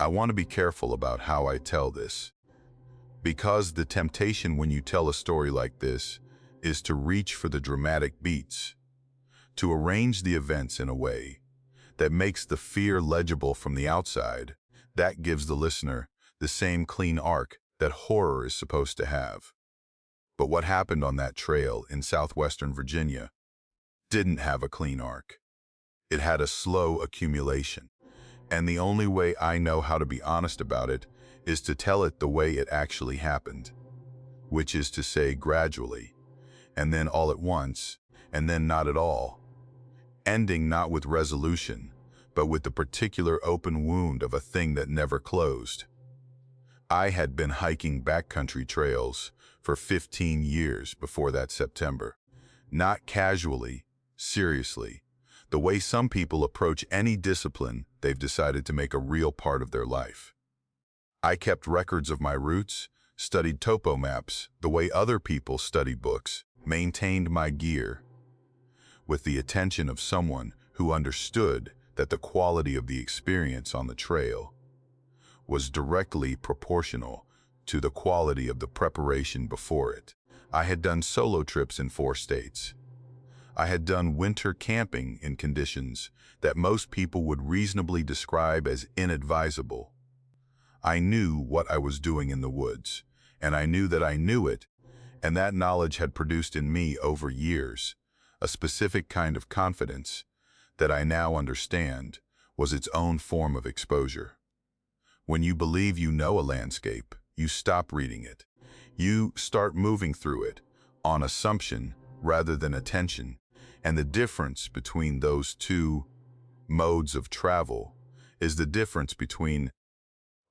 I want to be careful about how I tell this, because the temptation when you tell a story like this is to reach for the dramatic beats, to arrange the events in a way that makes the fear legible from the outside, that gives the listener the same clean arc that horror is supposed to have. But what happened on that trail in southwestern Virginia didn't have a clean arc. It had a slow accumulation. And the only way I know how to be honest about it is to tell it the way it actually happened, which is to say gradually, and then all at once, and then not at all, ending not with resolution, but with the particular open wound of a thing that never closed. I had been hiking backcountry trails for 15 years before that September, not casually, seriously, the way some people approach any discipline they've decided to make a real part of their life. I kept records of my routes, studied topo maps the way other people study books, maintained my gear, with the attention of someone who understood that the quality of the experience on the trail was directly proportional to the quality of the preparation before it. I had done solo trips in 4 states. I had done winter camping in conditions that most people would reasonably describe as inadvisable. I knew what I was doing in the woods, and I knew that I knew it, and that knowledge had produced in me over years a specific kind of confidence that I now understand was its own form of exposure. When you believe you know a landscape, you stop reading it. You start moving through it on assumption rather than attention, and the difference between those two modes of travel is the difference between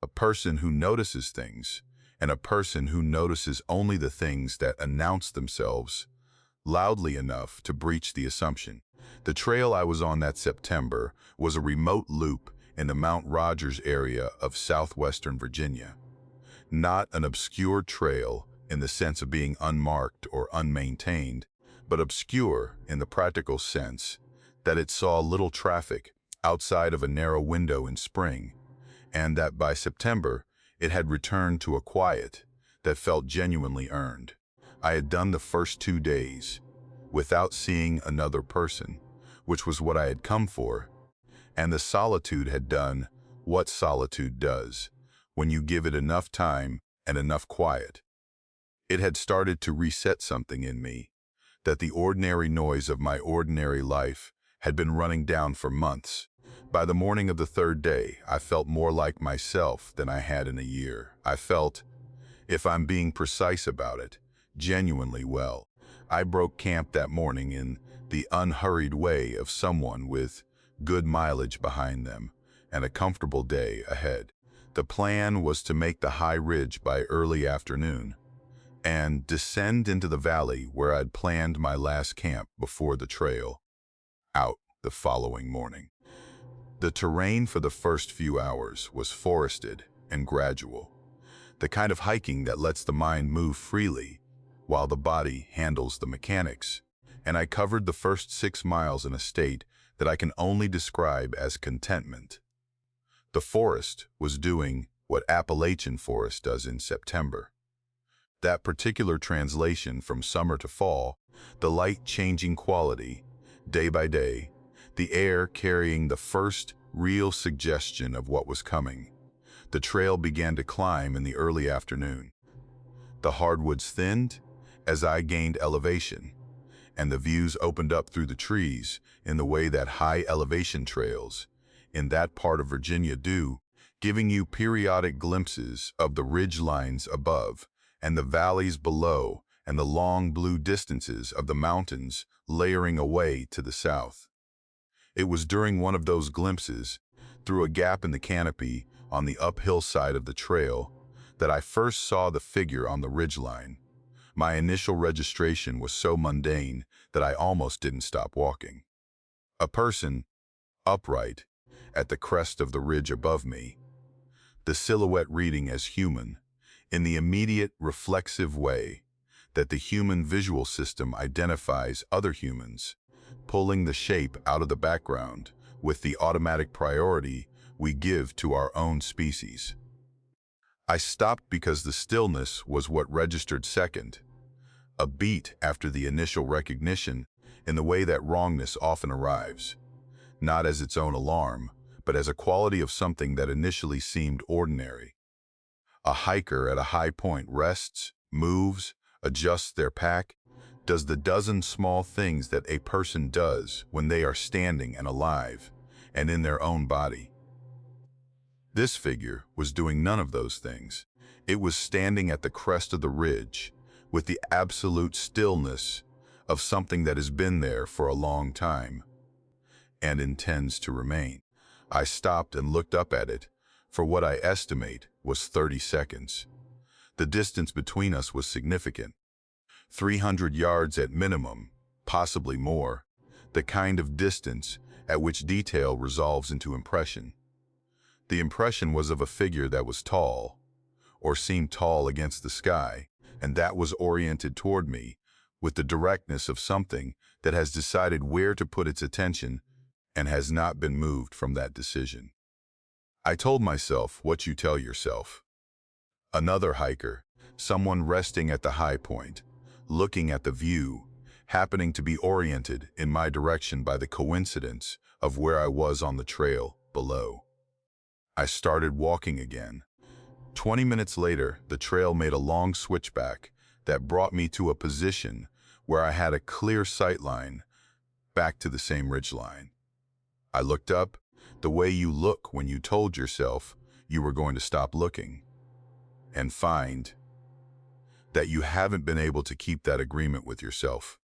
a person who notices things and a person who notices only the things that announce themselves loudly enough to breach the assumption. The trail I was on that September was a remote loop in the Mount Rogers area of southwestern Virginia. Not an obscure trail in the sense of being unmarked or unmaintained, but obscure in the practical sense that it saw little traffic outside of a narrow window in spring, and that by September it had returned to a quiet that felt genuinely earned. I had done the first 2 days without seeing another person, which was what I had come for, and the solitude had done what solitude does when you give it enough time and enough quiet. It had started to reset something in me that the ordinary noise of my ordinary life had been running down for months. By the morning of the 3rd day, I felt more like myself than I had in a year. I felt, if I'm being precise about it, genuinely well. I broke camp that morning in the unhurried way of someone with good mileage behind them and a comfortable day ahead. The plan was to make the high ridge by early afternoon and descend into the valley where I'd planned my last camp before the trail out the following morning. The terrain for the first few hours was forested and gradual, the kind of hiking that lets the mind move freely while the body handles the mechanics, and I covered the first 6 miles in a state that I can only describe as contentment. The forest was doing what Appalachian forest does in September. That particular translation from summer to fall, the light changing quality, day by day, the air carrying the first real suggestion of what was coming. The trail began to climb in the early afternoon. The hardwoods thinned as I gained elevation, and the views opened up through the trees in the way that high elevation trails in that part of Virginia do, giving you periodic glimpses of the ridge lines above and the valleys below and the long blue distances of the mountains layering away to the south. It was during one of those glimpses, through a gap in the canopy on the uphill side of the trail, that I first saw the figure on the ridgeline. My initial registration was so mundane that I almost didn't stop walking. A person, upright, at the crest of the ridge above me, the silhouette reading as human, in the immediate reflexive way that the human visual system identifies other humans, pulling the shape out of the background with the automatic priority we give to our own species. I stopped because the stillness was what registered second, a beat after the initial recognition, in the way that wrongness often arrives, not as its own alarm, but as a quality of something that initially seemed ordinary. A hiker at a high point rests, moves, adjusts their pack, does the dozen small things that a person does when they are standing and alive, and in their own body. This figure was doing none of those things. It was standing at the crest of the ridge, with the absolute stillness of something that has been there for a long time, and intends to remain. I stopped and looked up at it, for what I estimate was 30 seconds. The distance between us was significant. 300 yards at minimum, possibly more, the kind of distance at which detail resolves into impression. The impression was of a figure that was tall, or seemed tall against the sky, and that was oriented toward me with the directness of something that has decided where to put its attention and has not been moved from that decision. I told myself what you tell yourself. Another hiker, someone resting at the high point, looking at the view, happening to be oriented in my direction by the coincidence of where I was on the trail below. I started walking again. 20 minutes later, the trail made a long switchback that brought me to a position where I had a clear sight line back to the same ridgeline. I looked up, the way you look when you told yourself you were going to stop looking, and find that you haven't been able to keep that agreement with yourself.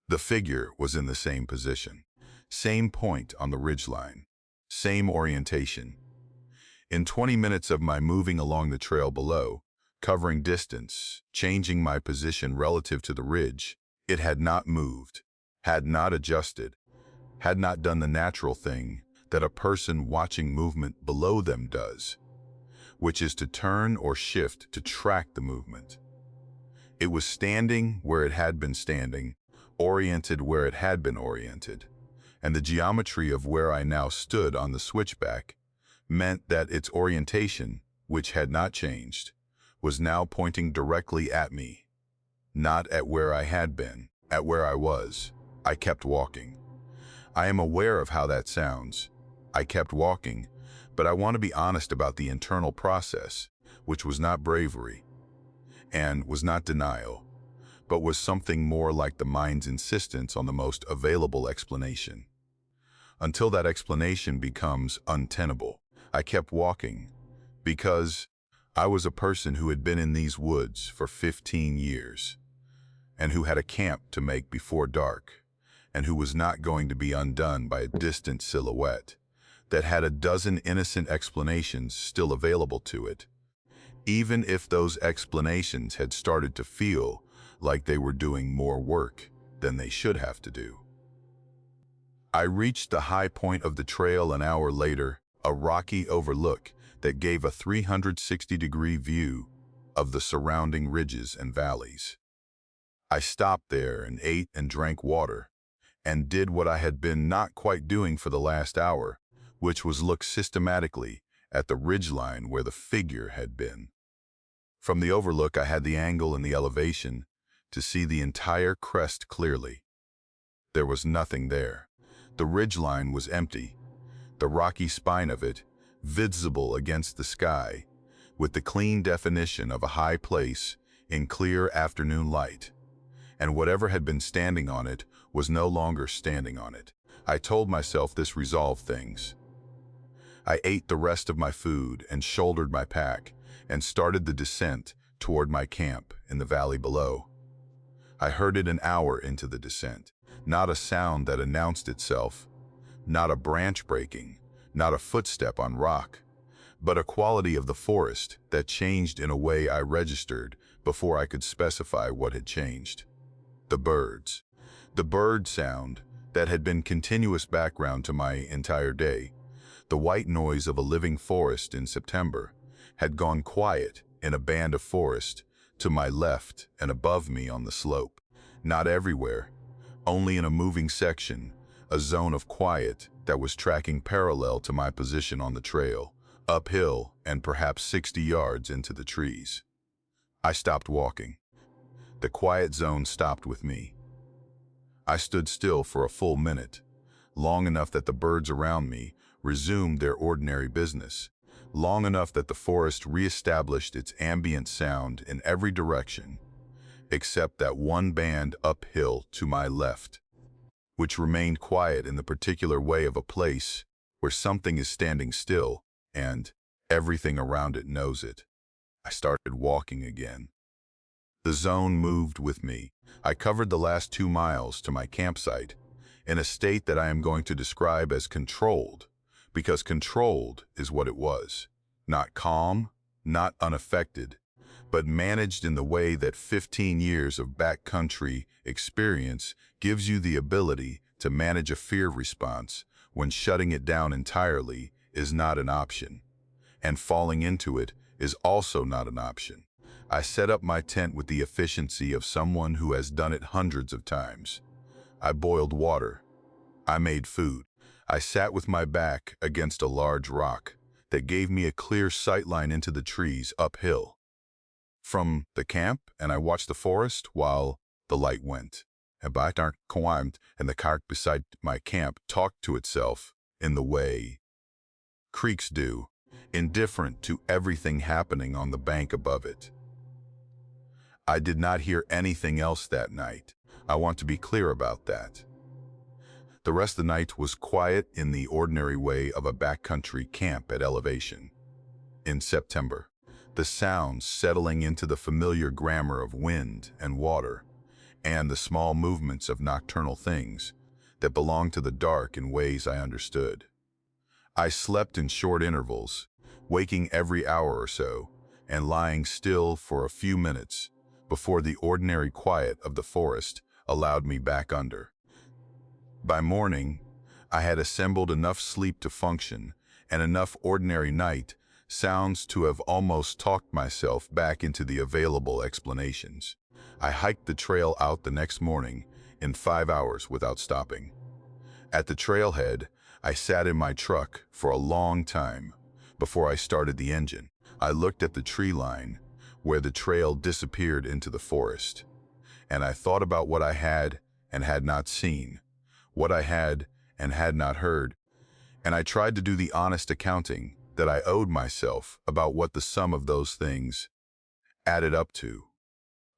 The figure was in the same position, same point on the ridgeline, same orientation. In 20 minutes of my moving along the trail below, covering distance, changing my position relative to the ridge, it had not moved, had not adjusted, had not done the natural thing that a person watching movement below them does, which is to turn or shift to track the movement. It was standing where it had been standing, oriented where it had been oriented, and the geometry of where I now stood on the switchback meant that its orientation, which had not changed, was now pointing directly at me, not at where I had been, at where I was. I kept walking. I am aware of how that sounds. I kept walking, but I want to be honest about the internal process, which was not bravery, and was not denial, but was something more like the mind's insistence on the most available explanation. Until that explanation becomes untenable, I kept walking, because I was a person who had been in these woods for 15 years, and who had a camp to make before dark, and who was not going to be undone by a distant silhouette that had a dozen innocent explanations still available to it, even if those explanations had started to feel like they were doing more work than they should have to do. I reached the high point of the trail an hour later, a rocky overlook that gave a 360-degree view of the surrounding ridges and valleys. I stopped there and ate and drank water, and did what I had been not quite doing for the last hour, which was look systematically at the ridgeline where the figure had been. From the overlook, I had the angle and the elevation to see the entire crest clearly. There was nothing there. The ridgeline was empty, the rocky spine of it visible against the sky, with the clean definition of a high place in clear afternoon light. And whatever had been standing on it was no longer standing on it. I told myself this resolved things. I ate the rest of my food and shouldered my pack and started the descent toward my camp in the valley below. I heard it an hour into the descent, not a sound that announced itself, not a branch breaking, not a footstep on rock, but a quality of the forest that changed in a way I registered before I could specify what had changed. The birds. The bird sound that had been continuous background to my entire day, the white noise of a living forest in September, had gone quiet in a band of forest to my left and above me on the slope. Not everywhere, only in a moving section, a zone of quiet that was tracking parallel to my position on the trail, uphill and perhaps 60 yards into the trees. I stopped walking. The quiet zone stopped with me. I stood still for a full minute, long enough that the birds around me resumed their ordinary business, long enough that the forest reestablished its ambient sound in every direction, except that one band uphill to my left, which remained quiet in the particular way of a place where something is standing still and everything around it knows it. I started walking again. The zone moved with me. I covered the last 2 miles to my campsite in a state that I am going to describe as controlled, because controlled is what it was. Not calm, not unaffected, but managed in the way that 15 years of backcountry experience gives you the ability to manage a fear response when shutting it down entirely is not an option, and falling into it is also not an option. I set up my tent with the efficiency of someone who has done it hundreds of times. I boiled water. I made food. I sat with my back against a large rock that gave me a clear sightline into the trees uphill from the camp, and I watched the forest while the light went. And the cart beside my camp talked to itself in the way creeks do, indifferent to everything happening on the bank above it. I did not hear anything else that night. I want to be clear about that. The rest of the night was quiet in the ordinary way of a backcountry camp at elevation. In September, the sounds settling into the familiar grammar of wind and water, and the small movements of nocturnal things that belonged to the dark in ways I understood. I slept in short intervals, waking every hour or so, and lying still for a few minutes before the ordinary quiet of the forest allowed me back under. By morning, I had assembled enough sleep to function and enough ordinary night sounds to have almost talked myself back into the available explanations. I hiked the trail out the next morning in 5 hours without stopping. At the trailhead, I sat in my truck for a long time before I started the engine. I looked at the tree line where the trail disappeared into the forest, and I thought about what I had and had not seen, what I had and had not heard, and I tried to do the honest accounting that I owed myself about what the sum of those things added up to.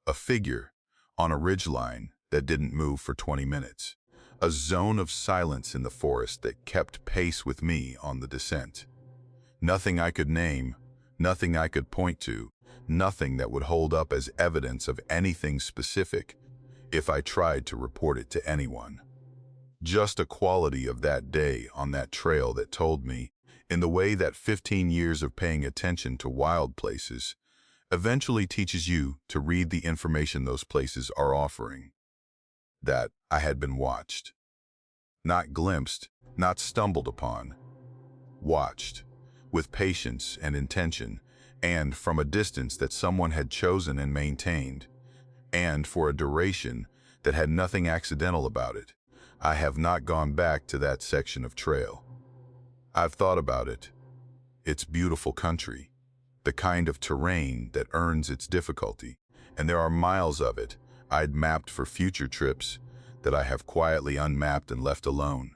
A figure on a ridgeline that didn't move for 20 minutes. A zone of silence in the forest that kept pace with me on the descent. Nothing I could name, nothing I could point to, nothing that would hold up as evidence of anything specific if I tried to report it to anyone. Just a quality of that day on that trail that told me, in the way that 15 years of paying attention to wild places eventually teaches you to read the information those places are offering, that I had been watched. Not glimpsed, not stumbled upon. Watched, with patience and intention, and from a distance that someone had chosen and maintained, and for a duration that had nothing accidental about it. I have not gone back to that section of trail. I've thought about it. It's beautiful country, the kind of terrain that earns its difficulty, and there are miles of it I'd mapped for future trips that I have quietly unmapped and left alone.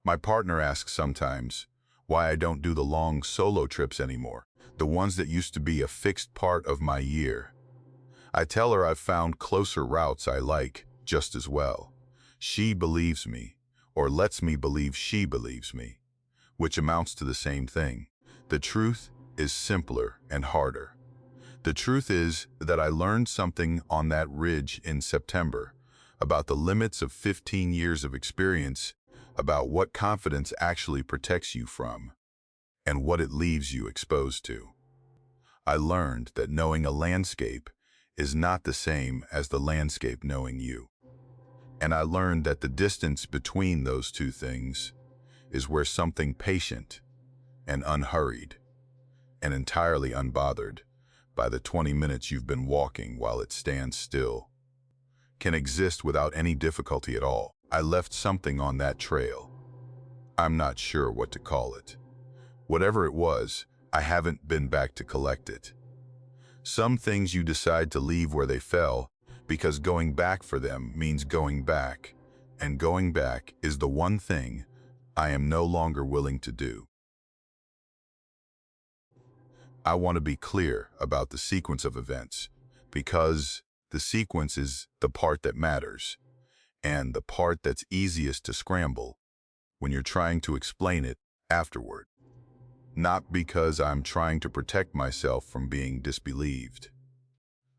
My partner asks sometimes why I don't do the long solo trips anymore, the ones that used to be a fixed part of my year. I tell her I've found closer routes I like just as well. She believes me, or lets me believe she believes me, which amounts to the same thing. The truth is simpler and harder. The truth is that I learned something on that ridge in September about the limits of 15 years of experience, about what confidence actually protects you from, and what it leaves you exposed to. I learned that knowing a landscape is not the same as the landscape knowing you. And I learned that the distance between those two things is where something patient and unhurried and entirely unbothered by the 20 minutes you've been walking while it stands still can exist without any difficulty at all. I left something on that trail. I'm not sure what to call it. Whatever it was, I haven't been back to collect it. Some things you decide to leave where they fell, because going back for them means going back, and going back is the one thing I am no longer willing to do. I want to be clear about the sequence of events, because the sequence is the part that matters, and the part that's easiest to scramble when you're trying to explain it afterward. Not because I'm trying to protect myself from being disbelieved.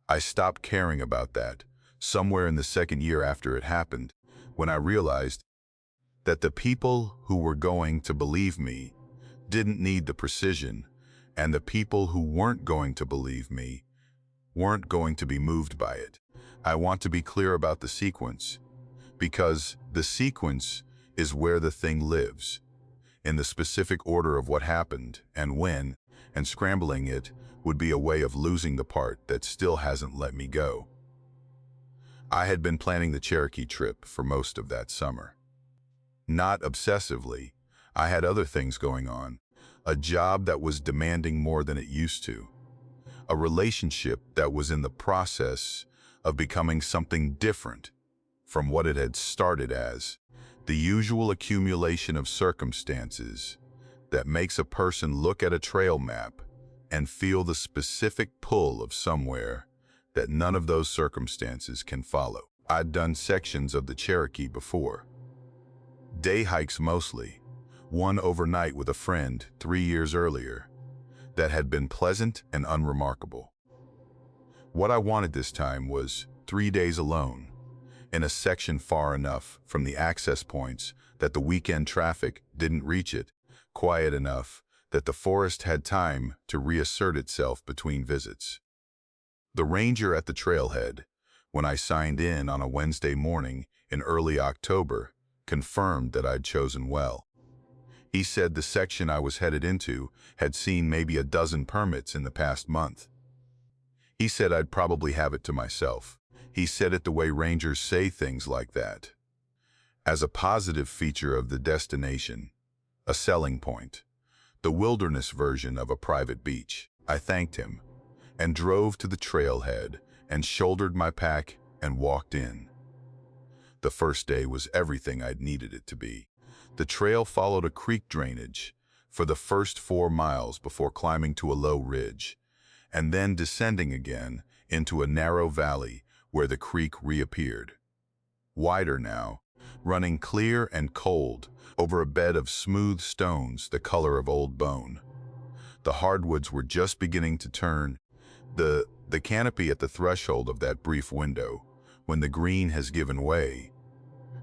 I stopped caring about that somewhere in the second year after it happened, when I realized that the people who were going to believe me didn't need the precision, and the people who weren't going to believe me weren't going to be moved by it. I want to be clear about the sequence, because the sequence is where the thing lives, in the specific order of what happened and when, and scrambling it would be a way of losing the part that still hasn't let me go. I had been planning the Cherokee trip for most of that summer. Not obsessively. I had other things going on, a job that was demanding more than it used to, a relationship that was in the process of becoming something different from what it had started as, the usual accumulation of circumstances that makes a person look at a trail map and feel the specific pull of somewhere that none of those circumstances can follow. I'd done sections of the Cherokee before. Day hikes mostly, one overnight with a friend 3 years earlier, that had been pleasant and unremarkable. What I wanted this time was 3 days alone, in a section far enough from the access points that the weekend traffic didn't reach it, quiet enough that the forest had time to reassert itself between visits. The ranger at the trailhead, when I signed in on a Wednesday morning in early October, confirmed that I'd chosen well. He said the section I was headed into had seen maybe a dozen permits in the past month. He said I'd probably have it to myself. He said it the way rangers say things like that, as a positive feature of the destination, a selling point, the wilderness version of a private beach. I thanked him and drove to the trailhead and shouldered my pack and walked in. The first day was everything I'd needed it to be. The trail followed a creek drainage for the first 4 miles before climbing to a low ridge, and then descending again into a narrow valley where the creek reappeared. Wider now, running clear and cold over a bed of smooth stones the color of old bone. The hardwoods were just beginning to turn, the canopy at the threshold of that brief window, when the green has given way,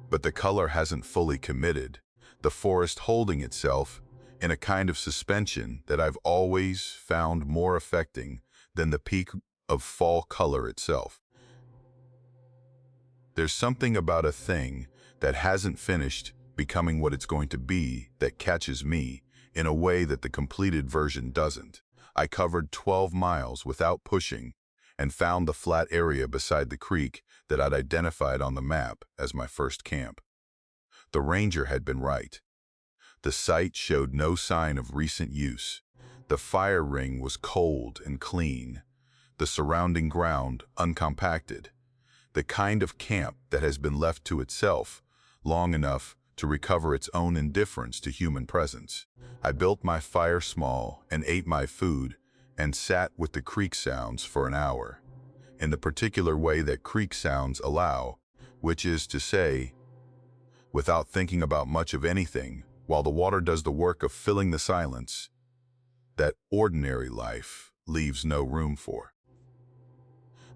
but the color hasn't fully committed, the forest holding itself in a kind of suspension that I've always found more affecting than the peak of fall color itself. There's something about a thing that hasn't finished becoming what it's going to be that catches me in a way that the completed version doesn't. I covered 12 miles without pushing and found the flat area beside the creek that I'd identified on the map as my first camp. The ranger had been right. The site showed no sign of recent use. The fire ring was cold and clean, the surrounding ground uncompacted, the kind of camp that has been left to itself long enough to recover its own indifference to human presence. I built my fire small and ate my food and sat with the creek sounds for an hour, in the particular way that creek sounds allow, which is to say, without thinking about much of anything, while the water does the work of filling the silence that ordinary life leaves no room for.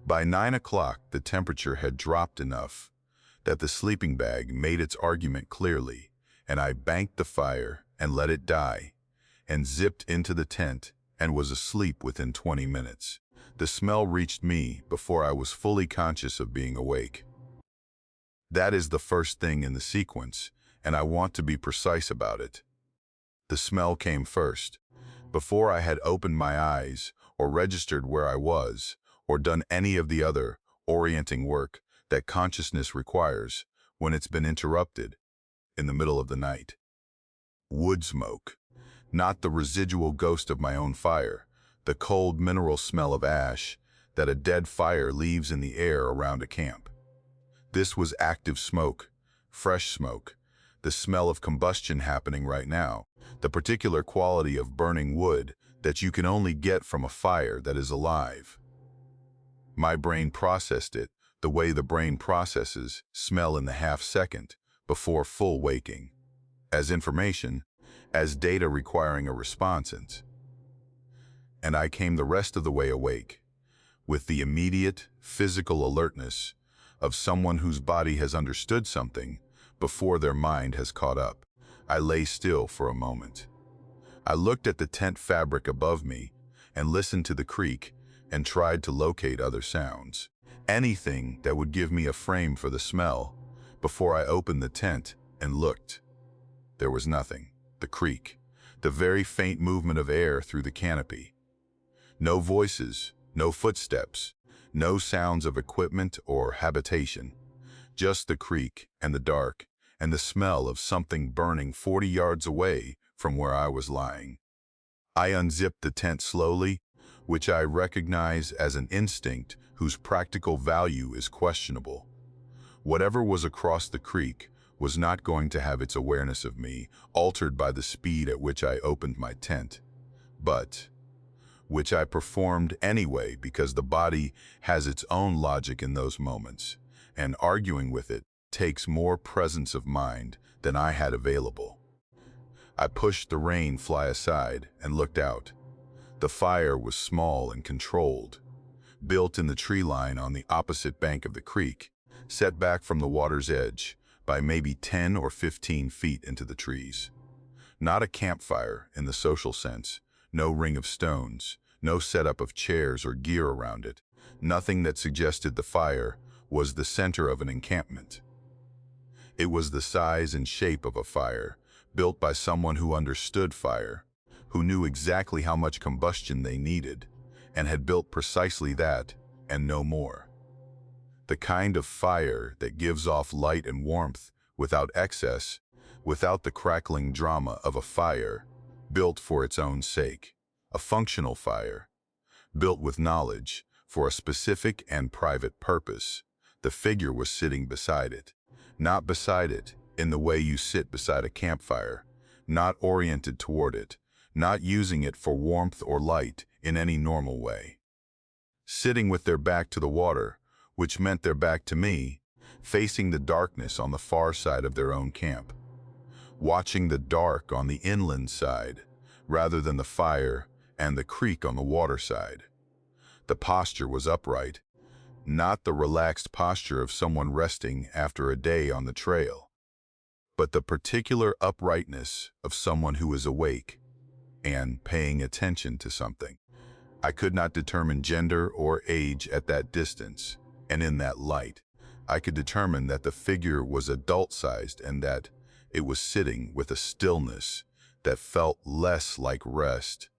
By 9 o'clock, the temperature had dropped enough that the sleeping bag made its argument clearly, and I banked the fire and let it die, and zipped into the tent and was asleep within 20 minutes. The smell reached me before I was fully conscious of being awake. That is the first thing in the sequence, and I want to be precise about it. The smell came first, before I had opened my eyes or registered where I was, or done any of the other orienting work that consciousness requires when it's been interrupted in the middle of the night. Wood smoke. Not the residual ghost of my own fire, the cold mineral smell of ash that a dead fire leaves in the air around a camp. This was active smoke, fresh smoke, the smell of combustion happening right now, the particular quality of burning wood that you can only get from a fire that is alive. My brain processed it the way the brain processes smell in the half-second before full waking, as information, as data requiring a response, and I came the rest of the way awake, with the immediate physical alertness of someone whose body has understood something before their mind has caught up. I lay still for a moment. I looked at the tent fabric above me and listened to the creak and tried to locate other sounds. Anything that would give me a frame for the smell before I opened the tent and looked. There was nothing. The creak, the very faint movement of air through the canopy. No voices, no footsteps, no sounds of equipment or habitation. Just the creak and the dark and the smell of something burning 40 yards away from where I was lying. I unzipped the tent slowly, which I recognize as an instinct whose practical value is questionable. Whatever was across the creek was not going to have its awareness of me altered by the speed at which I opened my tent, but which I performed anyway because the body has its own logic in those moments, and arguing with it takes more presence of mind than I had available. I pushed the rain fly aside and looked out. The fire was small and controlled, built in the tree line on the opposite bank of the creek, set back from the water's edge by maybe 10 or 15 feet into the trees. Not a campfire in the social sense, no ring of stones, no setup of chairs or gear around it, nothing that suggested the fire was the center of an encampment. It was the size and shape of a fire, built by someone who understood fire, who knew exactly how much combustion they needed, and had built precisely that and no more. The kind of fire that gives off light and warmth without excess, without the crackling drama of a fire, built for its own sake, a functional fire, built with knowledge for a specific and private purpose. The figure was sitting beside it, not beside it in the way you sit beside a campfire, not oriented toward it, not using it for warmth or light in any normal way. Sitting with their back to the water, which meant their back to me, facing the darkness on the far side of their own camp, watching the dark on the inland side, rather than the fire and the creek on the water side. The posture was upright, not the relaxed posture of someone resting after a day on the trail, but the particular uprightness of someone who is awake and paying attention to something. I could not determine gender or age at that distance, and in that light, I could determine that the figure was adult-sized and that it was sitting with a stillness that felt less like rest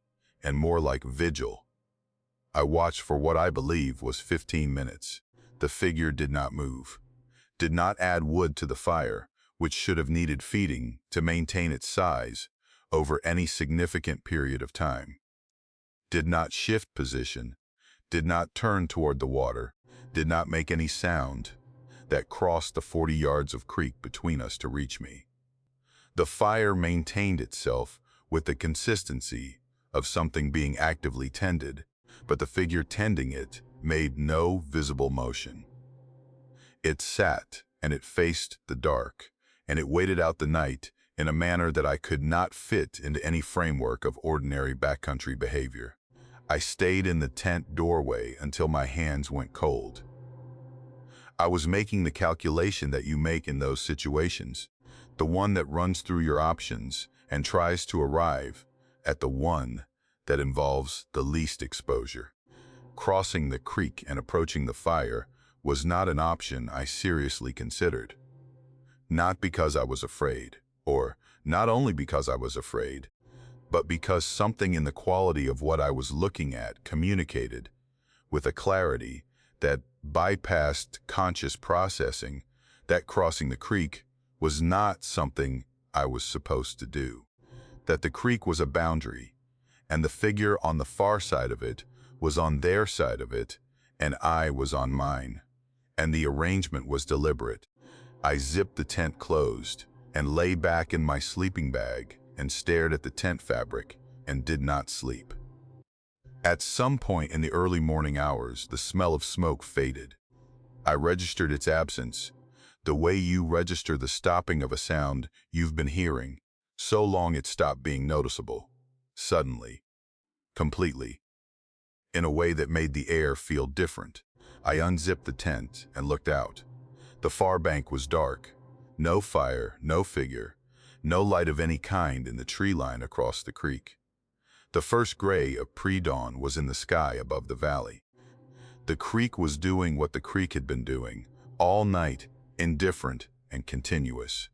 and more like vigil. I watched for what I believe was 15 minutes. The figure did not move, did not add wood to the fire, which should have needed feeding to maintain its size over any significant period of time, did not shift position, did not turn toward the water, did not make any sound that crossed the 40 yards of creek between us to reach me. The fire maintained itself with the consistency of something being actively tended, but the figure tending it made no visible motion. It sat and it faced the dark, and it waited out the night in a manner that I could not fit into any framework of ordinary backcountry behavior. I stayed in the tent doorway until my hands went cold. I was making the calculation that you make in those situations, the one that runs through your options and tries to arrive at the one that involves the least exposure. Crossing the creek and approaching the fire was not an option I seriously considered. Not because I was afraid, or not only because I was afraid, but because something in the quality of what I was looking at communicated, with a clarity that bypassed conscious processing, that crossing the creek was not something I was supposed to do. that the creek was a boundary, and the figure on the far side of it was on their side of it, and I was on mine. And the arrangement was deliberate. I zipped the tent closed and lay back in my sleeping bag and stared at the tent fabric and did not sleep. At some point in the early morning hours, the smell of smoke faded. I registered its absence, the way you register the stopping of a sound you've been hearing, so long it stopped being noticeable. Suddenly, completely, in a way that made the air feel different. I unzipped the tent and looked out. The far bank was dark. No fire, no figure, no light of any kind in the tree line across the creek. The first gray of pre-dawn was in the sky above the valley. The creek was doing what the creek had been doing, all night, indifferent and continuous.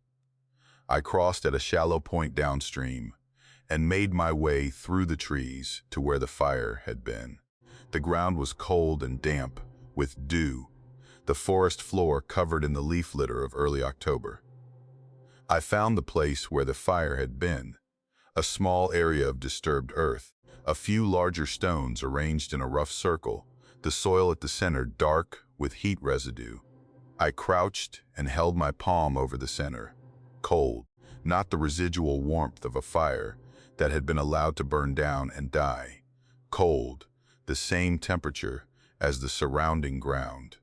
I crossed at a shallow point downstream and made my way through the trees to where the fire had been. The ground was cold and damp, with dew, the forest floor covered in the leaf litter of early October. I found the place where the fire had been, a small area of disturbed earth, a few larger stones arranged in a rough circle, the soil at the center dark with heat residue. I crouched and held my palm over the center, cold, not the residual warmth of a fire that had been allowed to burn down and die, cold, the same temperature as the surrounding ground.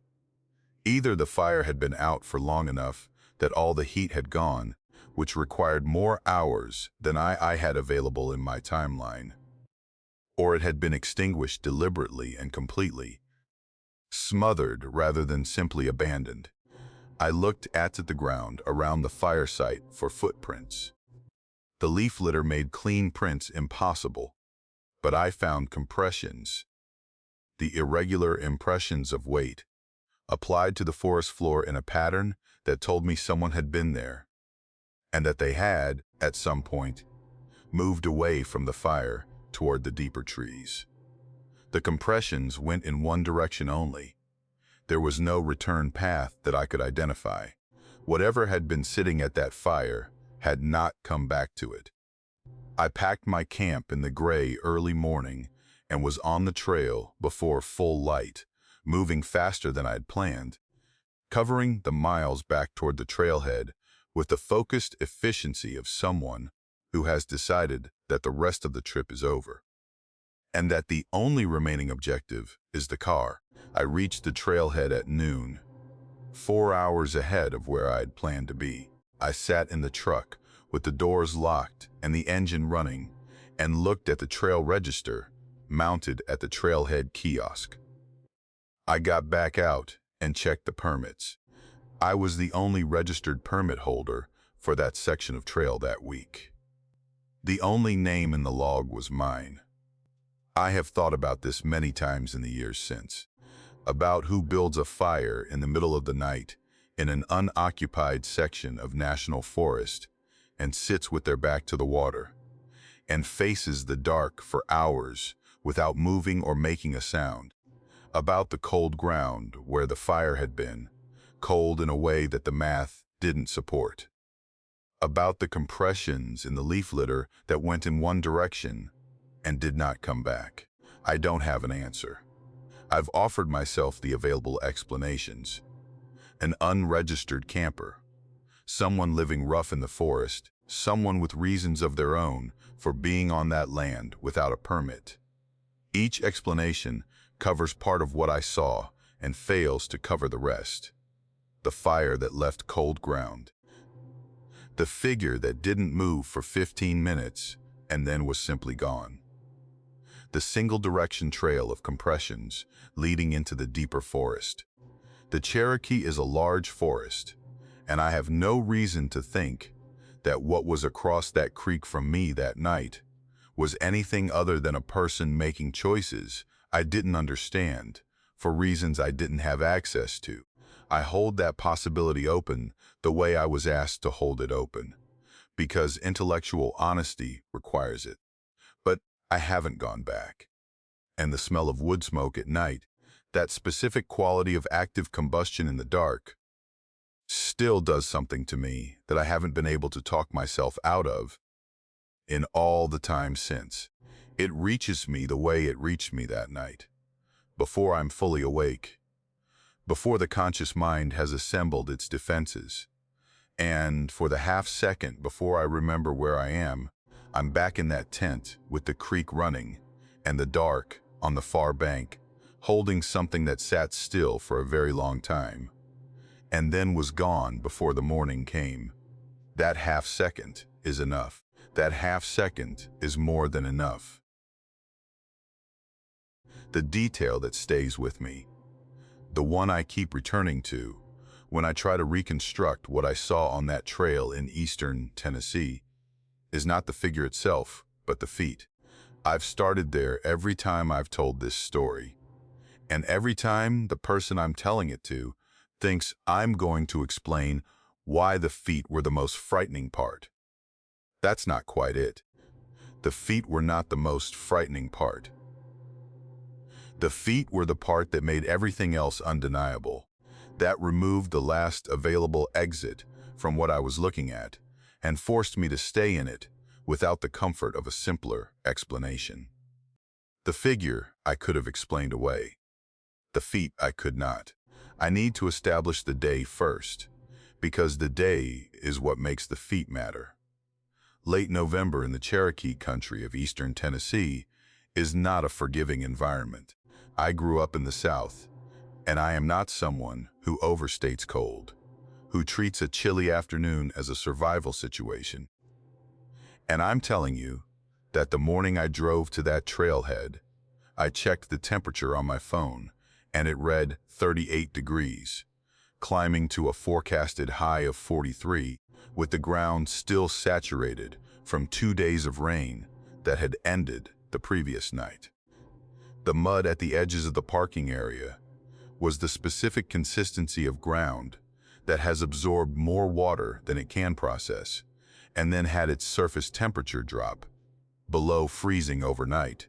Either the fire had been out for long enough that all the heat had gone, which required more hours than I had available in my timeline, or it had been extinguished deliberately and completely, smothered rather than simply abandoned. I looked at the ground around the fire site for footprints. The leaf litter made clean prints impossible, but I found compressions, the irregular impressions of weight, applied to the forest floor in a pattern that told me someone had been there, and that they had, at some point, moved away from the fire toward the deeper trees. The compressions went in one direction only. There was no return path that I could identify. Whatever had been sitting at that fire had not come back to it. I packed my camp in the gray early morning and was on the trail before full light, moving faster than I'd planned, covering the miles back toward the trailhead with the focused efficiency of someone who has decided that the rest of the trip is over, and that the only remaining objective is the car. I reached the trailhead at noon, 4 hours ahead of where I'd planned to be. I sat in the truck with the doors locked and the engine running and looked at the trail register mounted at the trailhead kiosk. I got back out and checked the permits. I was the only registered permit holder for that section of trail that week. The only name in the log was mine. I have thought about this many times in the years since, about who builds a fire in the middle of the night in an unoccupied section of national forest and sits with their back to the water and faces the dark for hours without moving or making a sound, about the cold ground where the fire had been, cold in a way that the math didn't support, about the compressions in the leaf litter that went in one direction and did not come back. I don't have an answer. I've offered myself the available explanations. An unregistered camper, someone living rough in the forest, someone with reasons of their own for being on that land without a permit. Each explanation covers part of what I saw and fails to cover the rest. The fire that left cold ground. The figure that didn't move for 15 minutes and then was simply gone. The single-direction trail of compressions leading into the deeper forest. The Cherokee is a large forest, and I have no reason to think that what was across that creek from me that night was anything other than a person making choices I didn't understand for reasons I didn't have access to. I hold that possibility open the way I was asked to hold it open, because intellectual honesty requires it. But I haven't gone back. And the smell of wood smoke at night, that specific quality of active combustion in the dark, still does something to me that I haven't been able to talk myself out of. in all the time since. It reaches me the way it reached me that night, before I'm fully awake, before the conscious mind has assembled its defenses. And for the half second before I remember where I am, I'm back in that tent with the creek running and the dark on the far bank, holding something that sat still for a very long time, and then was gone before the morning came. That half second is enough. That half second is more than enough. The detail that stays with me, the one I keep returning to when I try to reconstruct what I saw on that trail in eastern Tennessee, is not the figure itself, but the feet. I've started there every time I've told this story, and every time the person I'm telling it to thinks I'm going to explain why the feet were the most frightening part. That's not quite it. The feet were not the most frightening part. The feet were the part that made everything else undeniable, that removed the last available exit from what I was looking at and forced me to stay in it without the comfort of a simpler explanation. The figure I could have explained away. The feet I could not. I need to establish the day first, because the day is what makes the feet matter. Late November in the Cherokee country of eastern Tennessee is not a forgiving environment. I grew up in the South, and I am not someone who overstates cold, who treats a chilly afternoon as a survival situation. And I'm telling you that the morning I drove to that trailhead, I checked the temperature on my phone, and it read 38 degrees, climbing to a forecasted high of 43, with the ground still saturated from 2 days of rain that had ended the previous night. The mud at the edges of the parking area was the specific consistency of ground that has absorbed more water than it can process, and then had its surface temperature drop below freezing overnight.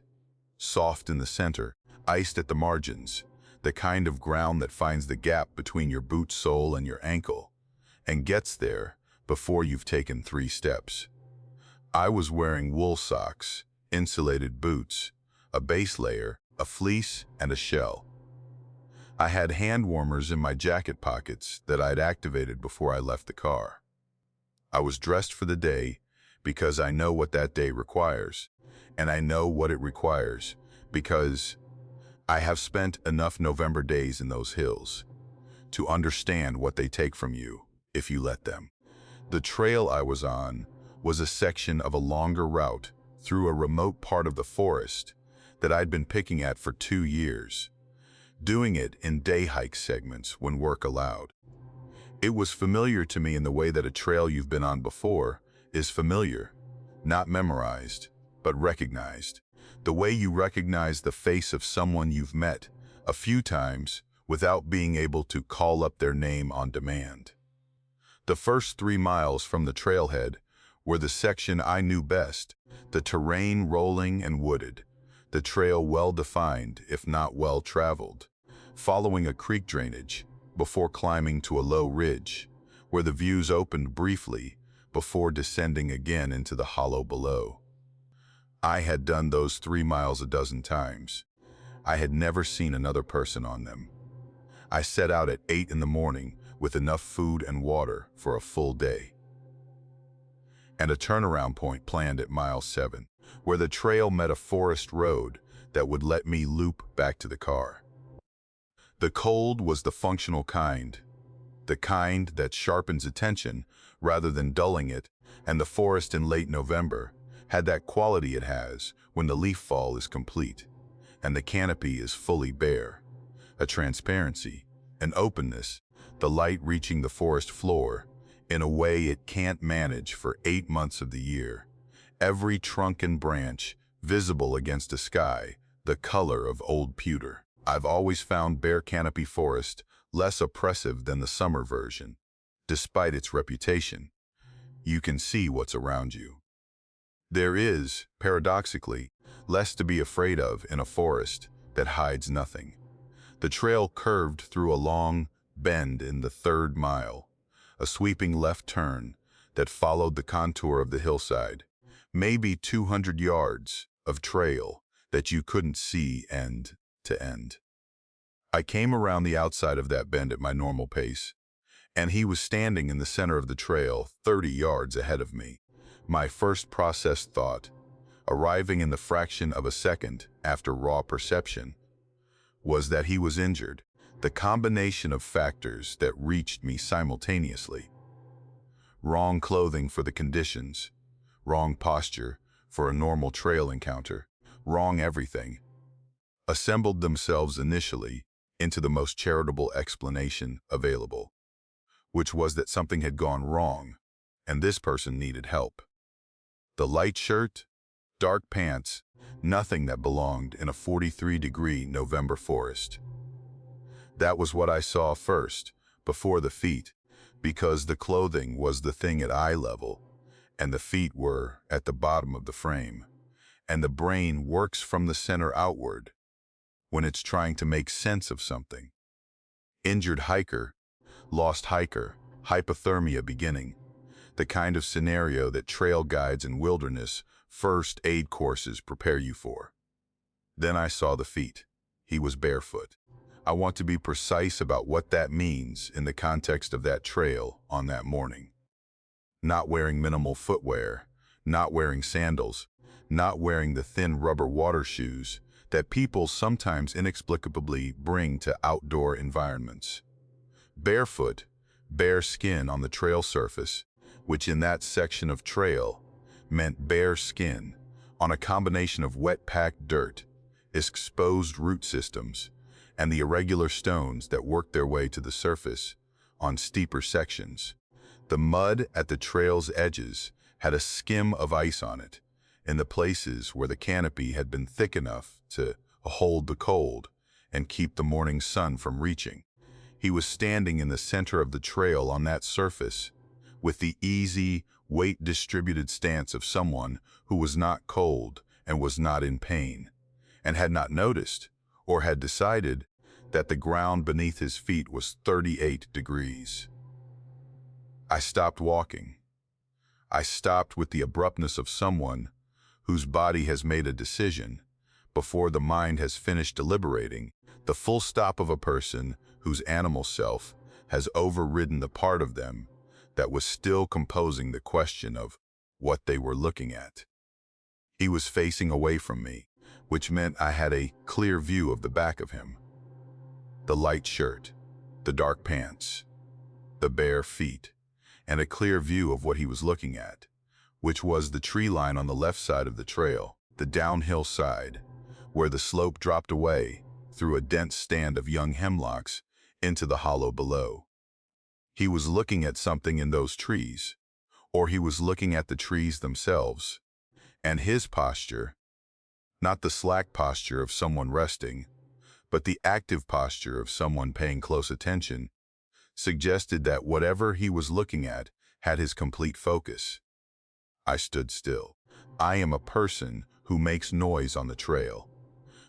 Soft in the center, iced at the margins, the kind of ground that finds the gap between your boot sole and your ankle, and gets there before you've taken 3 steps. I was wearing wool socks, insulated boots, a base layer, a fleece, and a shell. I had hand warmers in my jacket pockets that I'd activated before I left the car. I was dressed for the day because I know what that day requires, and I know what it requires because I have spent enough November days in those hills to understand what they take from you if you let them. The trail I was on was a section of a longer route through a remote part of the forest that I'd been picking at for 2 years, doing it in day hike segments when work allowed. It was familiar to me in the way that a trail you've been on before is familiar, not memorized, but recognized. The way you recognize the face of someone you've met a few times without being able to call up their name on demand. The first 3 miles from the trailhead were the section I knew best, the terrain rolling and wooded, the trail well-defined if not well-traveled, following a creek drainage before climbing to a low ridge, where the views opened briefly before descending again into the hollow below. I had done those 3 miles a dozen times. I had never seen another person on them. I set out at 8 in the morning with enough food and water for a full day, and a turnaround point planned at mile 7, where the trail met a forest road that would let me loop back to the car. The cold was the functional kind, the kind that sharpens attention rather than dulling it, and the forest in late November had that quality it has when the leaf fall is complete and the canopy is fully bare, a transparency, an openness, the light reaching the forest floor in a way it can't manage for 8 months of the year, every trunk and branch visible against a sky the color of old pewter. I've always found bare canopy forest less oppressive than the summer version, despite its reputation. You can see what's around you. There is, paradoxically, less to be afraid of in a forest that hides nothing. The trail curved through a long bend in the 3rd mile, a sweeping left turn that followed the contour of the hillside, maybe 200 yards of trail that you couldn't see end to end. I came around the outside of that bend at my normal pace, and he was standing in the center of the trail 30 yards ahead of me. My first processed thought, arriving in the fraction of a second after raw perception, was that he was injured. The combination of factors that reached me simultaneously. Wrong clothing for the conditions, wrong posture for a normal trail encounter, wrong everything, assembled themselves initially into the most charitable explanation available, which was that something had gone wrong, and this person needed help. The light shirt, dark pants, nothing that belonged in a 43-degree November forest. That was what I saw first, before the feet, because the clothing was the thing at eye level, and the feet were at the bottom of the frame, and the brain works from the center outward when it's trying to make sense of something. Injured hiker, lost hiker, hypothermia beginning, the kind of scenario that trail guides and wilderness first aid courses prepare you for. Then I saw the feet. He was barefoot. I want to be precise about what that means in the context of that trail on that morning. Not wearing minimal footwear, not wearing sandals, not wearing the thin rubber water shoes that people sometimes inexplicably bring to outdoor environments. Barefoot, bare skin on the trail surface, which in that section of trail meant bare skin on a combination of wet-packed dirt, exposed root systems, and the irregular stones that worked their way to the surface on steeper sections. The mud at the trail's edges had a skim of ice on it, in the places where the canopy had been thick enough to hold the cold and keep the morning sun from reaching. He was standing in the center of the trail on that surface, with the easy, weight-distributed stance of someone who was not cold and was not in pain, and had not noticed, or had decided, that the ground beneath his feet was 38 degrees. I stopped walking. I stopped with the abruptness of someone whose body has made a decision, before the mind has finished deliberating, the full stop of a person whose animal self has overridden the part of them that was still composing the question of what they were looking at. He was facing away from me, which meant I had a clear view of the back of him. The light shirt, the dark pants, the bare feet, and a clear view of what he was looking at, which was the tree line on the left side of the trail, the downhill side, where the slope dropped away through a dense stand of young hemlocks into the hollow below. He was looking at something in those trees, or he was looking at the trees themselves, and his posture, not the slack posture of someone resting, but the active posture of someone paying close attention, suggested that whatever he was looking at had his complete focus. I stood still. I am a person who makes noise on the trail,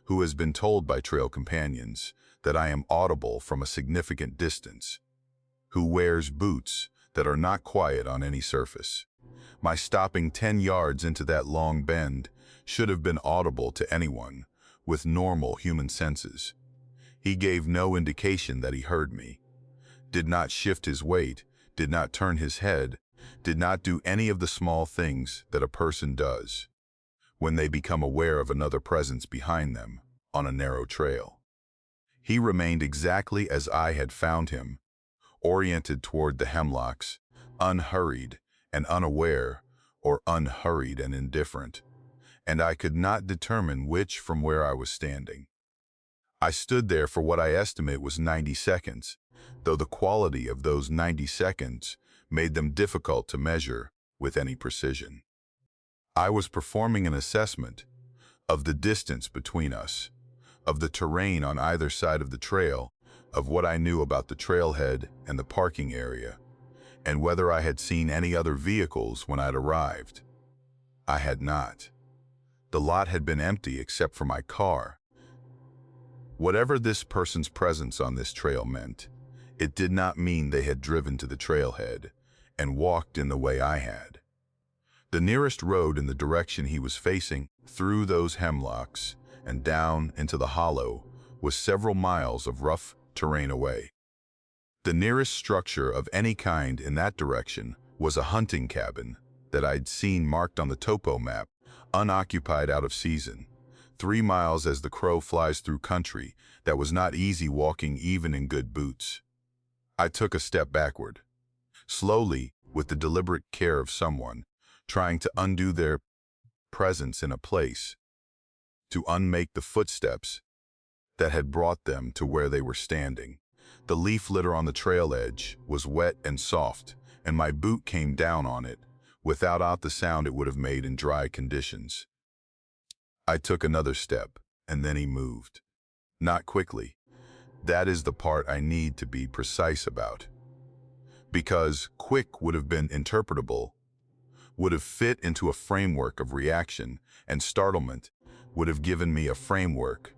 who has been told by trail companions that I am audible from a significant distance, who wears boots that are not quiet on any surface. My stopping 10 yards into that long bend should have been audible to anyone with normal human senses. He gave no indication that he heard me, did not shift his weight, did not turn his head, did not do any of the small things that a person does when they become aware of another presence behind them on a narrow trail. He remained exactly as I had found him, oriented toward the hemlocks, unhurried and unaware, or unhurried and indifferent, and I could not determine which from where I was standing. I stood there for what I estimate was 90 seconds, though the quality of those 90 seconds made them difficult to measure with any precision. I was performing an assessment of the distance between us, of the terrain on either side of the trail, of what I knew about the trailhead and the parking area, and whether I had seen any other vehicles when I'd arrived. I had not. The lot had been empty except for my car. Whatever this person's presence on this trail meant, it did not mean they had driven to the trailhead and walked in the way I had. The nearest road in the direction he was facing, through those hemlocks and down into the hollow, was several miles of rough terrain away. The nearest structure of any kind in that direction was a hunting cabin that I'd seen marked on the topo map, unoccupied out of season. 3 miles as the crow flies through country that was not easy walking even in good boots. I took a step backward, slowly, with the deliberate care of someone trying to undo their presence in a place, to unmake the footsteps that had brought them to where they were standing. The leaf litter on the trail edge was wet and soft, and my boot came down on it, without the sound it would have made in dry conditions. I took another step, and then he moved. Not quickly. That is the part I need to be precise about. Because quick would have been interpretable, would have fit into a framework of reaction, and startlement would have given me a framework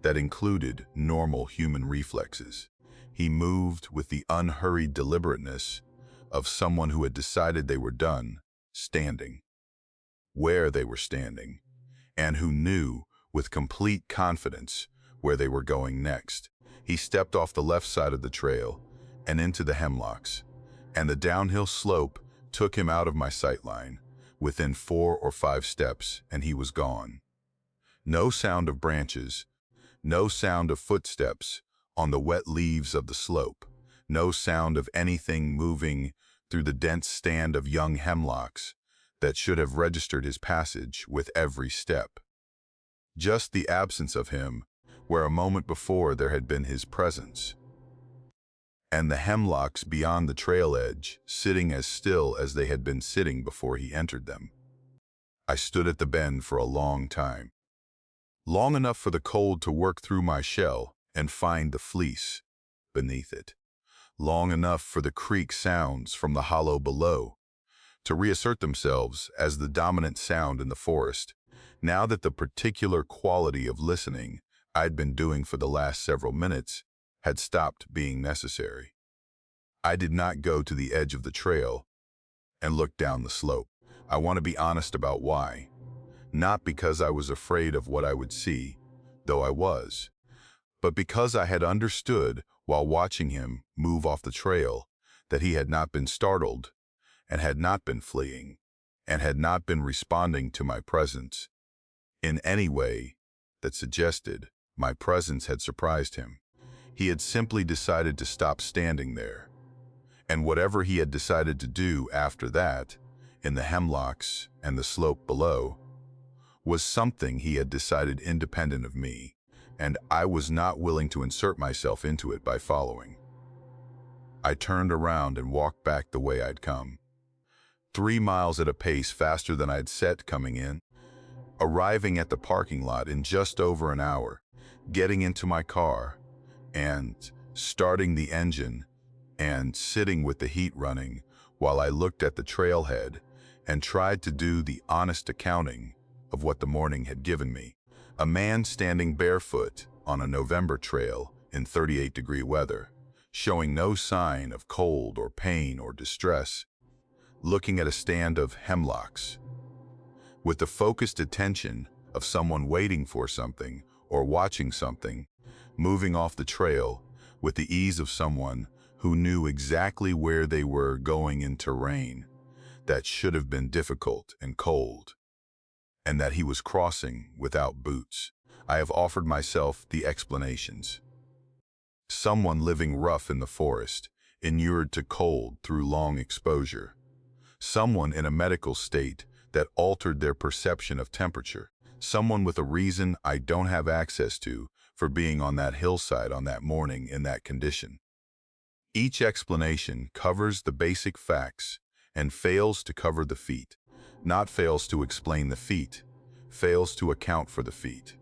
that included normal human reflexes. He moved with the unhurried deliberateness of someone who had decided they were done standing, where they were standing, and who knew with complete confidence where they were going next. He stepped off the left side of the trail and into the hemlocks, and the downhill slope took him out of my sightline. Within 4 or 5 steps, and he was gone. No sound of branches, no sound of footsteps on the wet leaves of the slope, no sound of anything moving through the dense stand of young hemlocks that should have registered his passage with every step. Just the absence of him, where a moment before there had been his presence. And the hemlocks beyond the trail edge sitting as still as they had been sitting before he entered them. I stood at the bend for a long time. Long enough for the cold to work through my shell and find the fleece beneath it. Long enough for the creak sounds from the hollow below to reassert themselves as the dominant sound in the forest, now that the particular quality of listening I'd been doing for the last several minutes had stopped being necessary. I did not go to the edge of the trail and look down the slope. I want to be honest about why. Not because I was afraid of what I would see, though I was, but because I had understood while watching him move off the trail that he had not been startled and had not been fleeing and had not been responding to my presence in any way that suggested my presence had surprised him. He had simply decided to stop standing there, and whatever he had decided to do after that, in the hemlocks and the slope below, was something he had decided independent of me, and I was not willing to insert myself into it by following. I turned around and walked back the way I'd come. 3 miles at a pace faster than I'd set coming in, arriving at the parking lot in just over an hour, getting into my car, and starting the engine, and sitting with the heat running while I looked at the trailhead and tried to do the honest accounting of what the morning had given me. A man standing barefoot on a November trail in 38-degree weather, showing no sign of cold or pain or distress, looking at a stand of hemlocks, with the focused attention of someone waiting for something or watching something, moving off the trail with the ease of someone who knew exactly where they were going in terrain that should have been difficult and cold, and that he was crossing without boots. I have offered myself the explanations. Someone living rough in the forest, inured to cold through long exposure. Someone in a medical state that altered their perception of temperature. Someone with a reason I don't have access to for being on that hillside on that morning in that condition. Each explanation covers the basic facts and fails to cover the feat. Not fails to explain the feat, fails to account for the feat,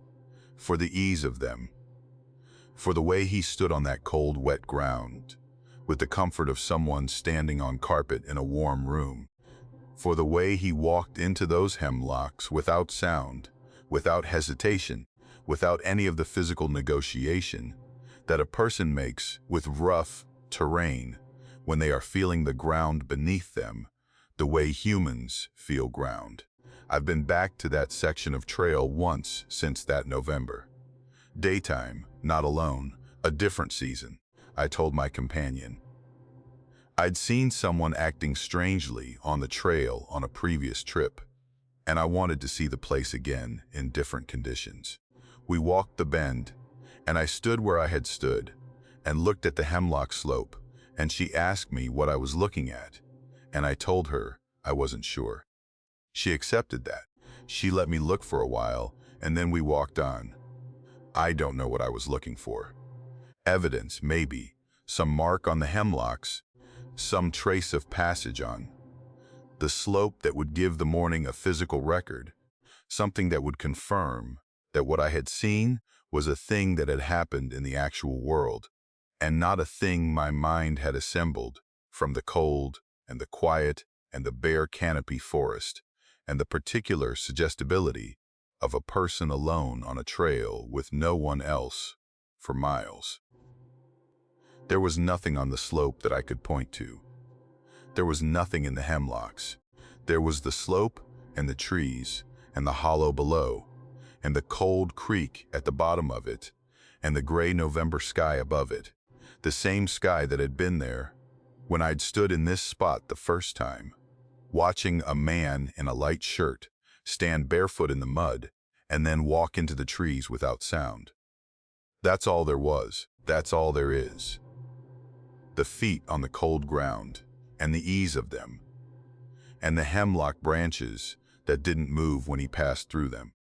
for the ease of them, for the way he stood on that cold, wet ground, with the comfort of someone standing on carpet in a warm room, for the way he walked into those hemlocks without sound, without hesitation, without any of the physical negotiation that a person makes with rough terrain when they are feeling the ground beneath them, the way humans feel ground. I've been back to that section of trail once since that November. Daytime, not alone, a different season, I told my companion. I'd seen someone acting strangely on the trail on a previous trip, and I wanted to see the place again in different conditions. We walked the bend, and I stood where I had stood and looked at the hemlock slope, and she asked me what I was looking at, and I told her I wasn't sure. She accepted that. She let me look for a while, and then we walked on. I don't know what I was looking for. Evidence, maybe, some mark on the hemlocks, some trace of passage on the slope that would give the morning a physical record, something that would confirm that what I had seen was a thing that had happened in the actual world, and not a thing my mind had assembled from the cold and the quiet and the bare canopy forest, and the particular suggestibility of a person alone on a trail with no one else for miles. There was nothing on the slope that I could point to. There was nothing in the hemlocks. There was the slope and the trees and the hollow below, and the cold creek at the bottom of it, and the gray November sky above it, the same sky that had been there when I'd stood in this spot the first time, watching a man in a light shirt stand barefoot in the mud and then walk into the trees without sound. That's all there was. That's all there is. The feet on the cold ground, and the ease of them, and the hemlock branches that didn't move when he passed through them.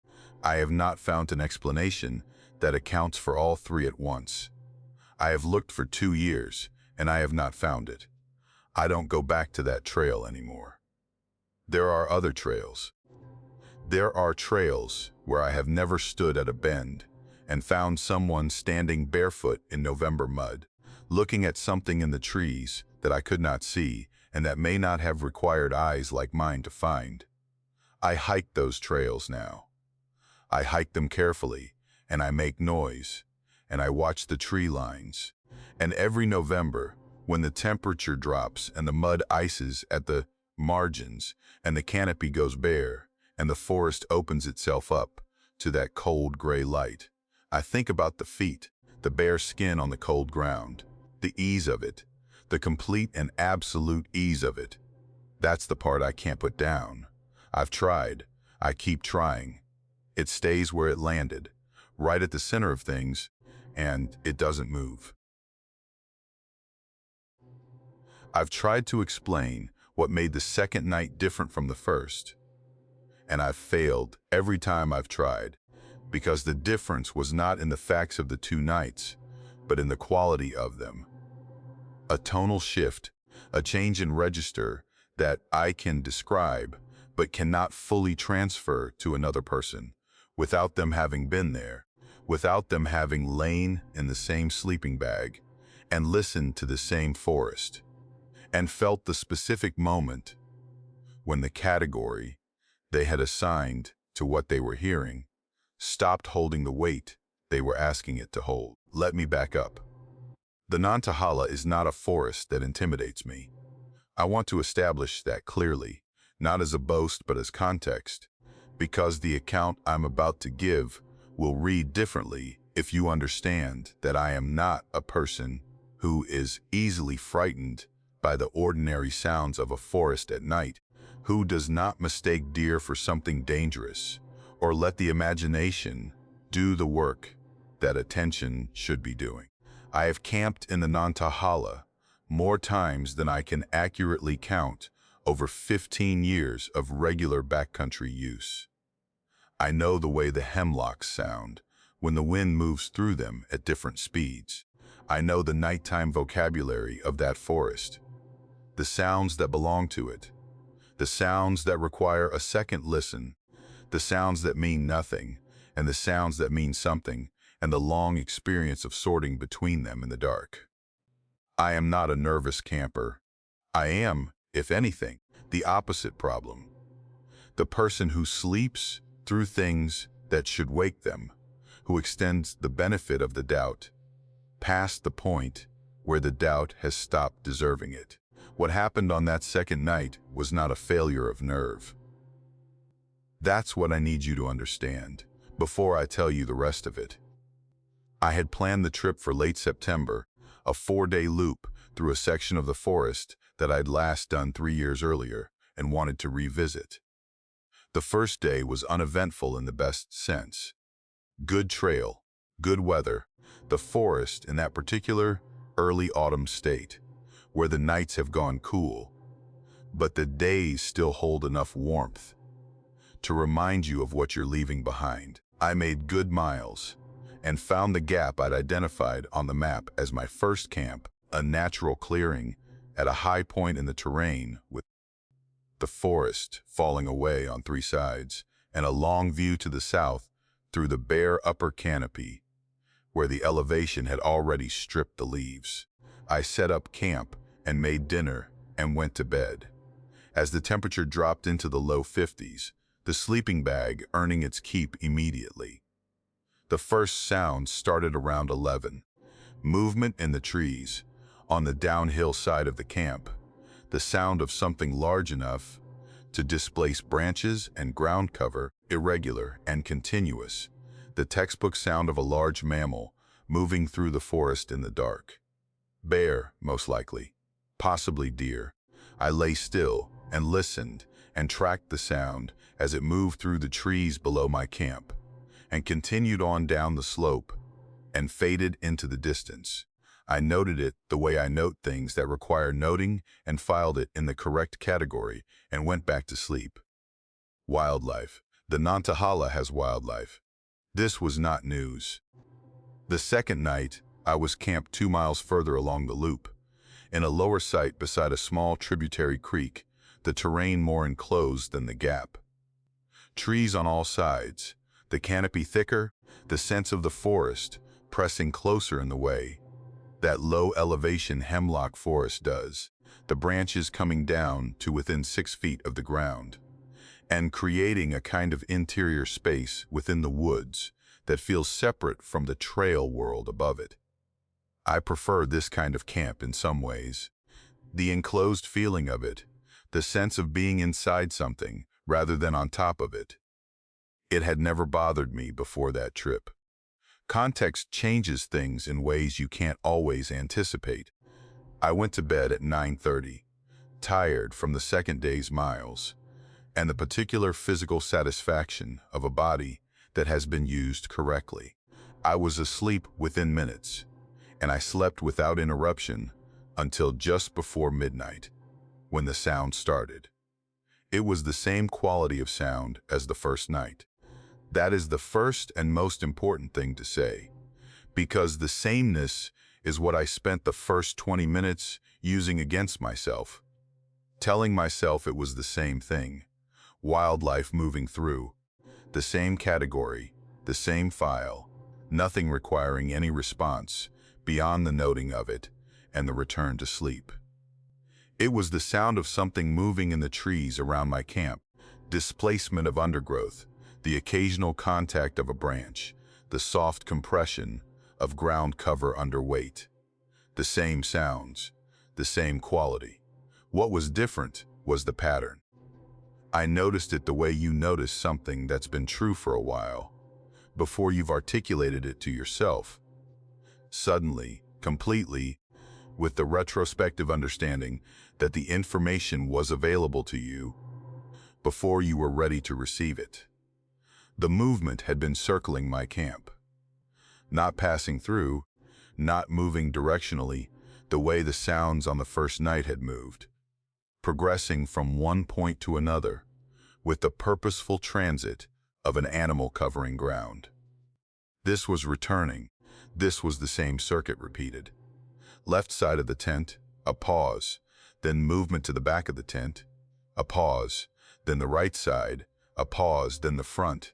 I have not found an explanation that accounts for all three at once. I have looked for 2 years, and I have not found it. I don't go back to that trail anymore. There are other trails. There are trails where I have never stood at a bend and found someone standing barefoot in November mud, looking at something in the trees that I could not see and that may not have required eyes like mine to find. I hike those trails now. I hike them carefully, and I make noise, and I watch the tree lines. And every November, when the temperature drops and the mud ices at the margins and the canopy goes bare and the forest opens itself up to that cold gray light, I think about the feet, the bare skin on the cold ground, the ease of it, the complete and absolute ease of it. That's the part I can't put down. I've tried. I keep trying. It stays where it landed, right at the center of things, and it doesn't move. I've tried to explain what made the second night different from the first, and I've failed every time I've tried, because the difference was not in the facts of the 2 nights, but in the quality of them. A tonal shift, a change in register that I can describe, but cannot fully transfer to another person, without them having been there, without them having lain in the same sleeping bag, and listened to the same forest, and felt the specific moment when the category they had assigned to what they were hearing stopped holding the weight they were asking it to hold. Let me back up. The Nantahala is not a forest that intimidates me. I want to establish that clearly, not as a boast but as context, because the account I'm about to give will read differently if you understand that I am not a person who is easily frightened by the ordinary sounds of a forest at night, who does not mistake deer for something dangerous, or let the imagination do the work that attention should be doing. I have camped in the Nantahala more times than I can accurately count over 15 years of regular backcountry use. I know the way the hemlocks sound when the wind moves through them at different speeds. I know the nighttime vocabulary of that forest, the sounds that belong to it, the sounds that require a second listen, the sounds that mean nothing, and the sounds that mean something, and the long experience of sorting between them in the dark. I am not a nervous camper. I am, if anything, the opposite problem. The person who sleeps through things that should wake them, who extends the benefit of the doubt past the point where the doubt has stopped deserving it, What happened on that second night was not a failure of nerve. That's what I need you to understand before I tell you the rest of it. I had planned the trip for late September, a 4-day loop through a section of the forest that I'd last done 3 years earlier and wanted to revisit. The first day was uneventful in the best sense. Good trail, good weather, the forest in that particular early autumn state, where the nights have gone cool, but the days still hold enough warmth to remind you of what you're leaving behind. I made good miles and found the gap I'd identified on the map as my first camp, a natural clearing at a high point in the terrain with the forest falling away on 3 sides and a long view to the south through the bare upper canopy where the elevation had already stripped the leaves. I set up camp and made dinner and went to bed. As the temperature dropped into the low 50s, the sleeping bag earning its keep immediately. The first sounds started around 11. Movement in the trees, on the downhill side of the camp, the sound of something large enough to displace branches and ground cover, irregular and continuous, the textbook sound of a large mammal moving through the forest in the dark. Bear, most likely, possibly deer. I lay still and listened and tracked the sound as it moved through the trees below my camp and continued on down the slope and faded into the distance. I noted it the way I note things that require noting and filed it in the correct category and went back to sleep. Wildlife. The Nantahala has wildlife. This was not news. The second night, I was camped 2 miles further along the loop, in a lower site beside a small tributary creek, the terrain more enclosed than the gap. Trees on all sides, the canopy thicker, the sense of the forest pressing closer in the way that low-elevation hemlock forest does, the branches coming down to within 6 feet of the ground, and creating a kind of interior space within the woods that feels separate from the trail world above it. I prefer this kind of camp in some ways. The enclosed feeling of it, the sense of being inside something rather than on top of it. It had never bothered me before that trip. Context changes things in ways you can't always anticipate. I went to bed at 9:30, tired from the second day's miles, and the particular physical satisfaction of a body that has been used correctly. I was asleep within minutes, and I slept without interruption until just before midnight, when the sound started. It was the same quality of sound as the first night. That is the first and most important thing to say, because the sameness is what I spent the first 20 minutes using against myself, telling myself it was the same thing, wildlife moving through, the same category, the same file, nothing requiring any response beyond the noting of it and the return to sleep. It was the sound of something moving in the trees around my camp, displacement of undergrowth, the occasional contact of a branch, the soft compression of ground cover under weight. The same sounds, the same quality. What was different was the pattern. I noticed it the way you notice something that's been true for a while, before you've articulated it to yourself. Suddenly, completely, with the retrospective understanding that the information was available to you before you were ready to receive it. The movement had been circling my camp, not passing through, not moving directionally the way the sounds on the first night had moved, progressing from one point to another with the purposeful transit of an animal covering ground. This was returning. This was the same circuit repeated. Left side of the tent, a pause, then movement to the back of the tent, a pause, then the right side, a pause, then the front.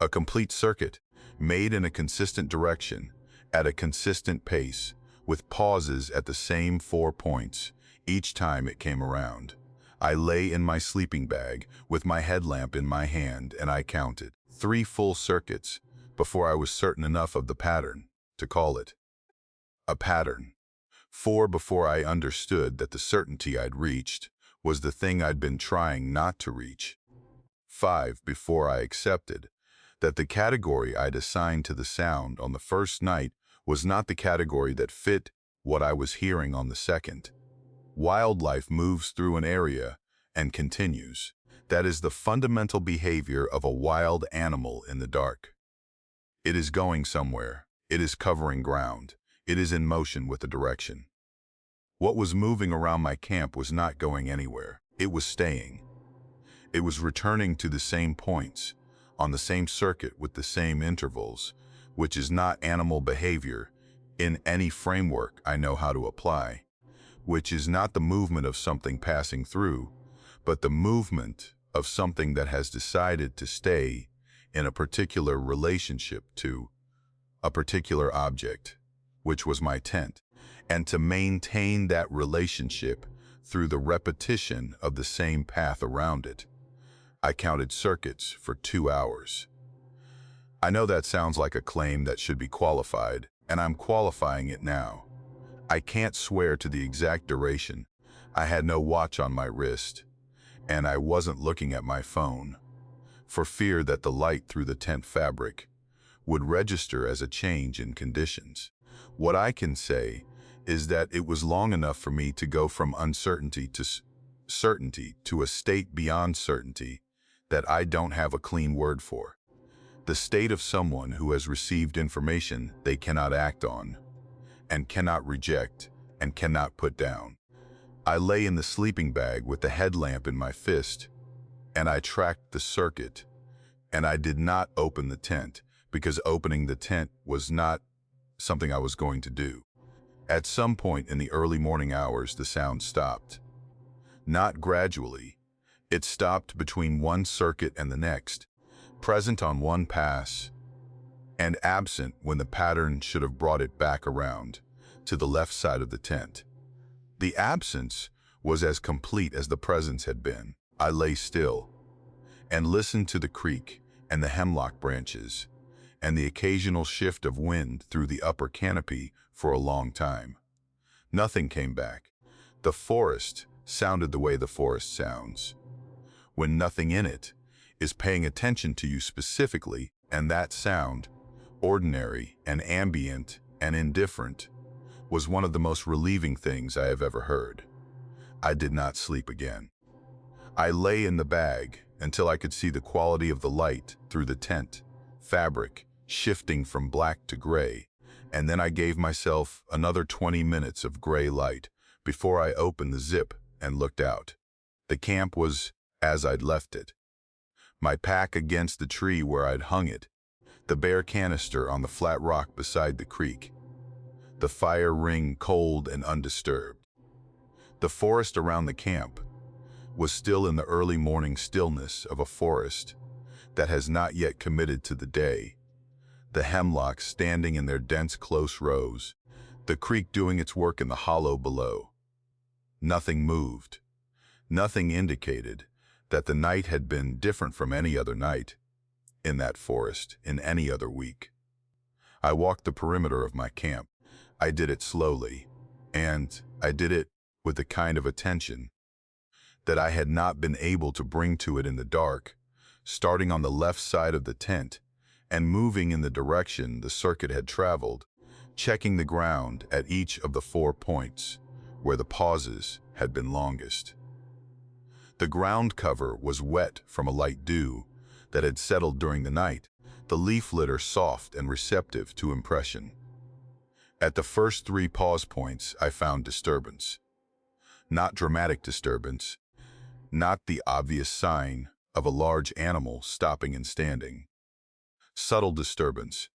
A complete circuit, made in a consistent direction, at a consistent pace, with pauses at the same 4 points, each time it came around. I lay in my sleeping bag, with my headlamp in my hand, and I counted 3 full circuits before I was certain enough of the pattern to call it a pattern. 4 before I understood that the certainty I'd reached was the thing I'd been trying not to reach. 5 before I accepted that the category I'd assigned to the sound on the first night was not the category that fit what I was hearing on the second. Wildlife moves through an area and continues. That is the fundamental behavior of a wild animal in the dark. It is going somewhere. It is covering ground. It is in motion with a direction. What was moving around my camp was not going anywhere. It was staying. It was returning to the same points, on the same circuit with the same intervals, which is not animal behavior in any framework I know how to apply, which is not the movement of something passing through, but the movement of something that has decided to stay in a particular relationship to a particular object, which was my tent, and to maintain that relationship through the repetition of the same path around it. I counted circuits for 2 hours. I know that sounds like a claim that should be qualified, and I'm qualifying it now. I can't swear to the exact duration. I had no watch on my wrist, and I wasn't looking at my phone, for fear that the light through the tent fabric would register as a change in conditions. What I can say is that it was long enough for me to go from uncertainty to certainty to a state beyond certainty that I don't have a clean word for. The state of someone who has received information they cannot act on, and cannot reject, and cannot put down. I lay in the sleeping bag with the headlamp in my fist, and I tracked the circuit, and I did not open the tent, because opening the tent was not something I was going to do. At some point in the early morning hours, the sound stopped. Not gradually. It stopped between one circuit and the next, present on one pass, and absent when the pattern should have brought it back around to the left side of the tent. The absence was as complete as the presence had been. I lay still and listened to the creak and the hemlock branches and the occasional shift of wind through the upper canopy for a long time. Nothing came back. The forest sounded the way the forest sounds, when nothing in it is paying attention to you specifically, and that sound, ordinary and ambient and indifferent, was one of the most relieving things I have ever heard. I did not sleep again. I lay in the bag until I could see the quality of the light through the tent fabric shifting from black to gray, and then I gave myself another 20 minutes of gray light before I opened the zip and looked out. The camp was as I'd left it. My pack against the tree where I'd hung it, the bare canister on the flat rock beside the creek, the fire ring cold and undisturbed. The forest around the camp was still in the early morning stillness of a forest that has not yet committed to the day, the hemlocks standing in their dense close rows, the creek doing its work in the hollow below. Nothing moved. Nothing indicated that the night had been different from any other night in that forest in any other week. I walked the perimeter of my camp. I did it slowly, and I did it with the kind of attention that I had not been able to bring to it in the dark, starting on the left side of the tent and moving in the direction the circuit had traveled, checking the ground at each of the 4 points where the pauses had been longest. The ground cover was wet from a light dew that had settled during the night, the leaf litter soft and receptive to impression. At the first 3 pause points, I found disturbance. Not dramatic disturbance, not the obvious sign of a large animal stopping and standing. Subtle disturbance,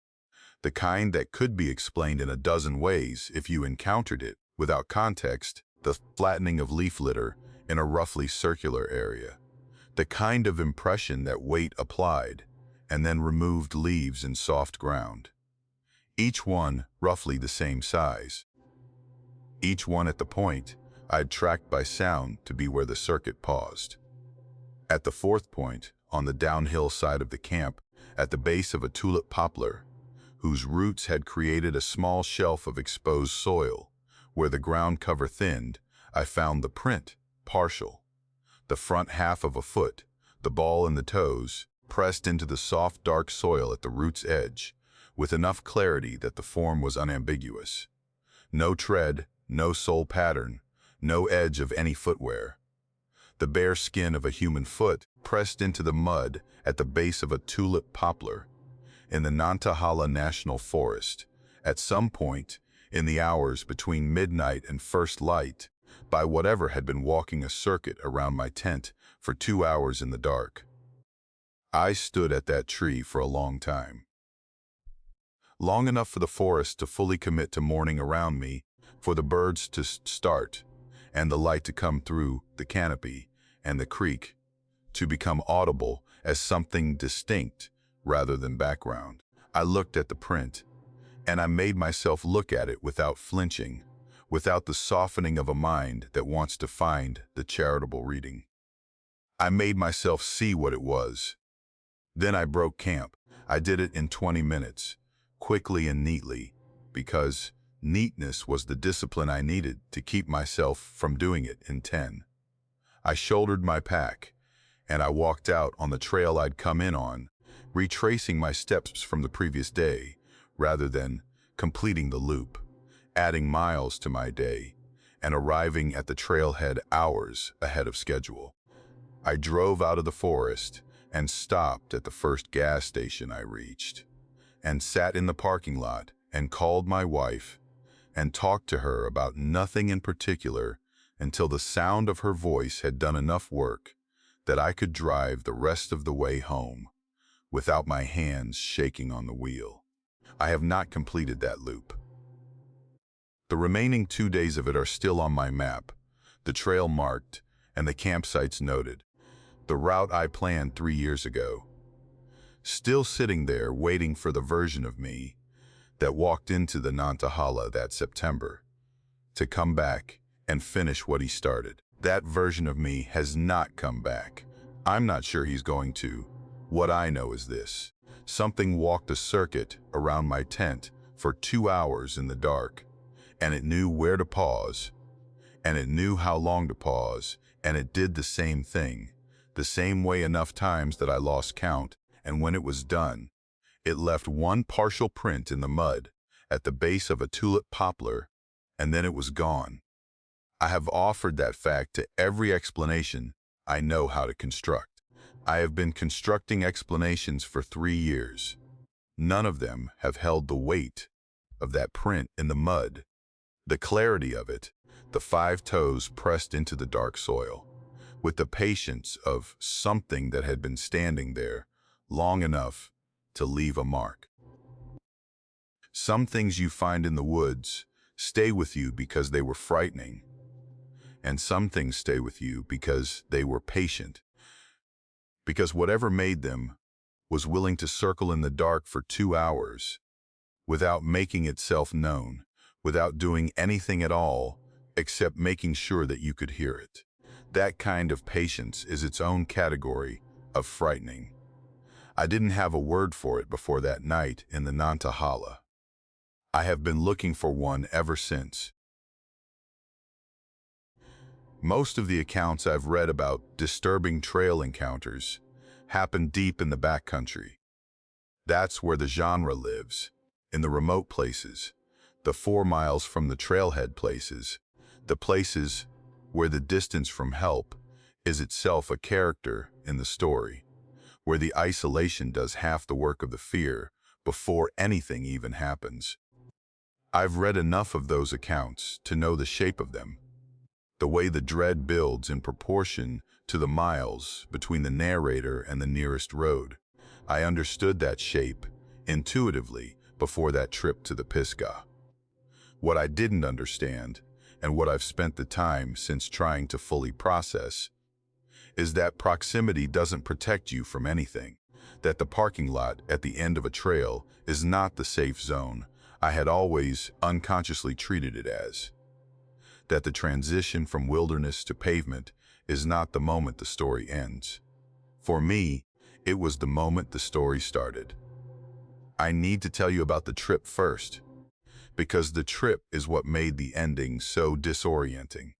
the kind that could be explained in a dozen ways if you encountered it without context, the flattening of leaf litter in a roughly circular area, the kind of impression that weight applied and then removed leaves in soft ground. Each one roughly the same size. Each one at the point I'd tracked by sound to be where the circuit paused. At the 4th point, on the downhill side of the camp, at the base of a tulip poplar, whose roots had created a small shelf of exposed soil, Where the ground cover thinned, I found the print, partial. The front half of a foot, the ball and the toes, pressed into the soft, dark soil at the root's edge, with enough clarity that the form was unambiguous. No tread, no sole pattern, no edge of any footwear. The bare skin of a human foot pressed into the mud at the base of a tulip poplar in the Nantahala National Forest, at some point in the hours between midnight and first light, by whatever had been walking a circuit around my tent for 2 hours in the dark. I stood at that tree for a long time. Long enough for the forest to fully commit to mourning around me, for the birds to start, and the light to come through the canopy and the creek to become audible as something distinct rather than background. I looked at the print, and I made myself look at it without flinching, without the softening of a mind that wants to find the charitable reading. I made myself see what it was. Then I broke camp. I did it in 20 minutes, quickly and neatly, because neatness was the discipline I needed to keep myself from doing it in 10. I shouldered my pack, and I walked out on the trail I'd come in on, retracing my steps from the previous day, rather than completing the loop, adding miles to my day, and arriving at the trailhead hours ahead of schedule. I drove out of the forest and stopped at the first gas station I reached, and sat in the parking lot and called my wife and talked to her about nothing in particular until the sound of her voice had done enough work that I could drive the rest of the way home without my hands shaking on the wheel. I have not completed that loop. The remaining 2 days of it are still on my map, the trail marked and the campsites noted, the route I planned 3 years ago. Still sitting there waiting for the version of me that walked into the Nantahala that September to come back and finish what he started. That version of me has not come back. I'm not sure he's going to. What I know is this: something walked a circuit around my tent for 2 hours in the dark, and it knew where to pause, and it knew how long to pause, and it did the same thing, the same way enough times that I lost count, and when it was done, it left one partial print in the mud at the base of a tulip poplar, and then it was gone. I have offered that fact to every explanation I know how to construct. I have been constructing explanations for 3 years. None of them have held the weight of that print in the mud, the clarity of it, the 5 toes pressed into the dark soil, with the patience of something that had been standing there long enough to leave a mark. Some things you find in the woods stay with you because they were frightening, and some things stay with you because they were patient, because whatever made them was willing to circle in the dark for 2 hours without making itself known, without doing anything at all except making sure that you could hear it. That kind of patience is its own category of frightening. I didn't have a word for it before that night in the Nantahala. I have been looking for one ever since. Most of the accounts I've read about disturbing trail encounters happen deep in the backcountry. That's where the genre lives, in the remote places, the 4 miles from the trailhead places, the places where the distance from help is itself a character in the story, where the isolation does half the work of the fear before anything even happens. I've read enough of those accounts to know the shape of them, the way the dread builds in proportion to the miles between the narrator and the nearest road. I understood that shape intuitively before that trip to the Pisgah. What I didn't understand, and what I've spent the time since trying to fully process, is that proximity doesn't protect you from anything, that the parking lot at the end of a trail is not the safe zone I had always unconsciously treated it as, that the transition from wilderness to pavement is not the moment the story ends. For me, it was the moment the story started. I need to tell you about the trip first, because the trip is what made the ending so disorienting.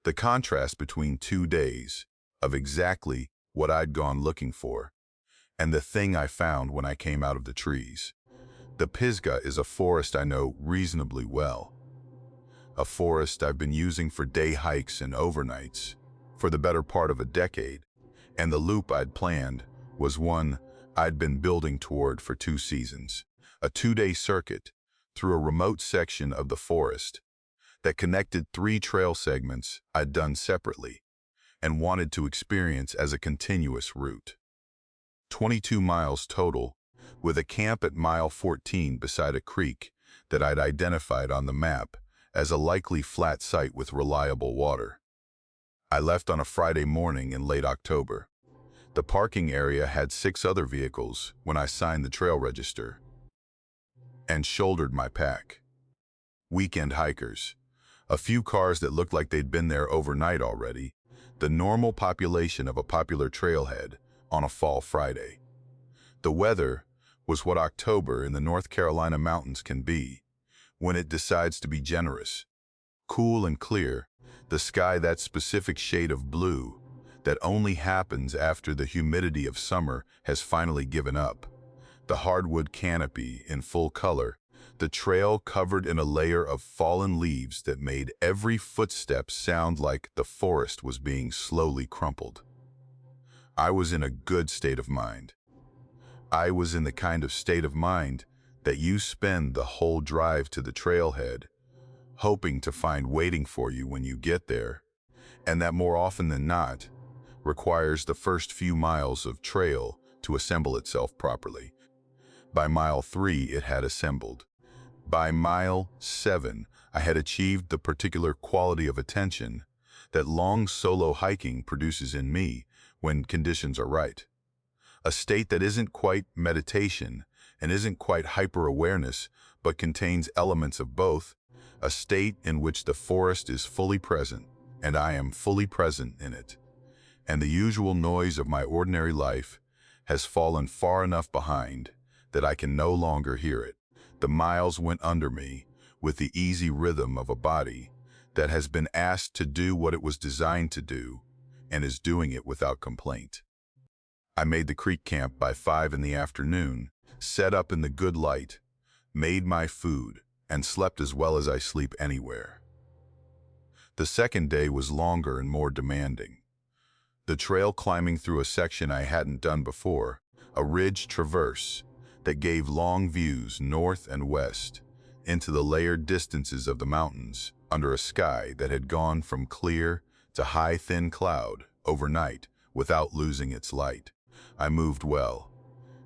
The contrast between 2 days of exactly what I'd gone looking for and the thing I found when I came out of the trees. The Pisgah is a forest I know reasonably well, a forest I've been using for day hikes and overnights for the better part of a decade, and the loop I'd planned was one I'd been building toward for 2 seasons, a 2-day circuit through a remote section of the forest that connected 3 trail segments I'd done separately and wanted to experience as a continuous route. 22 miles total, with a camp at mile 14 beside a creek that I'd identified on the map as a likely flat site with reliable water. I left on a Friday morning in late October. The parking area had 6 other vehicles when I signed the trail register and shouldered my pack. Weekend hikers, a few cars that looked like they'd been there overnight already, the normal population of a popular trailhead on a fall Friday. The weather was what October in the North Carolina mountains can be when it decides to be generous. Cool and clear, the sky that specific shade of blue that only happens after the humidity of summer has finally given up. The hardwood canopy in full color, the trail covered in a layer of fallen leaves that made every footstep sound like the forest was being slowly crumpled. I was in a good state of mind. I was in the kind of state of mind that you spend the whole drive to the trailhead hoping to find waiting for you when you get there, and that more often than not requires the first few miles of trail to assemble itself properly. By mile 3, it had assembled. By mile 7, I had achieved the particular quality of attention that long solo hiking produces in me when conditions are right. A state that isn't quite meditation and isn't quite hyper-awareness, but contains elements of both, a state in which the forest is fully present and I am fully present in it, and the usual noise of my ordinary life has fallen far enough behind that I can no longer hear it. The miles went under me with the easy rhythm of a body that has been asked to do what it was designed to do and is doing it without complaint. I made the creek camp by 5 in the afternoon, set up in the good light, made my food, and slept as well as I sleep anywhere. The second day was longer and more demanding. The trail climbing through a section I hadn't done before, a ridge traverse that gave long views north and west into the layered distances of the mountains under a sky that had gone from clear to high thin cloud overnight without losing its light. I moved well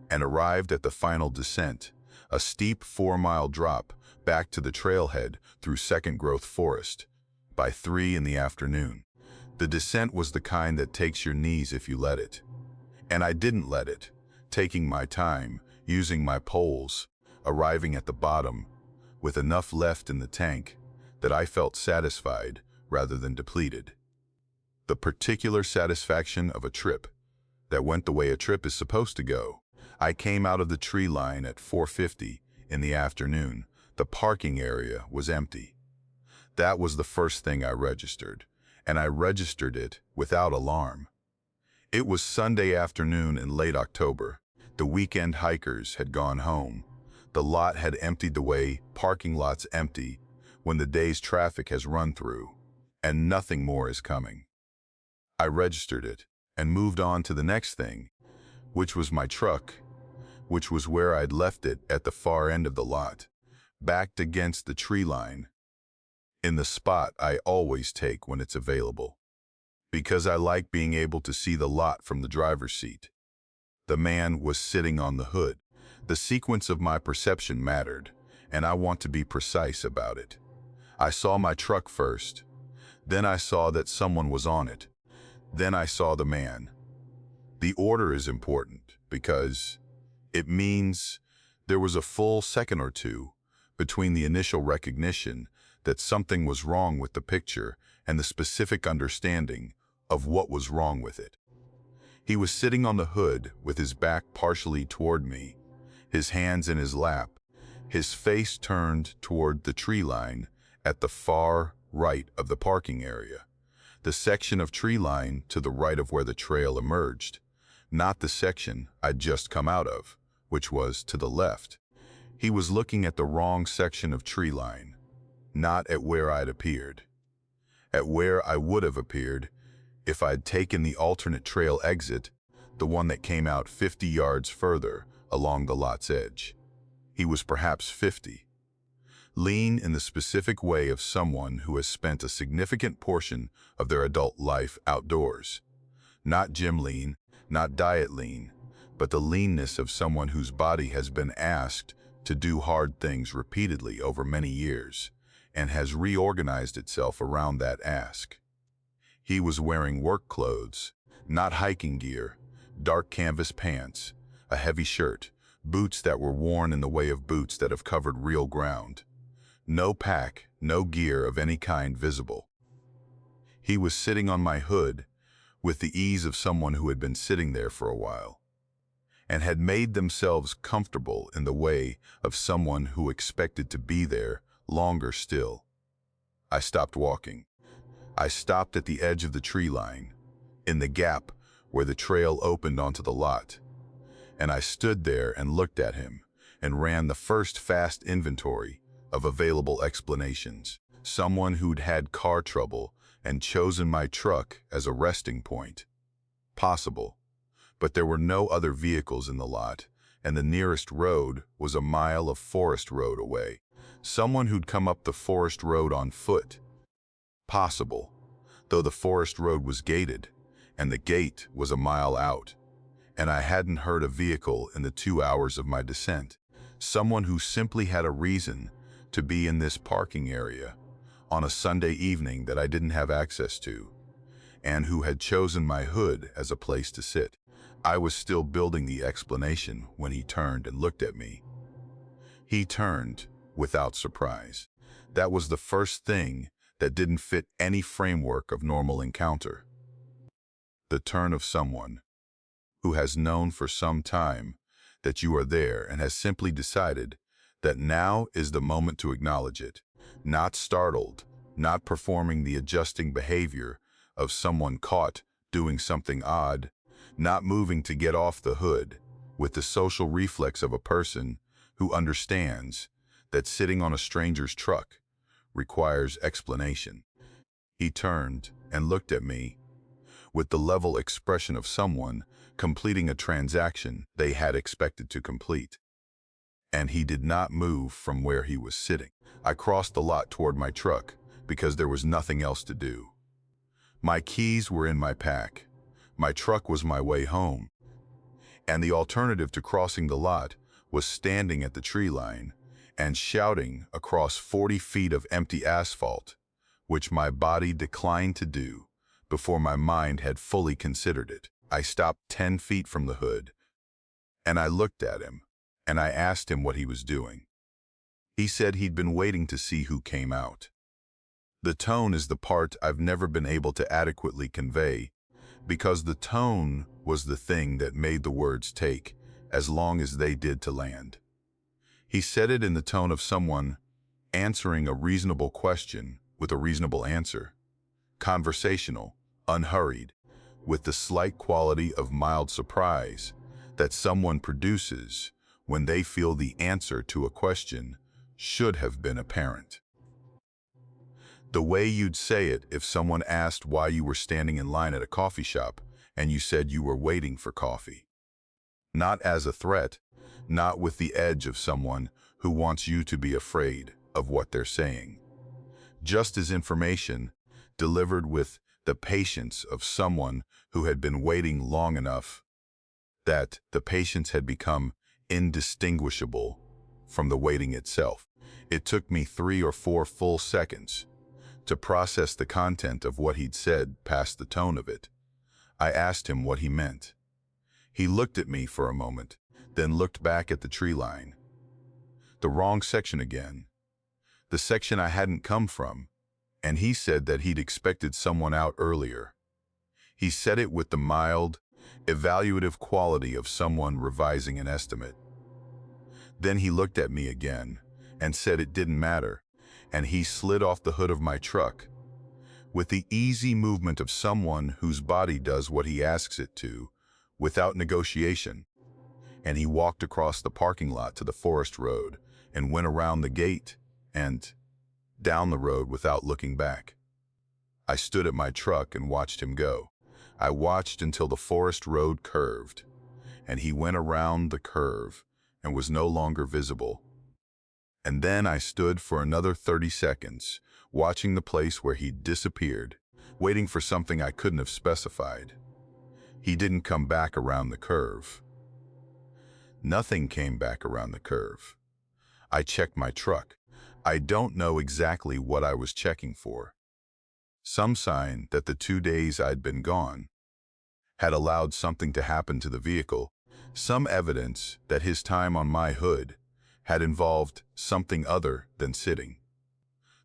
and arrived at the final descent, a steep 4-mile drop back to the trailhead through second-growth forest, by 3 in the afternoon. The descent was the kind that takes your knees if you let it. And I didn't let it, taking my time, using my poles, arriving at the bottom, with enough left in the tank that I felt satisfied rather than depleted. The particular satisfaction of a trip that went the way a trip is supposed to go. I came out of the tree line at 4:50 in the afternoon. The parking area was empty. That was the first thing I registered, and I registered it without alarm. It was Sunday afternoon in late October. The weekend hikers had gone home. The lot had emptied the way parking lots empty when the day's traffic has run through, and nothing more is coming. I registered it and moved on to the next thing, which was my truck, which was where I'd left it at the far end of the lot, backed against the tree line, in the spot I always take when it's available, because I like being able to see the lot from the driver's seat. The man was sitting on the hood. The sequence of my perception mattered, and I want to be precise about it. I saw my truck first, then I saw that someone was on it, then I saw the man. The order is important because it means there was a full second or two between the initial recognition that something was wrong with the picture and the specific understanding of what was wrong with it. He was sitting on the hood with his back partially toward me, his hands in his lap, His face turned toward the tree line at the far right of the parking area, the section of tree line to the right of where the trail emerged, not the section I'd just come out of, which was to the left. He was looking at the wrong section of tree line, not at where I'd appeared, at where I would have appeared if I'd taken the alternate trail exit, the one that came out 50 yards further along the lot's edge. He was perhaps 50. Lean in the specific way of someone who has spent a significant portion of their adult life outdoors. Not gym lean, not diet lean, but the leanness of someone whose body has been asked to do hard things repeatedly over many years and has reorganized itself around that ask. He was wearing work clothes, not hiking gear, dark canvas pants, a heavy shirt, boots that were worn in the way of boots that have covered real ground. No pack, no gear of any kind visible. He was sitting on my hood with the ease of someone who had been sitting there for a while and had made themselves comfortable in the way of someone who expected to be there longer still. I stopped walking. I stopped at the edge of the tree line, in the gap where the trail opened onto the lot, and I stood there and looked at him and ran the first fast inventory of available explanations. Someone who'd had car trouble and chosen my truck as a resting point. Possible, but there were no other vehicles in the lot, and the nearest road was a mile of forest road away. Someone who'd come up the forest road on foot. Possible, though the forest road was gated, and the gate was a mile out, and I hadn't heard a vehicle in the 2 hours of my descent. Someone who simply had a reason to be in this parking area on a Sunday evening that I didn't have access to, and who had chosen my hood as a place to sit. I was still building the explanation when he turned and looked at me. He turned without surprise. That was the first thing that didn't fit any framework of normal encounter. The turn of someone who has known for some time that you are there and has simply decided that now is the moment to acknowledge it, not startled, not performing the adjusting behavior of someone caught doing something odd, not moving to get off the hood, with the social reflex of a person who understands that sitting on a stranger's truck requires explanation. He turned and looked at me with the level expression of someone completing a transaction they had expected to complete. And he did not move from where he was sitting. I crossed the lot toward my truck because there was nothing else to do. My keys were in my pack. My truck was my way home. And the alternative to crossing the lot was standing at the tree line and shouting across 40 feet of empty asphalt, which my body declined to do before my mind had fully considered it. I stopped 10 feet from the hood, and I looked at him, and I asked him what he was doing. He said he'd been waiting to see who came out. The tone is the part I've never been able to adequately convey, because the tone was the thing that made the words take as long as they did to land. He said it in the tone of someone answering a reasonable question with a reasonable answer. Conversational, unhurried, with the slight quality of mild surprise that someone produces when they feel the answer to a question should have been apparent. The way you'd say it if someone asked why you were standing in line at a coffee shop and you said you were waiting for coffee. Not as a threat, not with the edge of someone who wants you to be afraid of what they're saying. Just as information delivered with the patience of someone who had been waiting long enough that the patience had become indistinguishable from the waiting itself. It took me 3 or 4 full seconds to process the content of what he'd said past the tone of it. I asked him what he meant. He looked at me for a moment, then looked back at the tree line. The wrong section again. The section I hadn't come from, and he said that he'd expected someone out earlier. He said it with the mild, evaluative quality of someone revising an estimate. Then he looked at me again and said it didn't matter, and he slid off the hood of my truck with the easy movement of someone whose body does what he asks it to, without negotiation. And he walked across the parking lot to the forest road and went around the gate and down the road without looking back. I stood at my truck and watched him go. I watched until the forest road curved, and he went around the curve and was no longer visible. And then I stood for another 30 seconds, watching the place where he disappeared, waiting for something I couldn't have specified. He didn't come back around the curve. Nothing came back around the curve. I checked my truck. I don't know exactly what I was checking for. Some sign that the 2 days I'd been gone had allowed something to happen to the vehicle, some evidence that his time on my hood had involved something other than sitting.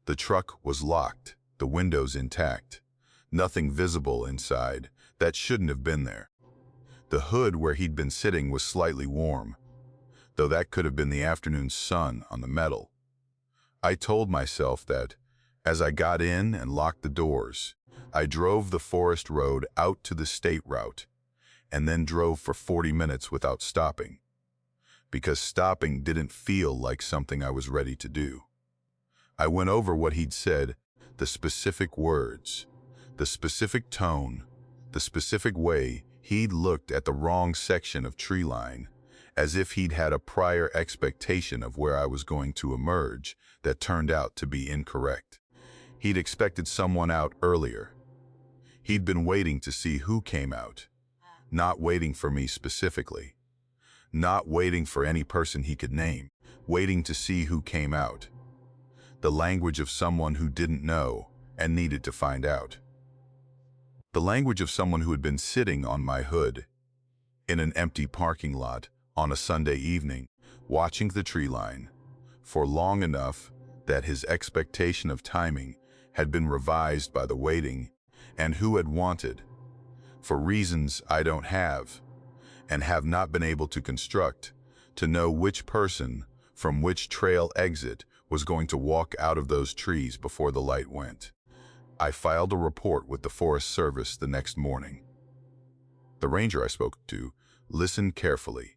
The truck was locked, the windows intact, nothing visible inside that shouldn't have been there. The hood where he'd been sitting was slightly warm, though that could have been the afternoon sun on the metal. I told myself that, as I got in and locked the doors, I drove the forest road out to the state route, and then drove for 40 minutes without stopping, because stopping didn't feel like something I was ready to do. I went over what he'd said, the specific words, the specific tone, the specific way he'd looked at the wrong section of tree line, as if he'd had a prior expectation of where I was going to emerge that turned out to be incorrect. He'd expected someone out earlier. He'd been waiting to see who came out, not waiting for me specifically, not waiting for any person he could name, waiting to see who came out. The language of someone who didn't know and needed to find out. The language of someone who had been sitting on my hood in an empty parking lot on a Sunday evening, watching the tree line for long enough that his expectation of timing had been revised by the waiting, and who had wanted, for reasons I don't have and have not been able to construct, to know which person from which trail exit was going to walk out of those trees before the light went. I filed a report with the Forest Service the next morning. The ranger I spoke to listened carefully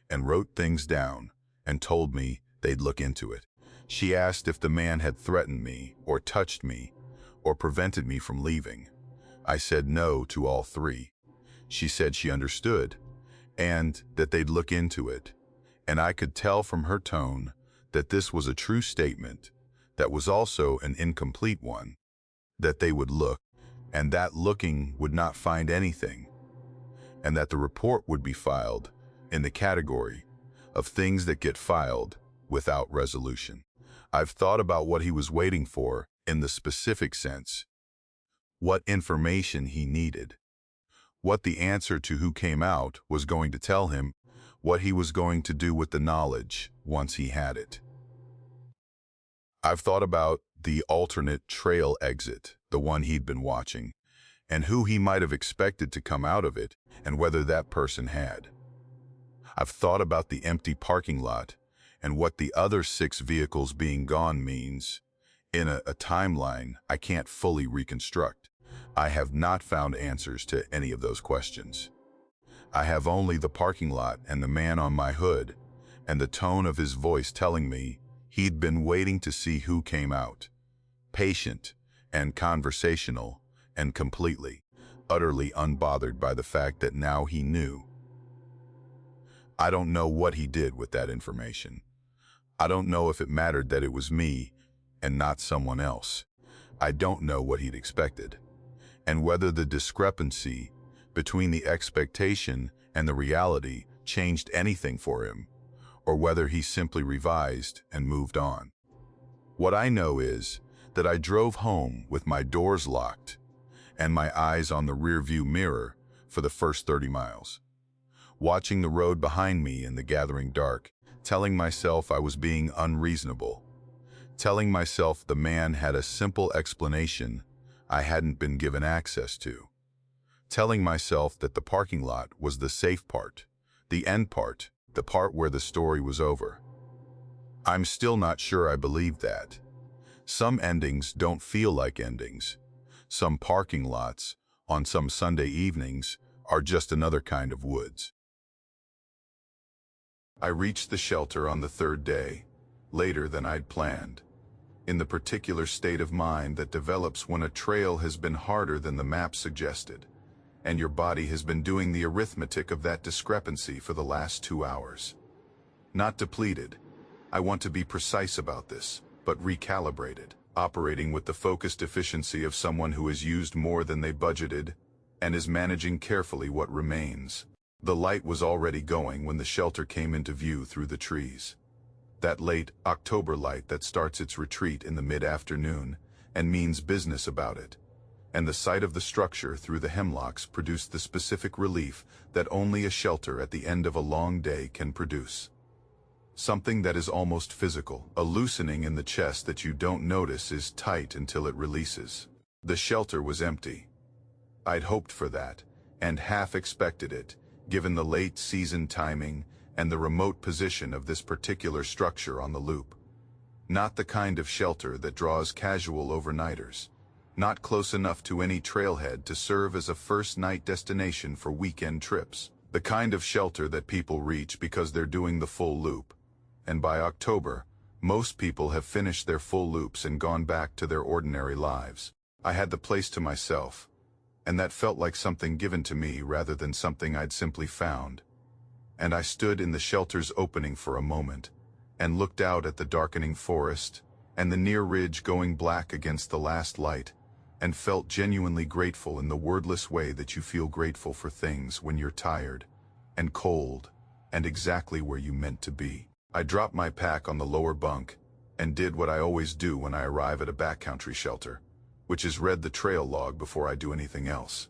and wrote things down and told me they'd look into it. She asked if the man had threatened me or touched me or prevented me from leaving. I said no to all three. She said she understood and that they'd look into it, and I could tell from her tone that this was a true statement that was also an incomplete one, that they would look, and that looking would not find anything, and that the report would be filed in the category of things that get filed without resolution. I've thought about what he was waiting for in the specific sense, what information he needed, what the answer to who came out was going to tell him, what he was going to do with the knowledge once he had it. I've thought about the alternate trail exit, the one he'd been watching, and who he might have expected to come out of it, and whether that person had. I've thought about the empty parking lot and what the other 6 vehicles being gone means in a timeline I can't fully reconstruct. I have not found answers to any of those questions. I have only the parking lot and the man on my hood, and the tone of his voice telling me he'd been waiting to see who came out. Patient and conversational and completely, utterly unbothered by the fact that now he knew. I don't know what he did with that information. I don't know if it mattered that it was me and not someone else. I don't know what he'd expected, and whether the discrepancy between the expectation and the reality changed anything for him, or whether he simply revised and moved on. What I know is that I drove home with my doors locked and my eyes on the rearview mirror for the first 30 miles, watching the road behind me in the gathering dark, telling myself I was being unreasonable, telling myself the man had a simple explanation I hadn't been given access to, telling myself that the parking lot was the safe part, the end part, the part where the story was over. I'm still not sure I believe that. Some endings don't feel like endings. Some parking lots, on some Sunday evenings, are just another kind of woods. I reached the shelter on the third day, later than I'd planned, in the particular state of mind that develops when a trail has been harder than the map suggested, and your body has been doing the arithmetic of that discrepancy for the last 2 hours. Not depleted, I want to be precise about this, but recalibrated, operating with the focused efficiency of someone who has used more than they budgeted and is managing carefully what remains. The light was already going when the shelter came into view through the trees. That late October light that starts its retreat in the mid-afternoon and means business about it. And the sight of the structure through the hemlocks produced the specific relief that only a shelter at the end of a long day can produce. Something that is almost physical, a loosening in the chest that you don't notice is tight until it releases. The shelter was empty. I'd hoped for that, and half expected it, given the late season timing and the remote position of this particular structure on the loop. Not the kind of shelter that draws casual overnighters. Not close enough to any trailhead to serve as a first-night destination for weekend trips. The kind of shelter that people reach because they're doing the full loop. And by October, most people have finished their full loops and gone back to their ordinary lives. I had the place to myself, and that felt like something given to me rather than something I'd simply found. And I stood in the shelter's opening for a moment, and looked out at the darkening forest, and the near ridge going black against the last light, and felt genuinely grateful in the wordless way that you feel grateful for things when you're tired, and cold, and exactly where you meant to be. I dropped my pack on the lower bunk, and did what I always do when I arrive at a backcountry shelter, which is read the trail log before I do anything else.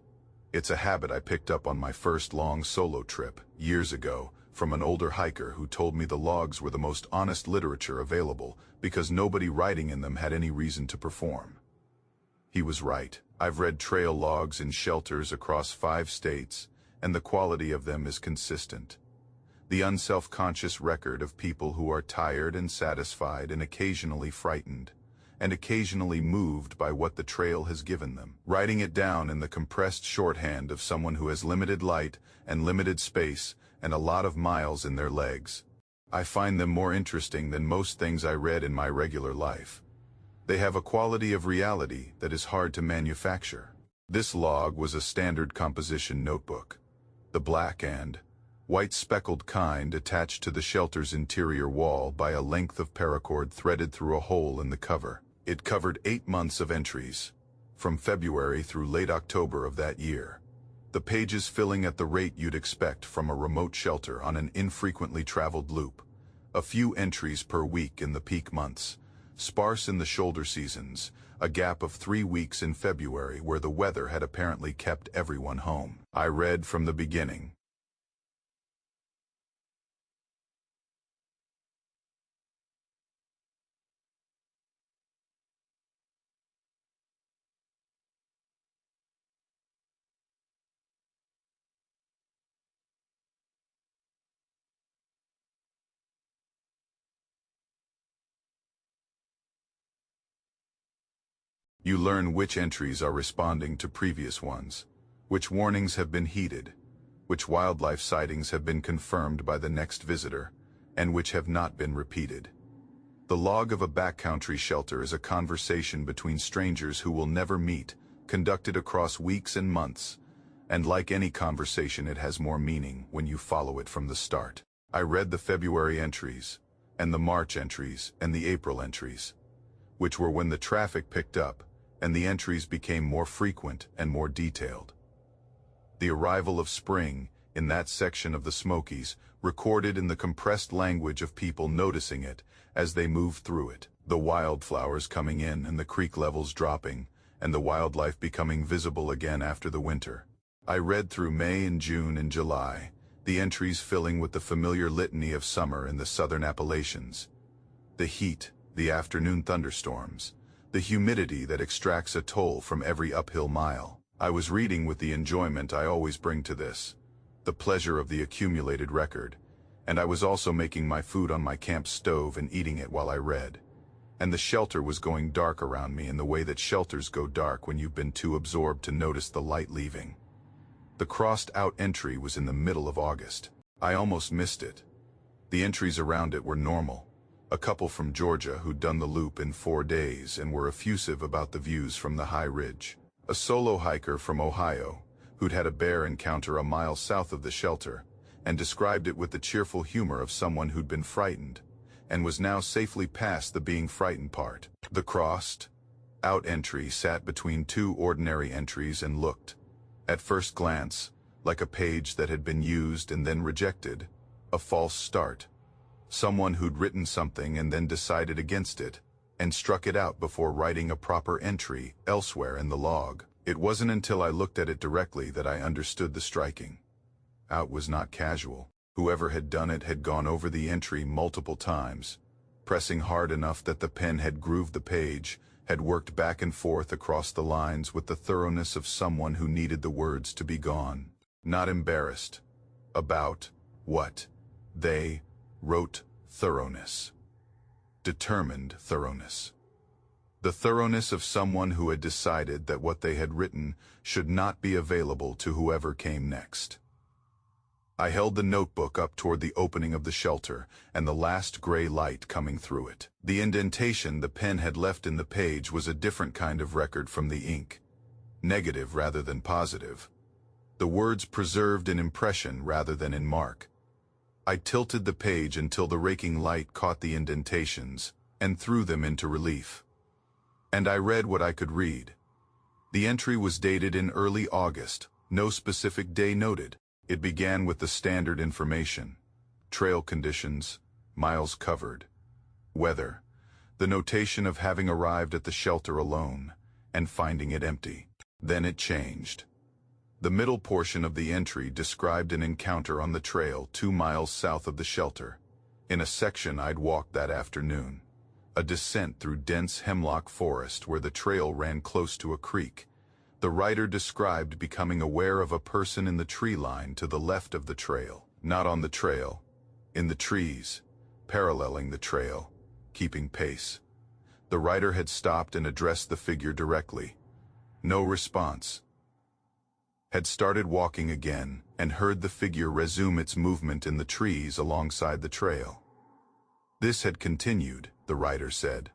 It's a habit I picked up on my first long solo trip, years ago, from an older hiker who told me the logs were the most honest literature available because nobody writing in them had any reason to perform. He was right. I've read trail logs in shelters across 5 states, and the quality of them is consistent. The unself-conscious record of people who are tired and satisfied and occasionally frightened, and occasionally moved by what the trail has given them. Writing it down in the compressed shorthand of someone who has limited light and limited space and a lot of miles in their legs. I find them more interesting than most things I read in my regular life. They have a quality of reality that is hard to manufacture. This log was a standard composition notebook. The black and white speckled kind attached to the shelter's interior wall by a length of paracord threaded through a hole in the cover. It covered 8 months of entries, from February through late October of that year. The pages filling at the rate you'd expect from a remote shelter on an infrequently traveled loop. A few entries per week in the peak months, sparse in the shoulder seasons, a gap of 3 weeks in February where the weather had apparently kept everyone home. I read from the beginning. You learn which entries are responding to previous ones, which warnings have been heeded, which wildlife sightings have been confirmed by the next visitor, and which have not been repeated. The log of a backcountry shelter is a conversation between strangers who will never meet, conducted across weeks and months, and like any conversation it has more meaning when you follow it from the start. I read the February entries, and the March entries, and the April entries, which were when the traffic picked up, and the entries became more frequent and more detailed. The arrival of spring, in that section of the Smokies, recorded in the compressed language of people noticing it as they moved through it. The wildflowers coming in and the creek levels dropping, and the wildlife becoming visible again after the winter. I read through May and June and July, the entries filling with the familiar litany of summer in the southern Appalachians. The heat, the afternoon thunderstorms, the humidity that extracts a toll from every uphill mile. I was reading with the enjoyment I always bring to this, the pleasure of the accumulated record, And I was also making my food on my camp stove and eating it while I read. And the shelter was going dark around me in the way that shelters go dark when you've been too absorbed to notice the light leaving. The crossed-out entry was in the middle of August. I almost missed it. The entries around it were normal. A couple from Georgia who'd done the loop in 4 days and were effusive about the views from the high ridge. A solo hiker from Ohio who'd had a bear encounter a mile south of the shelter and described it with the cheerful humor of someone who'd been frightened and was now safely past the being frightened part. The crossed-out entry sat between 2 ordinary entries and looked, at first glance, like a page that had been used and then rejected, a false start. Someone who'd written something and then decided against it, and struck it out before writing a proper entry elsewhere in the log. It wasn't until I looked at it directly that I understood the striking. Out was not casual. Whoever had done it had gone over the entry multiple times, pressing hard enough that the pen had grooved the page, had worked back and forth across the lines with the thoroughness of someone who needed the words to be gone. Not embarrassed about what they wrote. Thoroughness. Determined thoroughness. The thoroughness of someone who had decided that what they had written should not be available to whoever came next. I held the notebook up toward the opening of the shelter and the last gray light coming through it. The indentation the pen had left in the page was a different kind of record from the ink. Negative rather than positive. The words preserved in impression rather than in mark. I tilted the page until the raking light caught the indentations and threw them into relief. And I read what I could read. The entry was dated in early August, no specific day noted. It began with the standard information: trail conditions, miles covered, weather, the notation of having arrived at the shelter alone, and finding it empty. Then it changed. The middle portion of the entry described an encounter on the trail 2 miles south of the shelter, in a section I'd walked that afternoon. A descent through dense hemlock forest where the trail ran close to a creek. The writer described becoming aware of a person in the tree line to the left of the trail. Not on the trail, in the trees, paralleling the trail, keeping pace. The writer had stopped and addressed the figure directly. No response. Had started walking again and heard the figure resume its movement in the trees alongside the trail. This had continued, the writer said,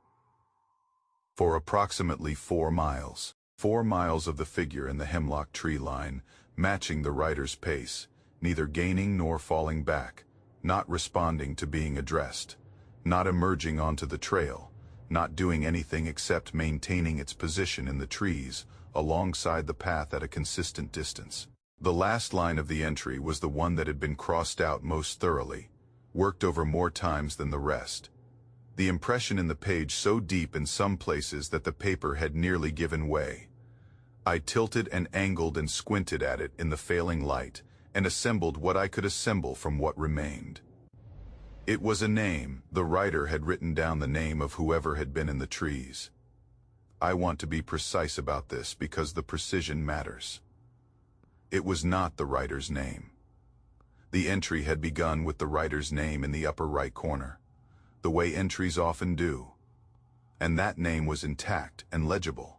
for approximately 4 miles. 4 miles of the figure in the hemlock tree line, matching the writer's pace, neither gaining nor falling back, not responding to being addressed, not emerging onto the trail, not doing anything except maintaining its position in the trees, alongside the path at a consistent distance. The last line of the entry was the one that had been crossed out most thoroughly, worked over more times than the rest. The impression in the page so deep in some places that the paper had nearly given way. I tilted and angled and squinted at it in the failing light, and assembled what I could assemble from what remained. It was a name. The writer had written down the name of whoever had been in the trees. I want to be precise about this because the precision matters. It was not the writer's name. The entry had begun with the writer's name in the upper right corner, the way entries often do. And that name was intact and legible.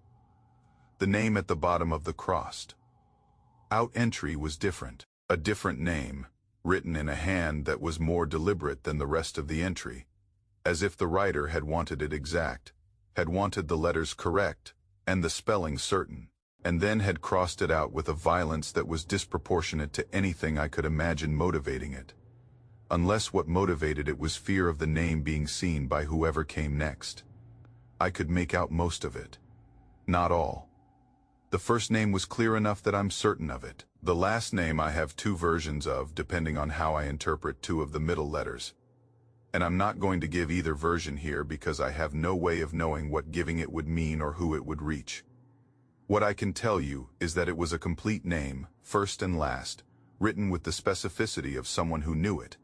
The name at the bottom of the crossed-out entry was different. A different name, written in a hand that was more deliberate than the rest of the entry, as if the writer had wanted it exact, had wanted the letters correct and the spelling certain, and then had crossed it out with a violence that was disproportionate to anything I could imagine motivating it. Unless what motivated it was fear of the name being seen by whoever came next. I could make out most of it. Not all. The first name was clear enough that I'm certain of it. The last name I have 2 versions of, depending on how I interpret 2 of the middle letters. And I'm not going to give either version here because I have no way of knowing what giving it would mean or who it would reach. What I can tell you is that it was a complete name, first and last, written with the specificity of someone who knew it,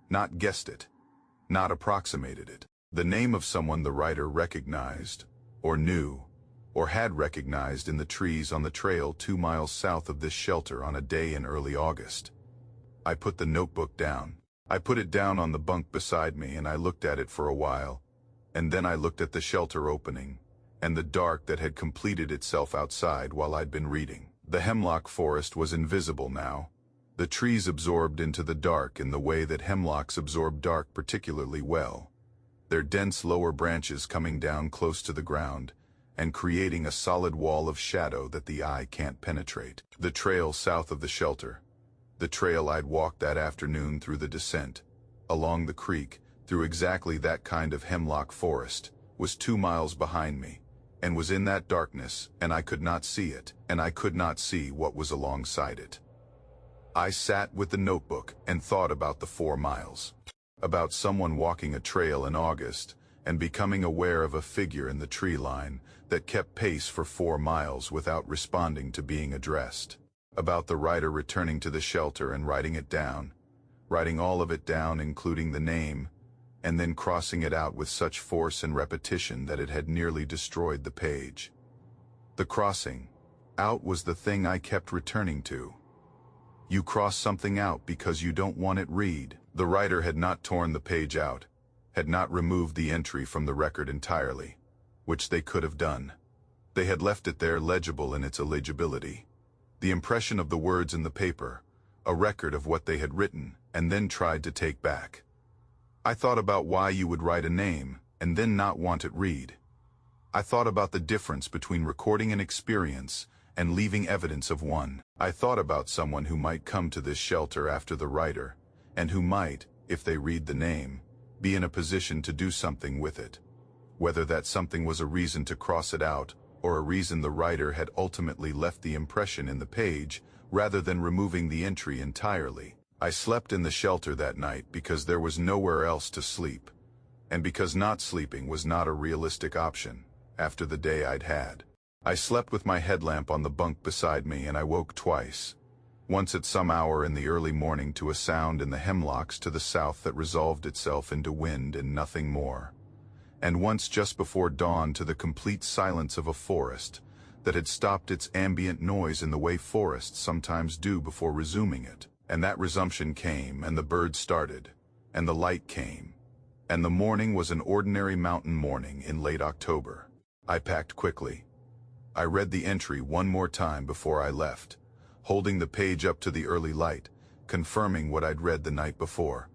not guessed it, not approximated it. The name of someone the writer recognized, or knew, or had recognized in the trees on the trail 2 miles south of this shelter on a day in early August. I put the notebook down. I put it down on the bunk beside me and I looked at it for a while, and then I looked at the shelter opening, and the dark that had completed itself outside while I'd been reading. The hemlock forest was invisible now. The trees absorbed into the dark in the way that hemlocks absorb dark particularly well, their dense lower branches coming down close to the ground and creating a solid wall of shadow that the eye can't penetrate. The trail south of the shelter, the trail I'd walked that afternoon through the descent, along the creek, through exactly that kind of hemlock forest, was 2 miles behind me, and was in that darkness, and I could not see it, and I could not see what was alongside it. I sat with the notebook and thought about the 4 miles, about someone walking a trail in August and becoming aware of a figure in the tree line that kept pace for 4 miles without responding to being addressed, about the writer returning to the shelter and writing it down, writing all of it down including the name, and then crossing it out with such force and repetition that it had nearly destroyed the page. The crossing out was the thing I kept returning to. You cross something out because you don't want it read. The writer had not torn the page out, had not removed the entry from the record entirely, which they could have done. They had left it there legible in its illegibility, the impression of the words in the paper, a record of what they had written and then tried to take back. I thought about why you would write a name and then not want it read. I thought about the difference between recording an experience and leaving evidence of one. I thought about someone who might come to this shelter after the writer, and who might, if they read the name, be in a position to do something with it. Whether that something was a reason to cross it out, or a reason the writer had ultimately left the impression in the page, rather than removing the entry entirely. I slept in the shelter that night because there was nowhere else to sleep, and because not sleeping was not a realistic option, after the day I'd had. I slept with my headlamp on the bunk beside me, and I woke twice. Once at some hour in the early morning to a sound in the hemlocks to the south that resolved itself into wind and nothing more. And once just before dawn to the complete silence of a forest that had stopped its ambient noise in the way forests sometimes do before resuming it. And that resumption came, and the birds started, and the light came, and the morning was an ordinary mountain morning in late October. I packed quickly. I read the entry one more time before I left, holding the page up to the early light, confirming what I'd read the night before.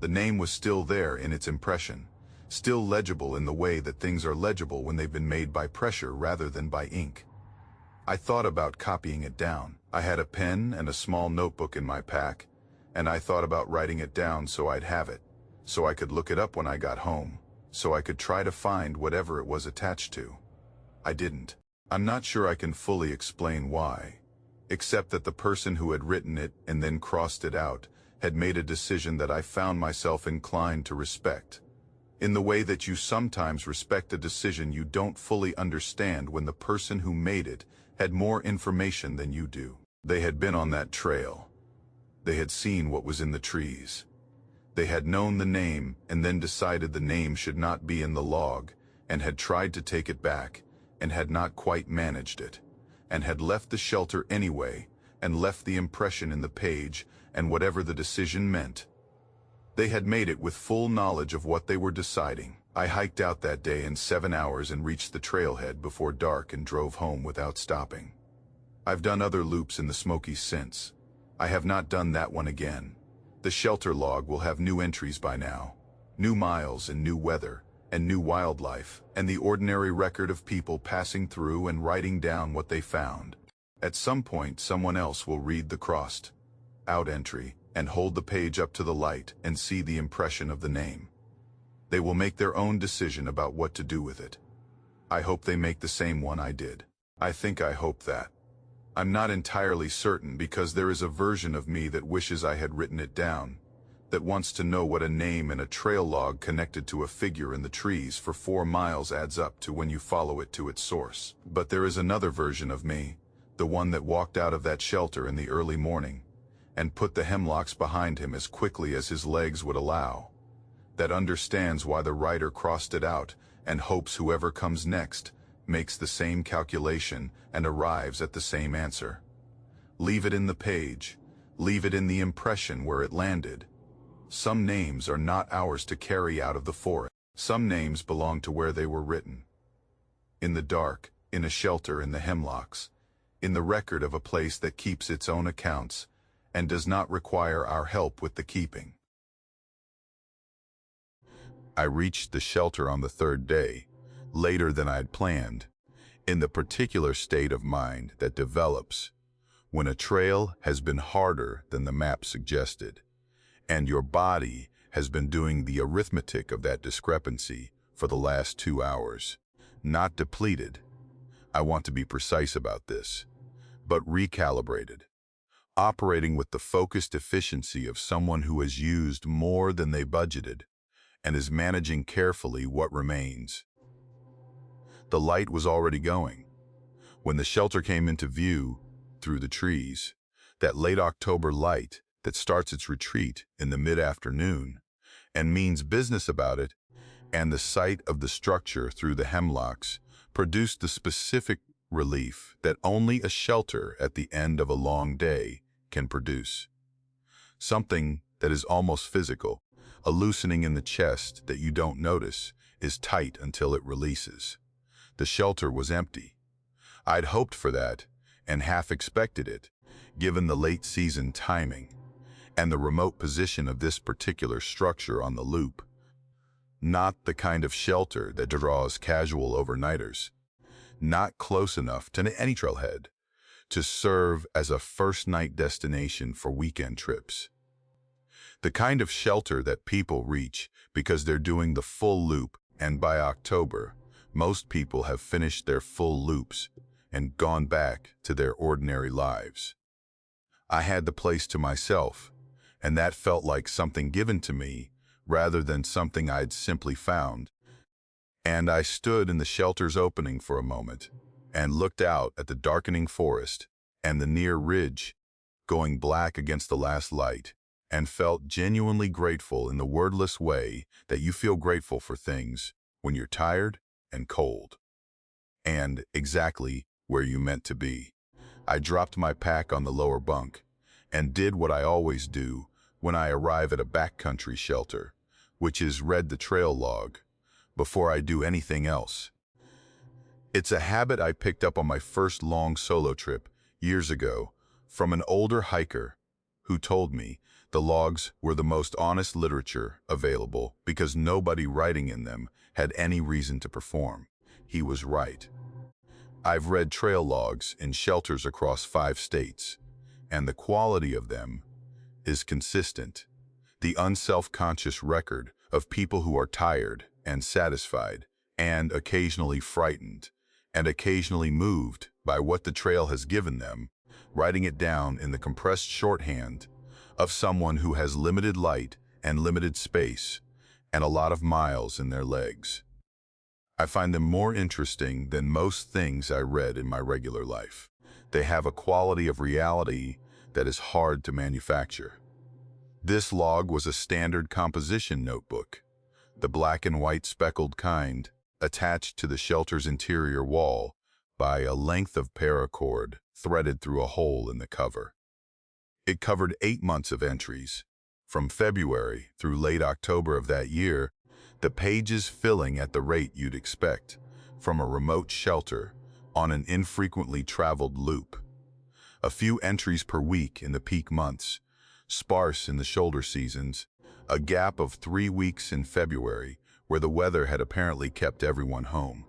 The name was still there in its impression, still legible in the way that things are legible when they've been made by pressure rather than by ink. I thought about copying it down. I had a pen and a small notebook in my pack, and I thought about writing it down so I'd have it, so I could look it up when I got home, so I could try to find whatever it was attached to. I didn't. I'm not sure I can fully explain why, except that the person who had written it and then crossed it out had made a decision that I found myself inclined to respect, in the way that you sometimes respect a decision you don't fully understand when the person who made it had more information than you do. They had been on that trail. They had seen what was in the trees. They had known the name and then decided the name should not be in the log, and had tried to take it back, and had not quite managed it, and had left the shelter anyway, and left the impression in the page, and whatever the decision meant. They had made it with full knowledge of what they were deciding. I hiked out that day in 7 hours and reached the trailhead before dark and drove home without stopping. I've done other loops in the Smokies since. I have not done that one again. The shelter log will have new entries by now. New miles and new weather, and new wildlife, and the ordinary record of people passing through and writing down what they found. At some point, someone else will read the crossed out entry and hold the page up to the light and see the impression of the name. They will make their own decision about what to do with it. I hope they make the same one I did. I think I hope that. I'm not entirely certain because there is a version of me that wishes I had written it down, that wants to know what a name in a trail log connected to a figure in the trees for 4 miles adds up to when you follow it to its source. But there is another version of me, the one that walked out of that shelter in the early morning, and put the hemlocks behind him as quickly as his legs would allow, that understands why the writer crossed it out and hopes whoever comes next makes the same calculation and arrives at the same answer. Leave it in the page, leave it in the impression where it landed. Some names are not ours to carry out of the forest. Some names belong to where they were written. In the dark, in a shelter in the hemlocks, in the record of a place that keeps its own accounts and does not require our help with the keeping. I reached the shelter on the third day, later than I'd planned, in the particular state of mind that develops when a trail has been harder than the map suggested, and your body has been doing the arithmetic of that discrepancy for the last 2 hours. Not depleted, I want to be precise about this, but recalibrated, operating with the focused efficiency of someone who has used more than they budgeted and is managing carefully what remains. The light was already going. When the shelter came into view through the trees, that late October light that starts its retreat in the mid-afternoon and means business about it, and the sight of the structure through the hemlocks produced the specific relief that only a shelter at the end of a long day can produce. Something that is almost physical, a loosening in the chest that you don't notice is tight until it releases. The shelter was empty. I'd hoped for that and half expected it, given the late season timing and the remote position of this particular structure on the loop. Not the kind of shelter that draws casual overnighters, not close enough to any trailhead to serve as a first-night destination for weekend trips. The kind of shelter that people reach because they're doing the full loop, and by October, most people have finished their full loops and gone back to their ordinary lives. I had the place to myself, and that felt like something given to me rather than something I'd simply found. And I stood in the shelter's opening for a moment and looked out at the darkening forest and the near ridge going black against the last light, and felt genuinely grateful in the wordless way that you feel grateful for things when you're tired and cold, and exactly where you meant to be. I dropped my pack on the lower bunk and did what I always do when I arrive at a backcountry shelter, which is read the trail log before I do anything else. It's a habit I picked up on my first long solo trip years ago from an older hiker who told me the logs were the most honest literature available because nobody writing in them had any reason to perform. He was right. I've read trail logs in shelters across 5 states, and the quality of them is consistent. The unself-conscious record of people who are tired and satisfied and occasionally frightened and occasionally moved by what the trail has given them, writing it down in the compressed shorthand of someone who has limited light and limited space and a lot of miles in their legs. I find them more interesting than most things I read in my regular life. They have a quality of reality that is hard to manufacture. This log was a standard composition notebook, the black and white speckled kind, attached to the shelter's interior wall by a length of paracord threaded through a hole in the cover. It covered 8 months of entries, from February through late October of that year, the pages filling at the rate you'd expect from a remote shelter on an infrequently traveled loop. A few entries per week in the peak months, sparse in the shoulder seasons, a gap of 3 weeks in February where the weather had apparently kept everyone home.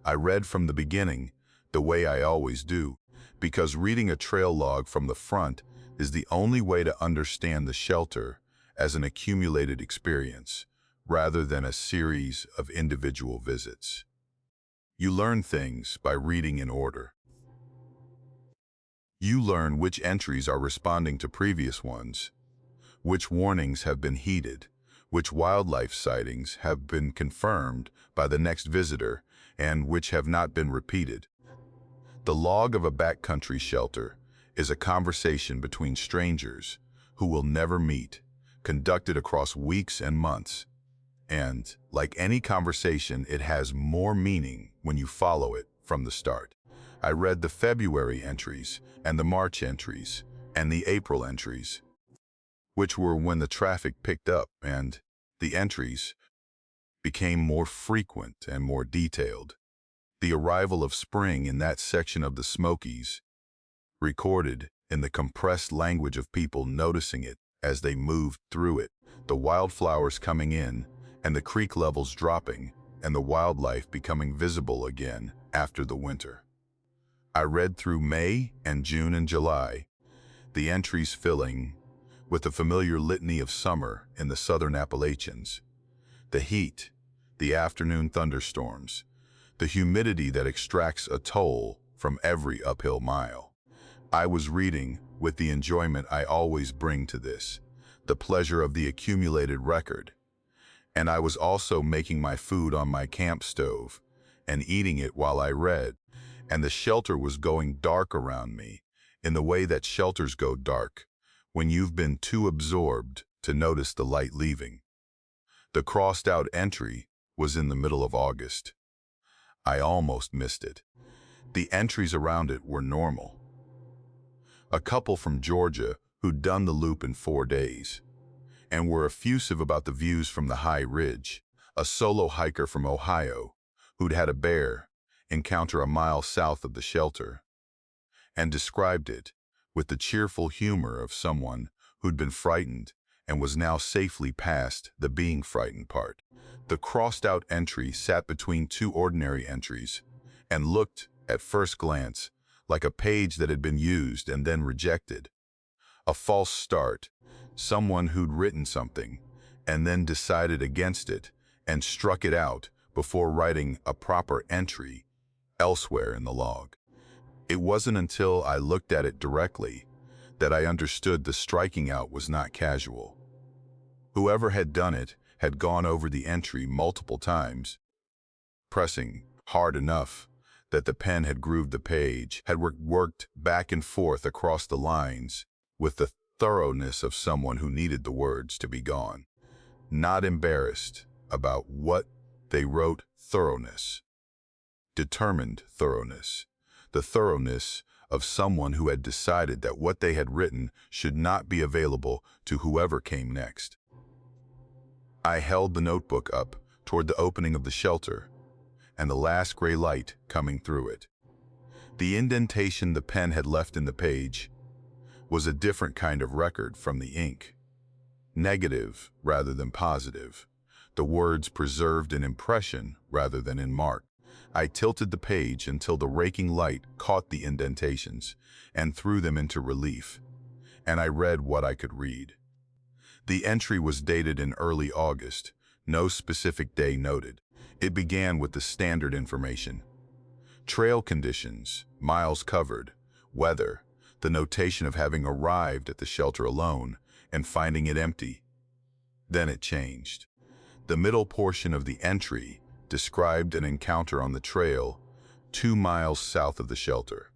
I read from the beginning, the way I always do, because reading a trail log from the front is the only way to understand the shelter as an accumulated experience, rather than a series of individual visits. You learn things by reading in order. You learn which entries are responding to previous ones, which warnings have been heeded, which wildlife sightings have been confirmed by the next visitor, and which have not been repeated. The log of a backcountry shelter is a conversation between strangers who will never meet, conducted across weeks and months. And, like any conversation, it has more meaning when you follow it from the start. I read the February entries, and the March entries, and the April entries. which were when the traffic picked up and the entries became more frequent and more detailed. The arrival of spring in that section of the Smokies, recorded in the compressed language of people noticing it as they moved through it, the wildflowers coming in and the creek levels dropping and the wildlife becoming visible again after the winter. I read through May and June and July, the entries filling with the familiar litany of summer in the southern Appalachians. The heat, the afternoon thunderstorms, the humidity that extracts a toll from every uphill mile. I was reading with the enjoyment I always bring to this, the pleasure of the accumulated record. And I was also making my food on my camp stove and eating it while I read, and the shelter was going dark around me in the way that shelters go dark when you've been too absorbed to notice the light leaving. The crossed-out entry was in the middle of August. I almost missed it. The entries around it were normal. A couple from Georgia who'd done the loop in 4 days and were effusive about the views from the high ridge. A solo hiker from Ohio who'd had a bear encounter a mile south of the shelter and described it with the cheerful humor of someone who'd been frightened and was now safely past the being frightened part. The crossed-out entry sat between two ordinary entries and looked, at first glance, like a page that had been used and then rejected. A false start, someone who'd written something and then decided against it and struck it out before writing a proper entry elsewhere in the log. It wasn't until I looked at it directly that I understood the striking out was not casual. Whoever had done it had gone over the entry multiple times, pressing hard enough that the pen had grooved the page, had worked back and forth across the lines with the thoroughness of someone who needed the words to be gone. Not embarrassed about what they wrote, thoroughness. Determined thoroughness. The thoroughness of someone who had decided that what they had written should not be available to whoever came next. I held the notebook up toward the opening of the shelter and the last gray light coming through it. The indentation the pen had left in the page was a different kind of record from the ink. Negative rather than positive. The words preserved in impression rather than in mark. I tilted the page until the raking light caught the indentations and threw them into relief, and I read what I could read. The entry was dated in early August, no specific day noted. It began with the standard information. Trail conditions, miles covered, weather, the notation of having arrived at the shelter alone and finding it empty. Then it changed. The middle portion of the entry described an encounter on the trail 2 miles south of the shelter.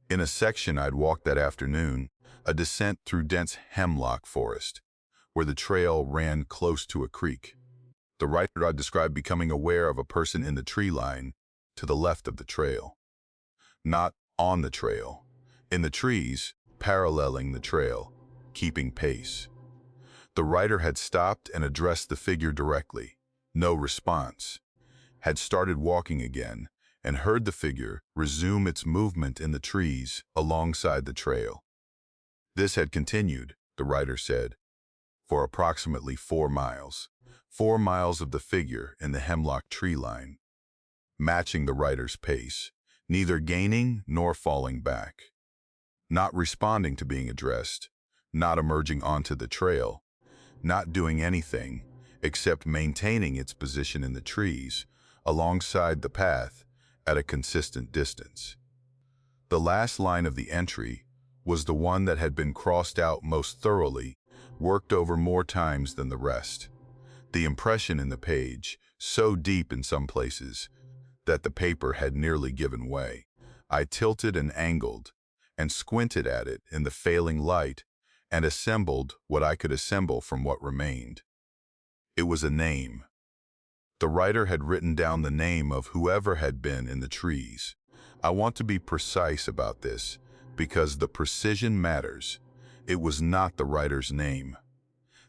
In a section I'd walked that afternoon, a descent through dense hemlock forest, where the trail ran close to a creek. The writer I'd described becoming aware of a person in the tree line to the left of the trail. Not on the trail, in the trees, paralleling the trail, keeping pace. The writer had stopped and addressed the figure directly. No response. Had started walking again and heard the figure resume its movement in the trees alongside the trail. This had continued, the writer said, for approximately 4 miles. 4 miles of the figure in the hemlock tree line, matching the writer's pace, neither gaining nor falling back. Not responding to being addressed, not emerging onto the trail, not doing anything except maintaining its position in the trees alongside the path at a consistent distance. The last line of the entry was the one that had been crossed out most thoroughly, worked over more times than the rest. The impression in the page, so deep in some places that the paper had nearly given way. I tilted and angled and squinted at it in the failing light and assembled what I could assemble from what remained. It was a name. The writer had written down the name of whoever had been in the trees. I want to be precise about this because the precision matters. It was not the writer's name.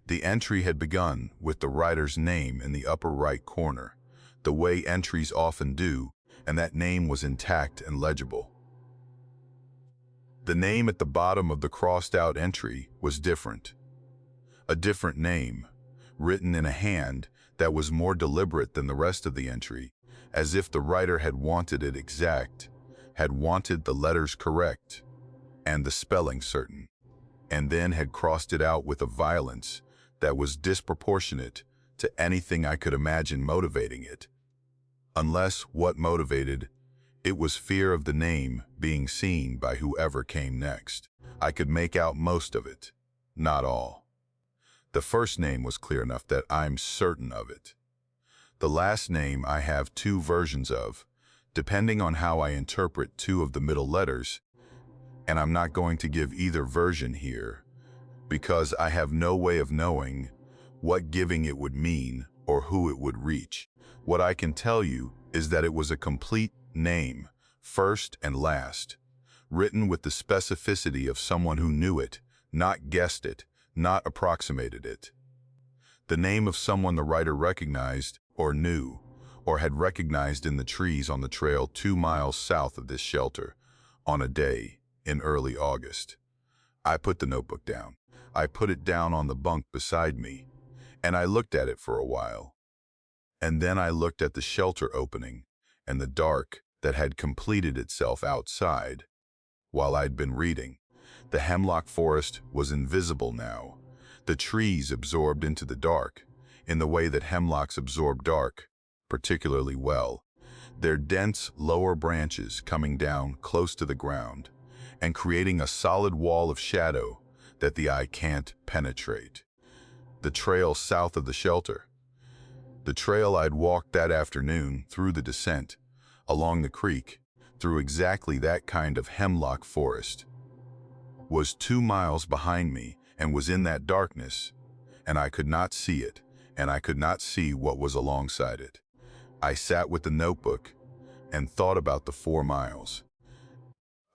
The entry had begun with the writer's name in the upper right corner, the way entries often do, and that name was intact and legible. The name at the bottom of the crossed-out entry was different. A different name, written in a hand that was more deliberate than the rest of the entry, as if the writer had wanted it exact, had wanted the letters correct, and the spelling certain, and then had crossed it out with a violence that was disproportionate to anything I could imagine motivating it. Unless what motivated it was fear of the name being seen by whoever came next. I could make out most of it, not all. The first name was clear enough that I'm certain of it. The last name I have two versions of, depending on how I interpret two of the middle letters, and I'm not going to give either version here, because I have no way of knowing what giving it would mean or who it would reach. What I can tell you is that it was a complete name, first and last, written with the specificity of someone who knew it, not guessed it, not approximated it. The name of someone the writer recognized or knew, or had recognized in the trees on the trail 2 miles south of this shelter, on a day in early August. I put the notebook down. I put it down on the bunk beside me, and I looked at it for a while. And then I looked at the shelter opening and the dark that had completed itself outside while I'd been reading. The hemlock forest was invisible now, the trees absorbed into the dark, in the way that hemlocks absorb dark particularly well, their dense lower branches coming down close to the ground and creating a solid wall of shadow that the eye can't penetrate. The trail south of the shelter, the trail I'd walked that afternoon through the descent, along the creek, through exactly that kind of hemlock forest, was 2 miles behind me and was in that darkness, and I could not see it, and I could not see what was alongside it. I sat with the notebook and thought about the 4 miles,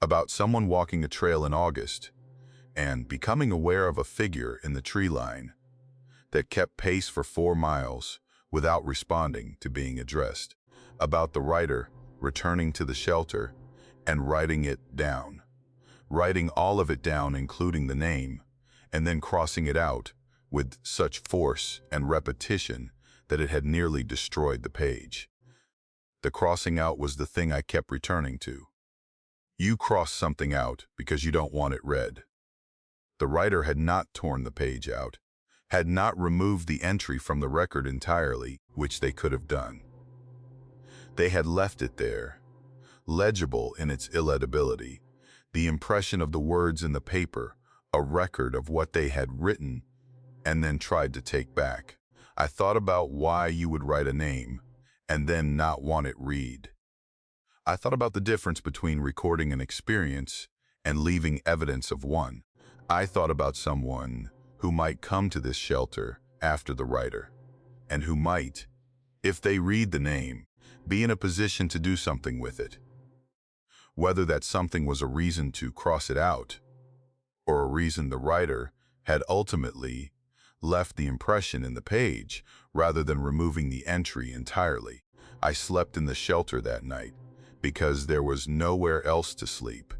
about someone walking a trail in August and becoming aware of a figure in the tree line that kept pace for 4 miles without responding to being addressed, about the writer returning to the shelter and writing it down, writing all of it down including the name, and then crossing it out with such force and repetition that it had nearly destroyed the page. The crossing out was the thing I kept returning to. You cross something out because you don't want it read. The writer had not torn the page out, had not removed the entry from the record entirely, which they could have done. They had left it there, legible in its illegibility, the impression of the words in the paper, a record of what they had written and then tried to take back. I thought about why you would write a name and then not want it read. I thought about the difference between recording an experience and leaving evidence of one. I thought about someone who might come to this shelter after the writer, and who might, if they read the name, be in a position to do something with it. Whether that something was a reason to cross it out, or a reason the writer had ultimately left the impression in the page rather than removing the entry entirely. I slept in the shelter that night because there was nowhere else to sleep,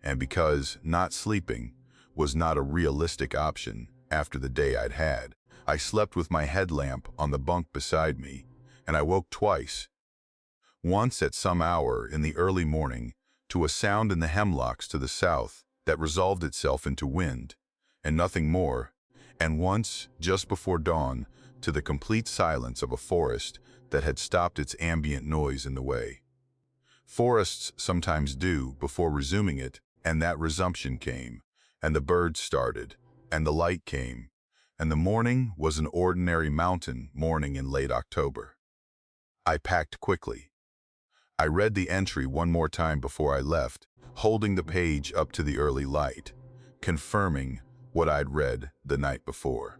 and because not sleeping was not a realistic option after the day I'd had. I slept with my headlamp on the bunk beside me, and I woke twice. Once at some hour in the early morning to a sound in the hemlocks to the south that resolved itself into wind, and nothing more, and once just before dawn to the complete silence of a forest that had stopped its ambient noise in the way. Forests sometimes do before resuming it, and that resumption came, and the birds started, and the light came, and the morning was an ordinary mountain morning in late October. I packed quickly. I read the entry one more time before I left, holding the page up to the early light, confirming what I'd read the night before.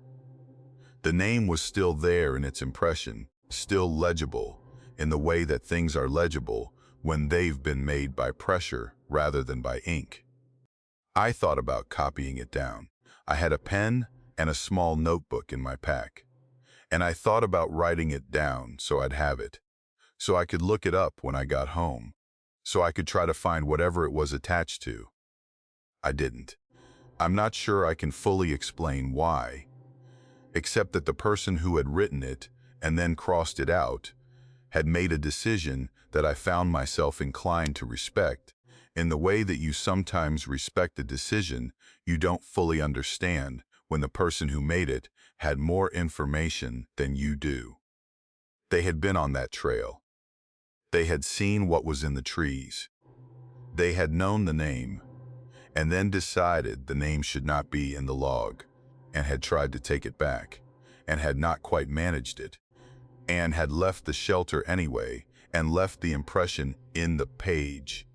The name was still there in its impression, still legible, in the way that things are legible when they've been made by pressure rather than by ink. I thought about copying it down. I had a pen and a small notebook in my pack, and I thought about writing it down so I'd have it, so I could look it up when I got home, so I could try to find whatever it was attached to. I didn't. I'm not sure I can fully explain why, except that the person who had written it and then crossed it out had made a decision that I found myself inclined to respect, in the way that you sometimes respect a decision you don't fully understand when the person who made it had more information than you do. They had been on that trail. They had seen what was in the trees. They had known the name, and then decided the name should not be in the log, and had tried to take it back, and had not quite managed it, and had left the shelter anyway, and left the impression in the page.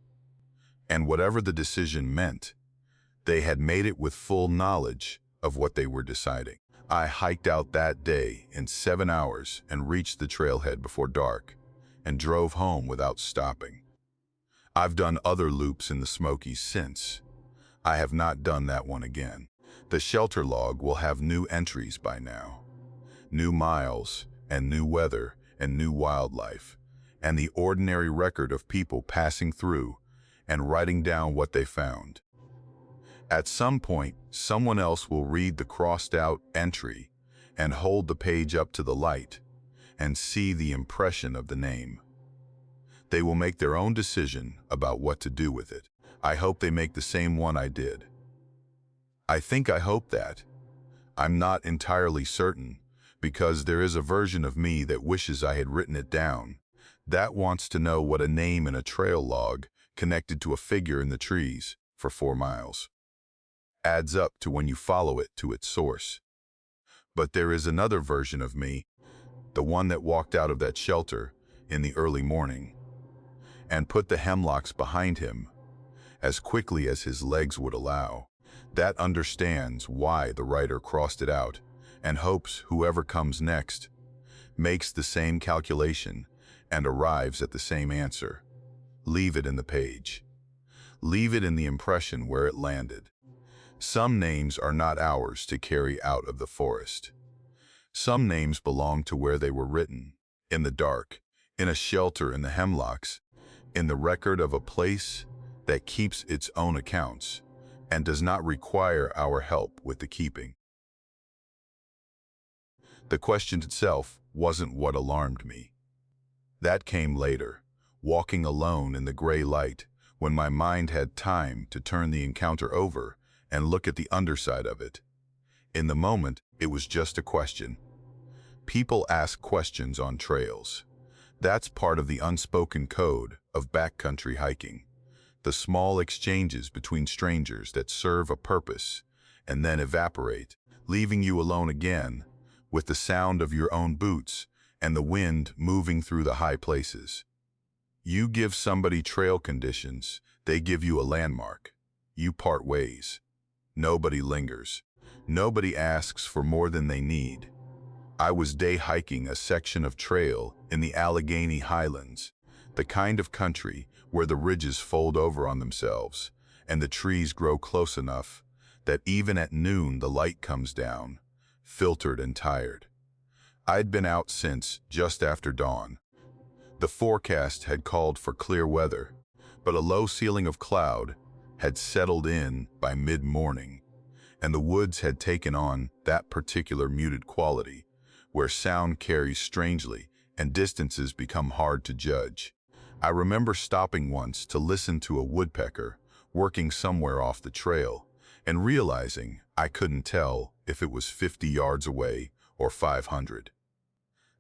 And whatever the decision meant, they had made it with full knowledge of what they were deciding. I hiked out that day in 7 hours and reached the trailhead before dark, and drove home without stopping. I've done other loops in the Smokies since. I have not done that one again. The shelter log will have new entries by now. New miles, and new weather, and new wildlife, and the ordinary record of people passing through and writing down what they found. At some point, someone else will read the crossed-out entry and hold the page up to the light and see the impression of the name. They will make their own decision about what to do with it. I hope they make the same one I did. I think I hope that. I'm not entirely certain, because there is a version of me that wishes I had written it down, that wants to know what a name in a trail log connected to a figure in the trees for 4 miles adds up to when you follow it to its source. But there is another version of me, the one that walked out of that shelter in the early morning and put the hemlocks behind him as quickly as his legs would allow, that understands why the writer crossed it out and hopes whoever comes next makes the same calculation and arrives at the same answer. Leave it in the page. Leave it in the impression where it landed. Some names are not ours to carry out of the forest. Some names belong to where they were written, in the dark, in a shelter in the hemlocks, in the record of a place that keeps its own accounts and does not require our help with the keeping. The question itself wasn't what alarmed me. That came later, walking alone in the gray light, when my mind had time to turn the encounter over and look at the underside of it. In the moment, it was just a question. People ask questions on trails. That's part of the unspoken code of backcountry hiking. The small exchanges between strangers that serve a purpose and then evaporate, leaving you alone again with the sound of your own boots and the wind moving through the high places. You give somebody trail conditions, they give you a landmark. You part ways. Nobody lingers. Nobody asks for more than they need. I was day hiking a section of trail in the Allegheny Highlands, the kind of country where the ridges fold over on themselves and the trees grow close enough that even at noon the light comes down, filtered and tired. I'd been out since just after dawn. The forecast had called for clear weather, but a low ceiling of cloud had settled in by mid-morning, and the woods had taken on that particular muted quality where sound carries strangely and distances become hard to judge. I remember stopping once to listen to a woodpecker working somewhere off the trail and realizing I couldn't tell if it was 50 yards away or 500.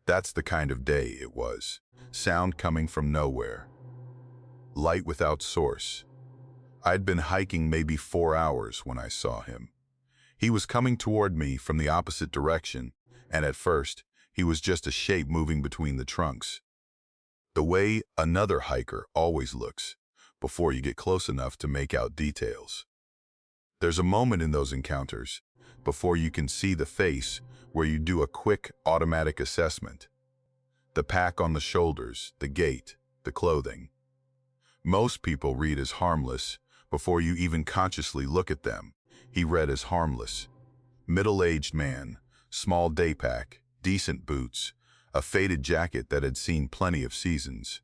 That's the kind of day it was. Sound coming from nowhere. Light without source. I'd been hiking maybe 4 hours when I saw him. He was coming toward me from the opposite direction, and at first, he was just a shape moving between the trunks. The way another hiker always looks before you get close enough to make out details. There's a moment in those encounters before you can see the face where you do a quick automatic assessment. The pack on the shoulders, the gait, the clothing. Most people read as harmless before you even consciously look at them. He read as harmless. Middle-aged man, small day pack, decent boots, a faded jacket that had seen plenty of seasons.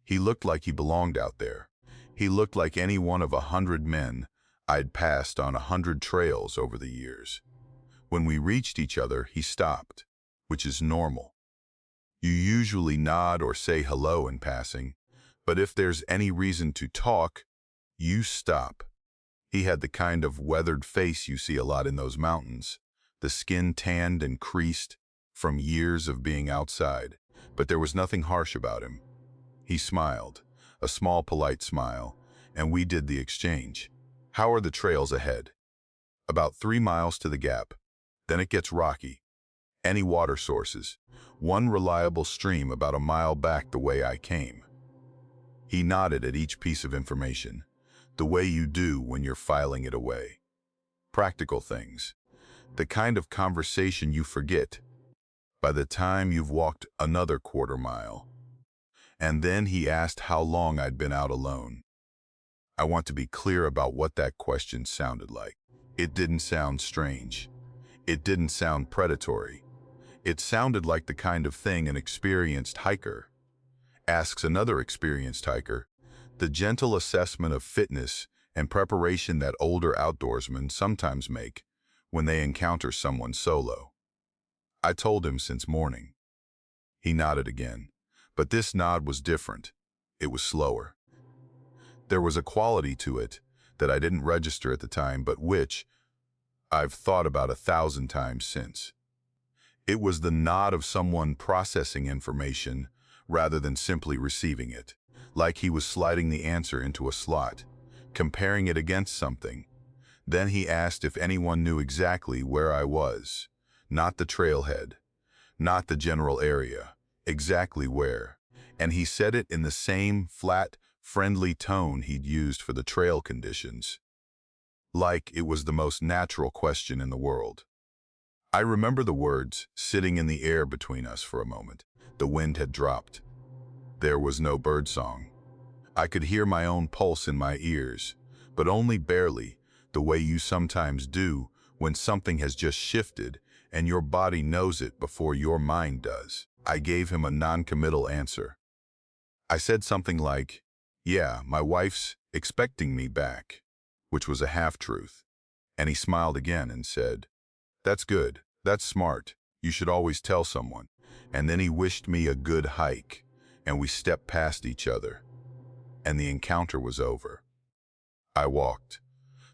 He looked like he belonged out there. He looked like any one of 100 men I'd passed on 100 trails over the years. When we reached each other, he stopped, which is normal. You usually nod or say hello in passing, but if there's any reason to talk, you stop. He had the kind of weathered face you see a lot in those mountains, the skin tanned and creased from years of being outside, but there was nothing harsh about him. He smiled, a small polite smile, and we did the exchange. How are the trails ahead? About 3 miles to the gap. Then it gets rocky. Any water sources? One reliable stream about a mile back the way I came. He nodded at each piece of information, the way you do when you're filing it away. Practical things. The kind of conversation you forget by the time you've walked another quarter mile. And then he asked how long I'd been out alone. I want to be clear about what that question sounded like. It didn't sound strange. It didn't sound predatory. It sounded like the kind of thing an experienced hiker asks another experienced hiker, the gentle assessment of fitness and preparation that older outdoorsmen sometimes make when they encounter someone solo. I told him since morning. He nodded again, but this nod was different. It was slower. There was a quality to it that I didn't register at the time, but which I've thought about 1,000 times since. It was the nod of someone processing information rather than simply receiving it, like he was sliding the answer into a slot, comparing it against something. Then he asked if anyone knew exactly where I was, not the trailhead, not the general area, exactly where. And he said it in the same flat, friendly tone he'd used for the trail conditions, like it was the most natural question in the world. I remember the words sitting in the air between us for a moment. The wind had dropped. There was no birdsong. I could hear my own pulse in my ears, but only barely, the way you sometimes do when something has just shifted and your body knows it before your mind does. I gave him a non-committal answer. I said something like, "Yeah, my wife's expecting me back," which was a half-truth. And he smiled again and said, "That's good. That's smart. You should always tell someone." And then he wished me a good hike, and we stepped past each other, and the encounter was over. I walked.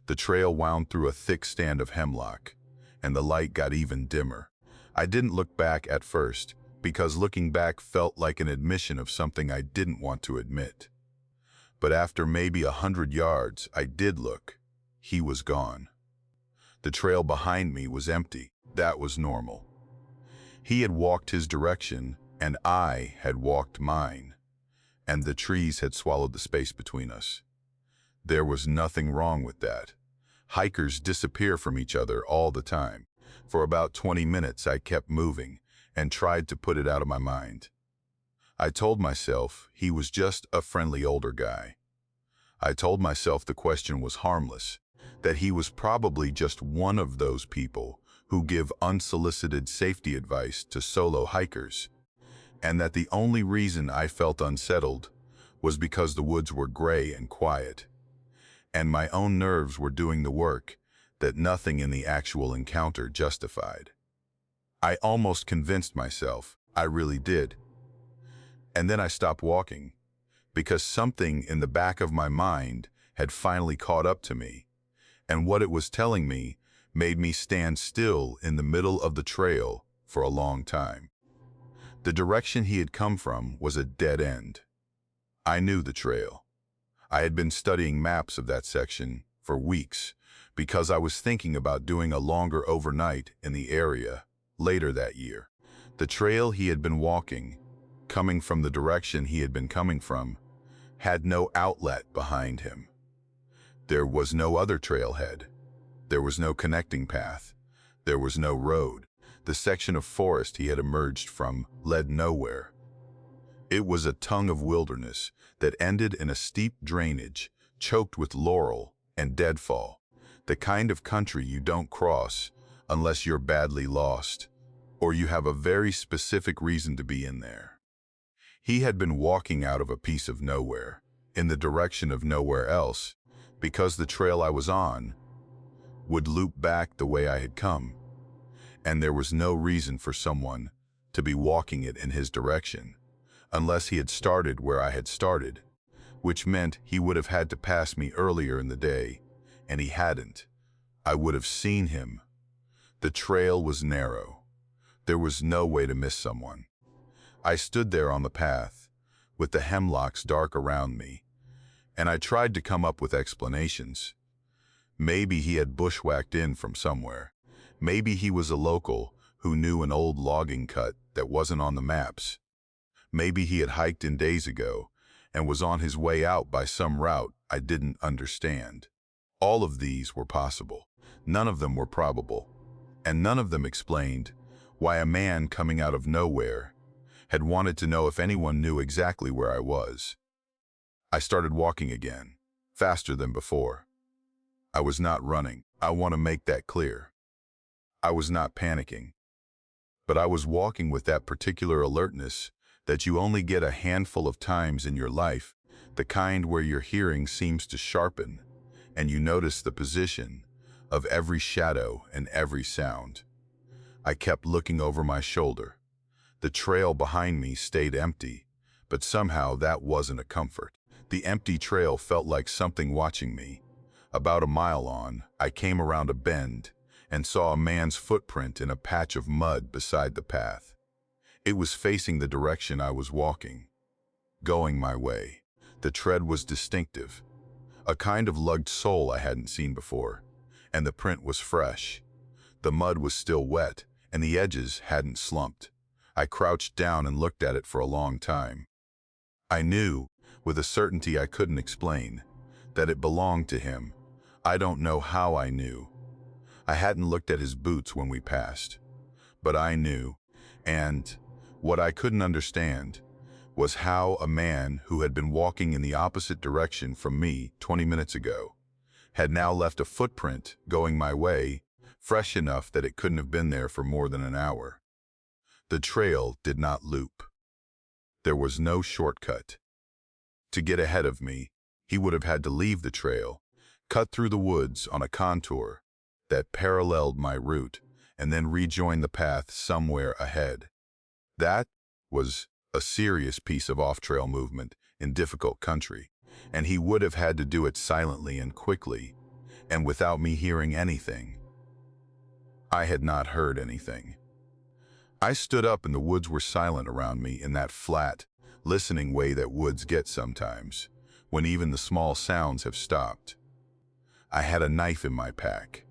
The trail wound through a thick stand of hemlock, and the light got even dimmer. I didn't look back at first, because looking back felt like an admission of something I didn't want to admit. But after maybe 100 yards, I did look. He was gone. The trail behind me was empty. That was normal. He had walked his direction, and I had walked mine, and the trees had swallowed the space between us. There was nothing wrong with that. Hikers disappear from each other all the time. For about 20 minutes, I kept moving and tried to put it out of my mind. I told myself he was just a friendly older guy. I told myself the question was harmless, that he was probably just one of those people who give unsolicited safety advice to solo hikers, and that the only reason I felt unsettled was because the woods were gray and quiet, and my own nerves were doing the work that nothing in the actual encounter justified. I almost convinced myself, I really did. And then I stopped walking, because something in the back of my mind had finally caught up to me, and what it was telling me made me stand still in the middle of the trail for a long time. The direction he had come from was a dead end. I knew the trail. I had been studying maps of that section for weeks because I was thinking about doing a longer overnight in the area later that year. The trail he had been walking, coming from the direction he had been coming from, had no outlet behind him. There was no other trailhead. There was no connecting path. There was no road. The section of forest he had emerged from led nowhere. It was a tongue of wilderness that ended in a steep drainage, choked with laurel and deadfall, the kind of country you don't cross unless you're badly lost, or you have a very specific reason to be in there. He had been walking out of a piece of nowhere, in the direction of nowhere else, because the trail I was on would loop back the way I had come, and there was no reason for someone to be walking it in his direction, unless he had started where I had started, which meant he would have had to pass me earlier in the day, and he hadn't. I would have seen him. The trail was narrow. There was no way to miss someone. I stood there on the path, with the hemlocks dark around me, and I tried to come up with explanations. Maybe he had bushwhacked in from somewhere. Maybe he was a local who knew an old logging cut that wasn't on the maps. Maybe he had hiked in days ago and was on his way out by some route I didn't understand. All of these were possible. None of them were probable, and none of them explained why a man coming out of nowhere had wanted to know if anyone knew exactly where I was. I started walking again, faster than before. I was not running. I want to make that clear. I was not panicking. But I was walking with that particular alertness that you only get a handful of times in your life, the kind where your hearing seems to sharpen, and you notice the position of every shadow and every sound. I kept looking over my shoulder. The trail behind me stayed empty, but somehow that wasn't a comfort. The empty trail felt like something watching me. About a mile on, I came around a bend and saw a man's footprint in a patch of mud beside the path. It was facing the direction I was walking, going my way. The tread was distinctive, a kind of lugged sole I hadn't seen before, and the print was fresh. The mud was still wet, and the edges hadn't slumped. I crouched down and looked at it for a long time. I knew, with a certainty I couldn't explain, that it belonged to him. I don't know how I knew. I hadn't looked at his boots when we passed, but I knew, and what I couldn't understand was how a man who had been walking in the opposite direction from me 20 minutes ago had now left a footprint going my way, fresh enough that it couldn't have been there for more than an hour. The trail did not loop. There was no shortcut. To get ahead of me, he would have had to leave the trail, cut through the woods on a contour that paralleled my route, and then rejoin the path somewhere ahead. That was a serious piece of off-trail movement in difficult country, and he would have had to do it silently and quickly, and without me hearing anything. I had not heard anything. I stood up and the woods were silent around me in that flat, listening way that woods get sometimes, when even the small sounds have stopped. I had a knife in my pack.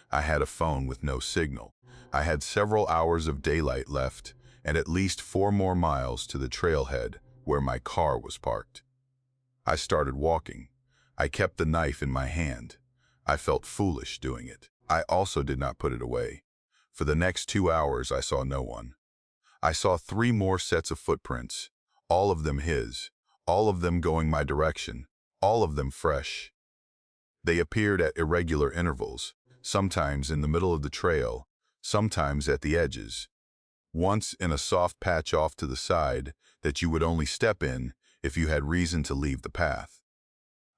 I had a phone with no signal. I had several hours of daylight left and at least 4 more miles to the trailhead where my car was parked. I started walking. I kept the knife in my hand. I felt foolish doing it. I also did not put it away. For the next 2 hours, I saw no one. I saw 3 more sets of footprints, all of them his, all of them going my direction, all of them fresh. They appeared at irregular intervals, sometimes in the middle of the trail, sometimes at the edges, once in a soft patch off to the side that you would only step in if you had reason to leave the path.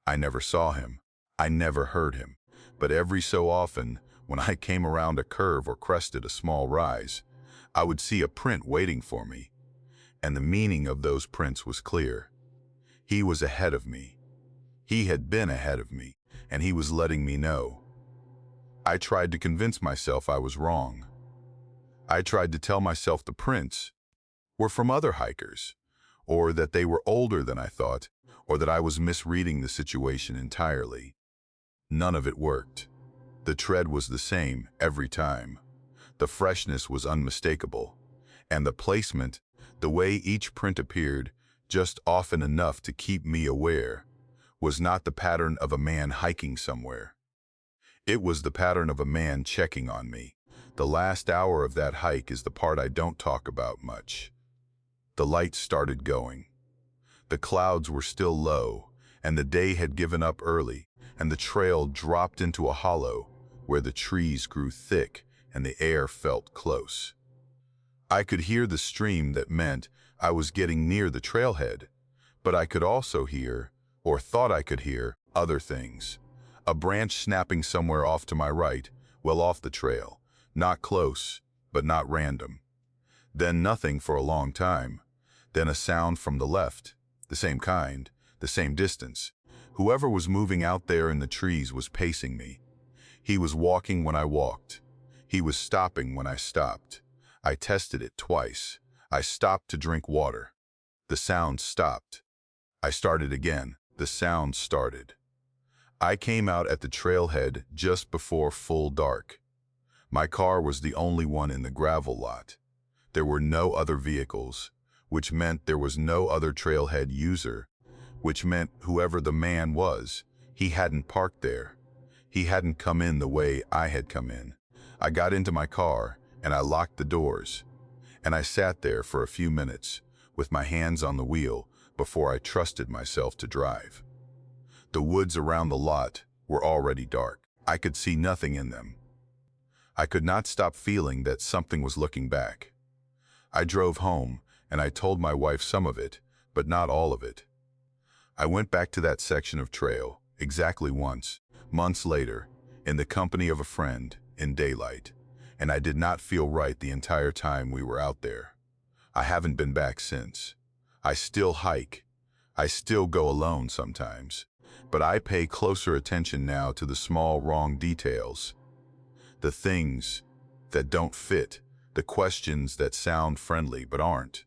I never saw him. I never heard him. But every so often, when I came around a curve or crested a small rise, I would see a print waiting for me, and the meaning of those prints was clear. He was ahead of me. He had been ahead of me, and he was letting me know. I tried to convince myself I was wrong. I tried to tell myself the prints were from other hikers, or that they were older than I thought, or that I was misreading the situation entirely. None of it worked. The tread was the same every time. The freshness was unmistakable, and the placement, the way each print appeared, just often enough to keep me aware, was not the pattern of a man hiking somewhere. It was the pattern of a man checking on me. The last hour of that hike is the part I don't talk about much. The lights started going. The clouds were still low, and the day had given up early, and the trail dropped into a hollow where the trees grew thick and the air felt close. I could hear the stream that meant I was getting near the trailhead, but I could also hear, or thought I could hear, other things. A branch snapping somewhere off to my right, well off the trail, not close, but not random. Then nothing for a long time. Then a sound from the left, the same kind, the same distance. Whoever was moving out there in the trees was pacing me. He was walking when I walked. He was stopping when I stopped. I tested it twice. I stopped to drink water. The sound stopped. I started again. The sound started. I came out at the trailhead just before full dark. My car was the only one in the gravel lot. There were no other vehicles, which meant there was no other trailhead user, which meant whoever the man was, he hadn't parked there. He hadn't come in the way I had come in. I got into my car and I locked the doors, and I sat there for a few minutes with my hands on the wheel before I trusted myself to drive. The woods around the lot were already dark. I could see nothing in them. I could not stop feeling that something was looking back. I drove home and I told my wife some of it, but not all of it. I went back to that section of trail exactly once, months later, in the company of a friend, in daylight, and I did not feel right the entire time we were out there. I haven't been back since. I still hike. I still go alone sometimes, but I pay closer attention now to the small wrong details, the things that don't fit, the questions that sound friendly but aren't.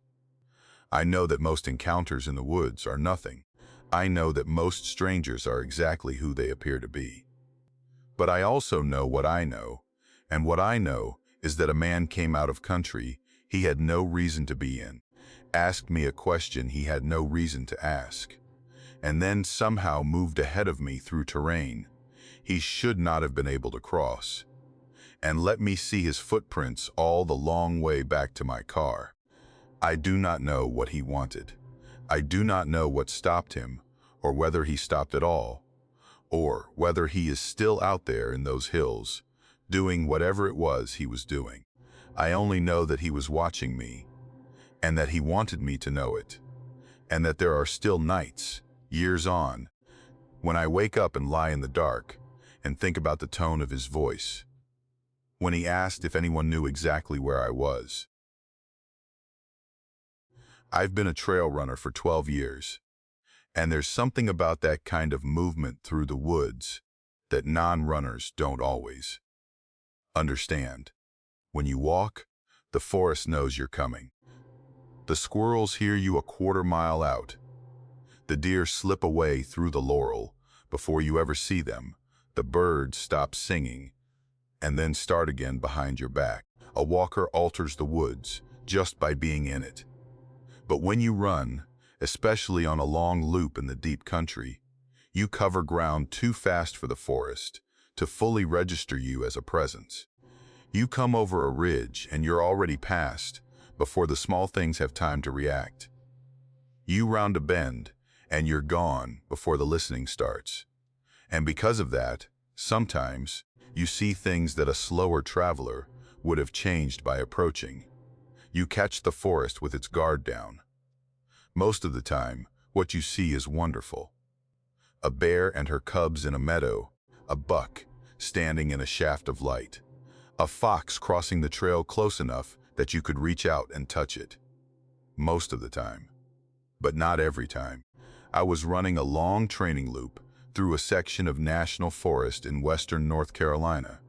I know that most encounters in the woods are nothing. I know that most strangers are exactly who they appear to be. But I also know what I know, and what I know is that a man came out of country he had no reason to be in, asked me a question he had no reason to ask, and then somehow moved ahead of me through terrain he should not have been able to cross, and let me see his footprints all the long way back to my car. I do not know what he wanted. I do not know what stopped him, or whether he stopped at all, or whether he is still out there in those hills, doing whatever it was he was doing. I only know that he was watching me, and that he wanted me to know it, and that there are still nights, years on, when I wake up and lie in the dark and think about the tone of his voice, when he asked if anyone knew exactly where I was. I've been a trail runner for 12 years, and there's something about that kind of movement through the woods that non-runners don't always understand. When you walk, the forest knows you're coming. The squirrels hear you a quarter-mile out. The deer slip away through the laurel before you ever see them. The birds stop singing and then start again behind your back. A walker alters the woods just by being in it. But when you run, especially on a long loop in the deep country, you cover ground too fast for the forest to fully register you as a presence. You come over a ridge and you're already past before the small things have time to react. You round a bend and you're gone before the listening starts. And because of that, sometimes you see things that a slower traveler would have changed by approaching. You catch the forest with its guard down. Most of the time, what you see is wonderful. A bear and her cubs in a meadow, a buck standing in a shaft of light, a fox crossing the trail close enough that you could reach out and touch it. Most of the time, but not every time. I was running a long training loop through a section of national forest in western North Carolina,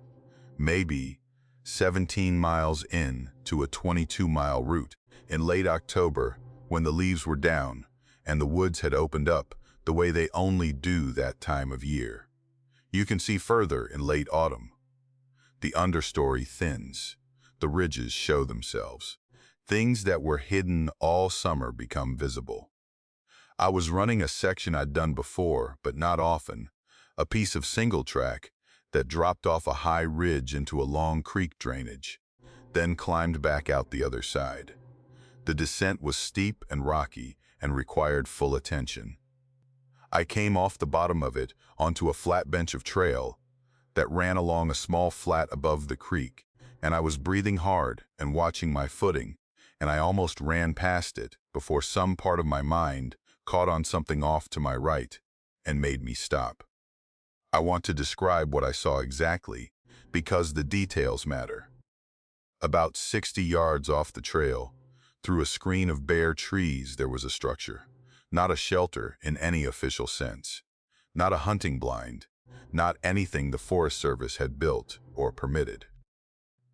maybe 17 miles in to a 22-mile route in late October when the leaves were down and the woods had opened up the way they only do that time of year. You can see further in late autumn. The understory thins. The ridges show themselves. Things that were hidden all summer become visible. I was running a section I'd done before, but not often, a piece of single track that dropped off a high ridge into a long creek drainage, then climbed back out the other side. The descent was steep and rocky and required full attention. I came off the bottom of it onto a flat bench of trail that ran along a small flat above the creek and I was breathing hard and watching my footing, and I almost ran past it before some part of my mind caught on something off to my right and made me stop. I want to describe what I saw exactly, because the details matter. About 60 yards off the trail, through a screen of bare trees, there was a structure. Not a shelter in any official sense. Not a hunting blind. Not anything the Forest Service had built or permitted.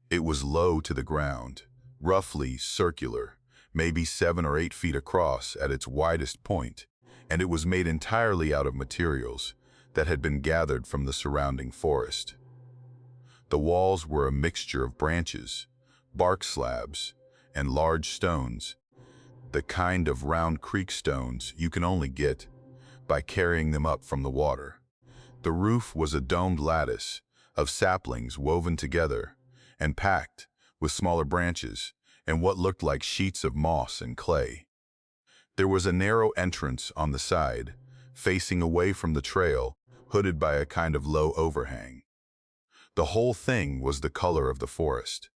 It was low to the ground, roughly circular, maybe 7 or 8 feet across at its widest point, and it was made entirely out of materials that had been gathered from the surrounding forest. The walls were a mixture of branches, bark slabs, and large stones, the kind of round creek stones you can only get by carrying them up from the water. The roof was a domed lattice of saplings woven together and packed with smaller branches and what looked like sheets of moss and clay. There was a narrow entrance on the side, facing away from the trail, hooded by a kind of low overhang. The whole thing was the color of the forest.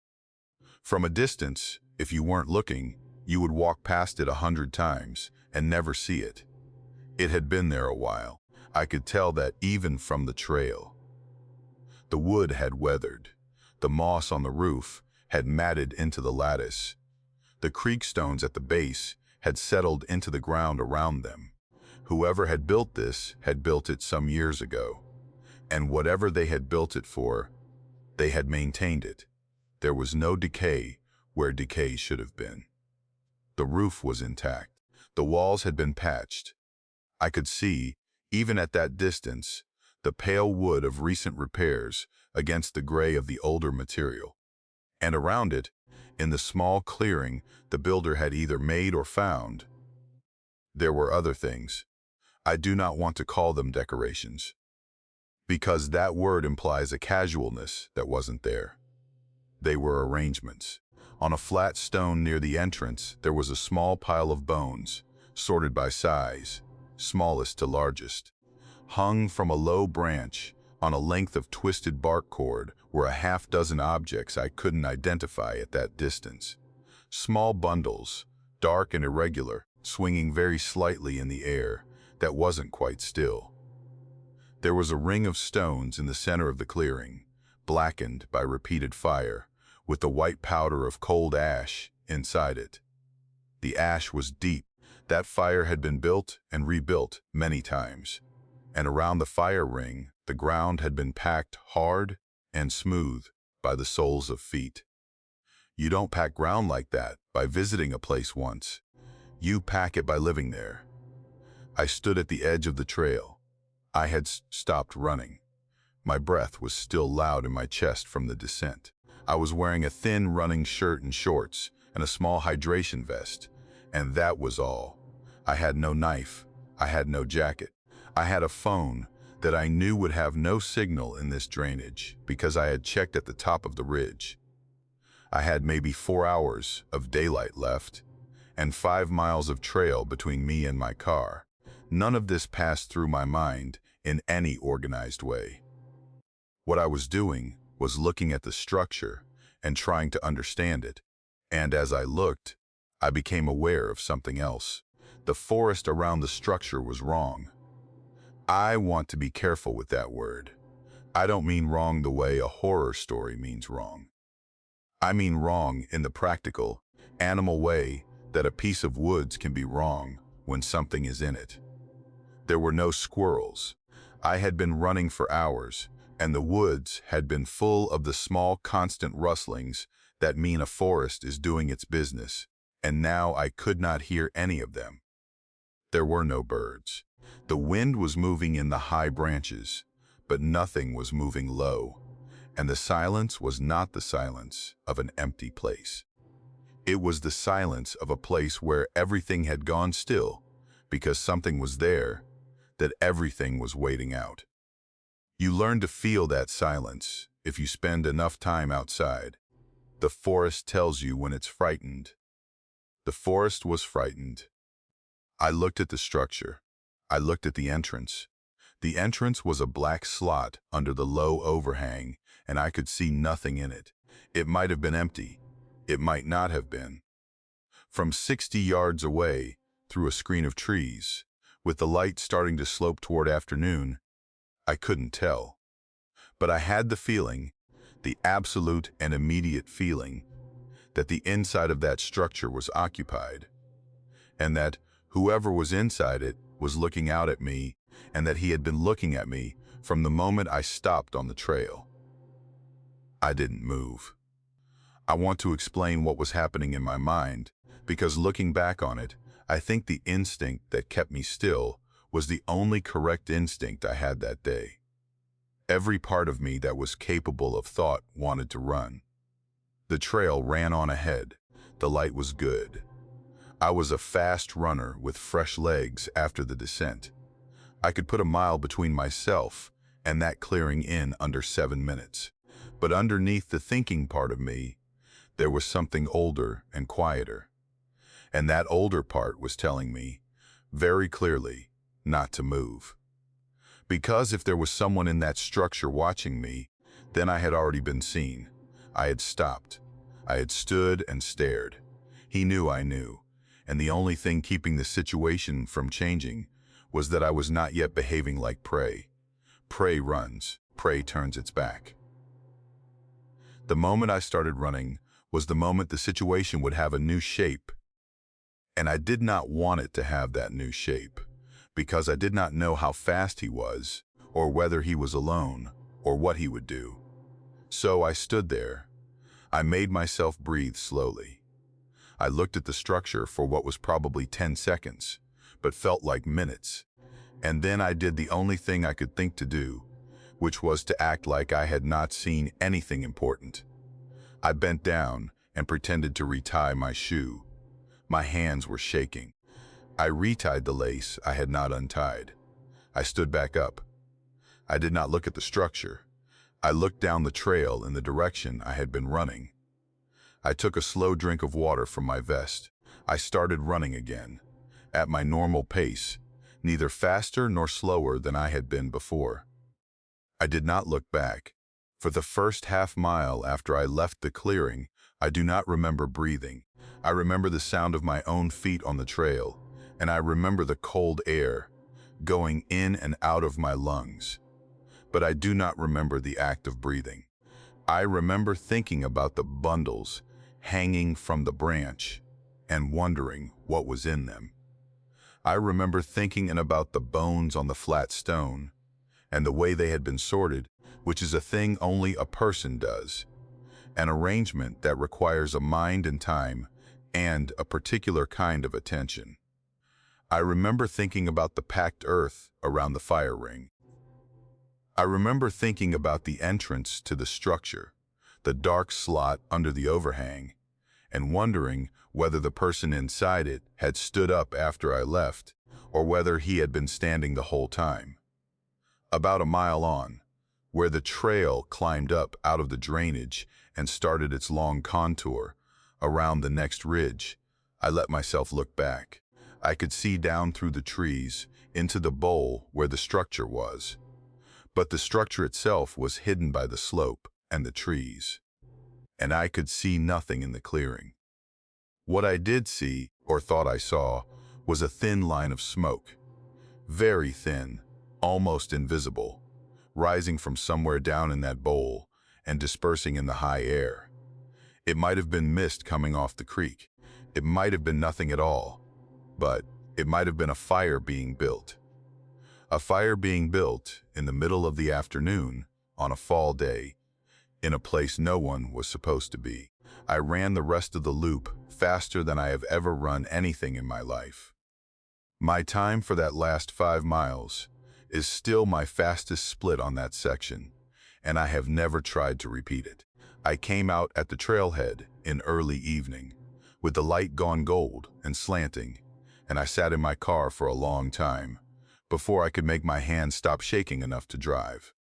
From a distance, if you weren't looking, you would walk past it 100 times and never see it. It had been there a while. I could tell that even from the trail. The wood had weathered. The moss on the roof had matted into the lattice. The creek stones at the base had settled into the ground around them. Whoever had built this had built it some years ago. And whatever they had built it for, they had maintained it. There was no decay where decay should have been. The roof was intact. The walls had been patched. I could see, even at that distance, the pale wood of recent repairs against the gray of the older material. And around it, in the small clearing the builder had either made or found, there were other things. I do not want to call them decorations, because that word implies a casualness that wasn't there. They were arrangements. On a flat stone near the entrance, there was a small pile of bones, sorted by size, smallest to largest. Hung from a low branch, on a length of twisted bark cord, were a half-dozen objects I couldn't identify at that distance. Small bundles, dark and irregular, swinging very slightly in the air, that wasn't quite still. There was a ring of stones in the center of the clearing, blackened by repeated fire, with the white powder of cold ash inside it. The ash was deep. That fire had been built and rebuilt many times. And around the fire ring, the ground had been packed hard and smooth by the soles of feet. You don't pack ground like that by visiting a place once. You pack it by living there. I stood at the edge of the trail. I had stopped running. My breath was still loud in my chest from the descent. I was wearing a thin running shirt and shorts and a small hydration vest, and that was all. I had no knife. I had no jacket. I had a phone that I knew would have no signal in this drainage because I had checked at the top of the ridge. I had maybe 4 hours of daylight left and 5 miles of trail between me and my car. None of this passed through my mind in any organized way. What I was doing was looking at the structure and trying to understand it. And as I looked, I became aware of something else. The forest around the structure was wrong. I want to be careful with that word. I don't mean wrong the way a horror story means wrong. I mean wrong in the practical, animal way that a piece of woods can be wrong when something is in it. There were no squirrels. I had been running for hours, and the woods had been full of the small constant rustlings that mean a forest is doing its business, and now I could not hear any of them. There were no birds. The wind was moving in the high branches, but nothing was moving low, and the silence was not the silence of an empty place. It was the silence of a place where everything had gone still, because something was there that everything was waiting out. You learn to feel that silence if you spend enough time outside. The forest tells you when it's frightened. The forest was frightened. I looked at the structure. I looked at the entrance. The entrance was a black slot under the low overhang, and I could see nothing in it. It might have been empty. It might not have been. From 60 yards away, through a screen of trees, with the light starting to slope toward afternoon, I couldn't tell. But I had the feeling, the absolute and immediate feeling, that the inside of that structure was occupied, and that whoever was inside it was looking out at me, and that he had been looking at me from the moment I stopped on the trail. I didn't move. I want to explain what was happening in my mind, because looking back on it, I think the instinct that kept me still was the only correct instinct I had that day. Every part of me that was capable of thought wanted to run. The trail ran on ahead. The light was good. I was a fast runner with fresh legs after the descent. I could put a mile between myself and that clearing in under 7 minutes. But underneath the thinking part of me, there was something older and quieter. And that older part was telling me, very clearly, not to move. Because if there was someone in that structure watching me, then I had already been seen. I had stopped. I had stood and stared. He knew I knew, and the only thing keeping the situation from changing was that I was not yet behaving like prey. Prey runs, prey turns its back. The moment I started running was the moment the situation would have a new shape, and I did not want it to have that new shape, because I did not know how fast he was, or whether he was alone, or what he would do. So I stood there. I made myself breathe slowly. I looked at the structure for what was probably 10 seconds, but felt like minutes. And then I did the only thing I could think to do, which was to act like I had not seen anything important. I bent down and pretended to retie my shoe. My hands were shaking. I retied the lace I had not untied. I stood back up. I did not look at the structure. I looked down the trail in the direction I had been running. I took a slow drink of water from my vest. I started running again, at my normal pace, neither faster nor slower than I had been before. I did not look back. For the first half mile after I left the clearing, I do not remember breathing. I remember the sound of my own feet on the trail, and I remember the cold air going in and out of my lungs. But I do not remember the act of breathing. I remember thinking about the bundles hanging from the branch and wondering what was in them. I remember thinking about the bones on the flat stone and the way they had been sorted, which is a thing only a person does, an arrangement that requires a mind and time and a particular kind of attention. I remember thinking about the packed earth around the fire ring. I remember thinking about the entrance to the structure, the dark slot under the overhang, and wondering whether the person inside it had stood up after I left, or whether he had been standing the whole time. About a mile on, where the trail climbed up out of the drainage and started its long contour around the next ridge, I let myself look back. I could see down through the trees into the bowl where the structure was. But the structure itself was hidden by the slope and the trees, and I could see nothing in the clearing. What I did see, or thought I saw, was a thin line of smoke, very thin, almost invisible, rising from somewhere down in that bowl and dispersing in the high air. It might have been mist coming off the creek. It might have been nothing at all, but it might have been a fire being built. A fire being built in the middle of the afternoon on a fall day in a place no one was supposed to be. I ran the rest of the loop faster than I have ever run anything in my life. My time for that last 5 miles is still my fastest split on that section, and I have never tried to repeat it. I came out at the trailhead in early evening, with the light gone gold and slanting, and I sat in my car for a long time, before I could make my hands stop shaking enough to drive.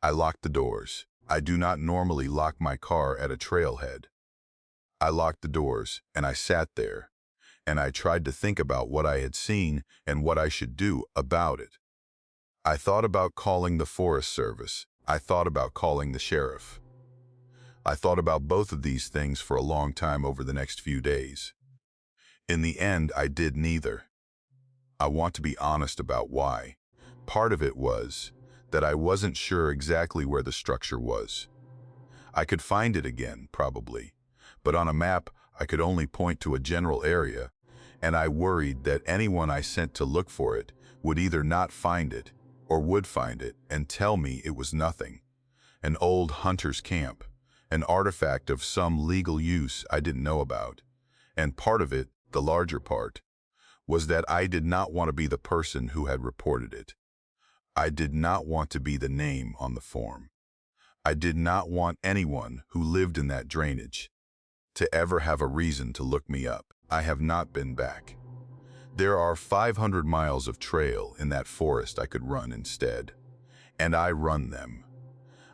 I locked the doors. I do not normally lock my car at a trailhead. I locked the doors, and I sat there, and I tried to think about what I had seen and what I should do about it. I thought about calling the Forest Service. I thought about calling the sheriff. I thought about both of these things for a long time over the next few days. In the end, I did neither. I want to be honest about why. Part of it was that I wasn't sure exactly where the structure was. I could find it again, probably, but on a map I could only point to a general area, and I worried that anyone I sent to look for it would either not find it or would find it and tell me it was nothing. An old hunter's camp, an artifact of some legal use I didn't know about. And part of it, the larger part, was that I did not want to be the person who had reported it. I did not want to be the name on the form. I did not want anyone who lived in that drainage to ever have a reason to look me up. I have not been back. There are 500 miles of trail in that forest I could run instead, and I run them.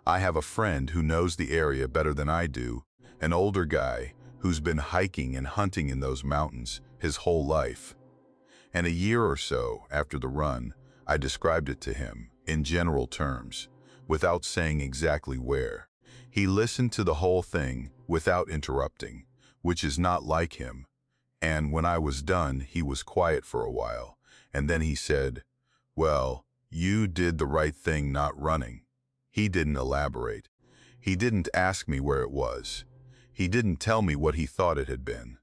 I have a friend who knows the area better than I do, an older guy who's been hiking and hunting in those mountains his whole life. And a year or so after the run, I described it to him in general terms, without saying exactly where. He listened to the whole thing without interrupting, which is not like him. And when I was done, he was quiet for a while, and then he said, "Well, you did the right thing not running." He didn't elaborate. He didn't ask me where it was. He didn't tell me what he thought it had been.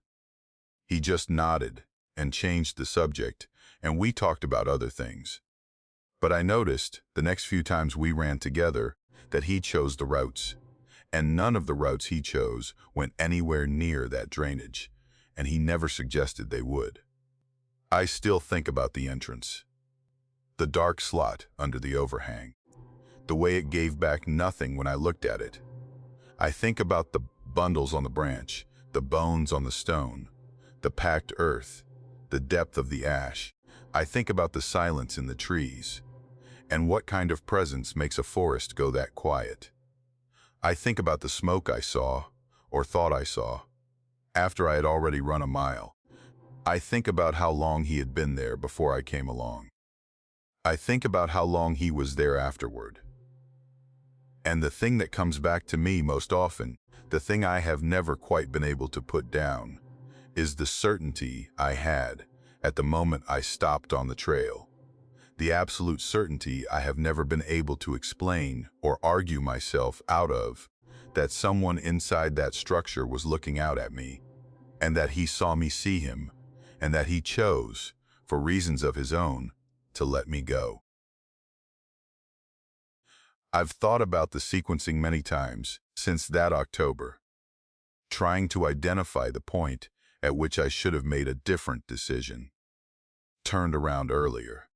He just nodded and changed the subject, and we talked about other things. But I noticed, the next few times we ran together, that he chose the routes, and none of the routes he chose went anywhere near that drainage, and he never suggested they would. I still think about the entrance, the dark slot under the overhang, the way it gave back nothing when I looked at it. I think about the bundles on the branch, the bones on the stone, the packed earth, the depth of the ash. I think about the silence in the trees, and what kind of presence makes a forest go that quiet. I think about the smoke I saw, or thought I saw, after I had already run a mile. I think about how long he had been there before I came along. I think about how long he was there afterward. And the thing that comes back to me most often, the thing I have never quite been able to put down, is the certainty I had at the moment I stopped on the trail. The absolute certainty I have never been able to explain or argue myself out of, that someone inside that structure was looking out at me, and that he saw me see him, and that he chose, for reasons of his own, to let me go. I've thought about the sequencing many times since that October, trying to identify the point at which I should have made a different decision, turned around earlier,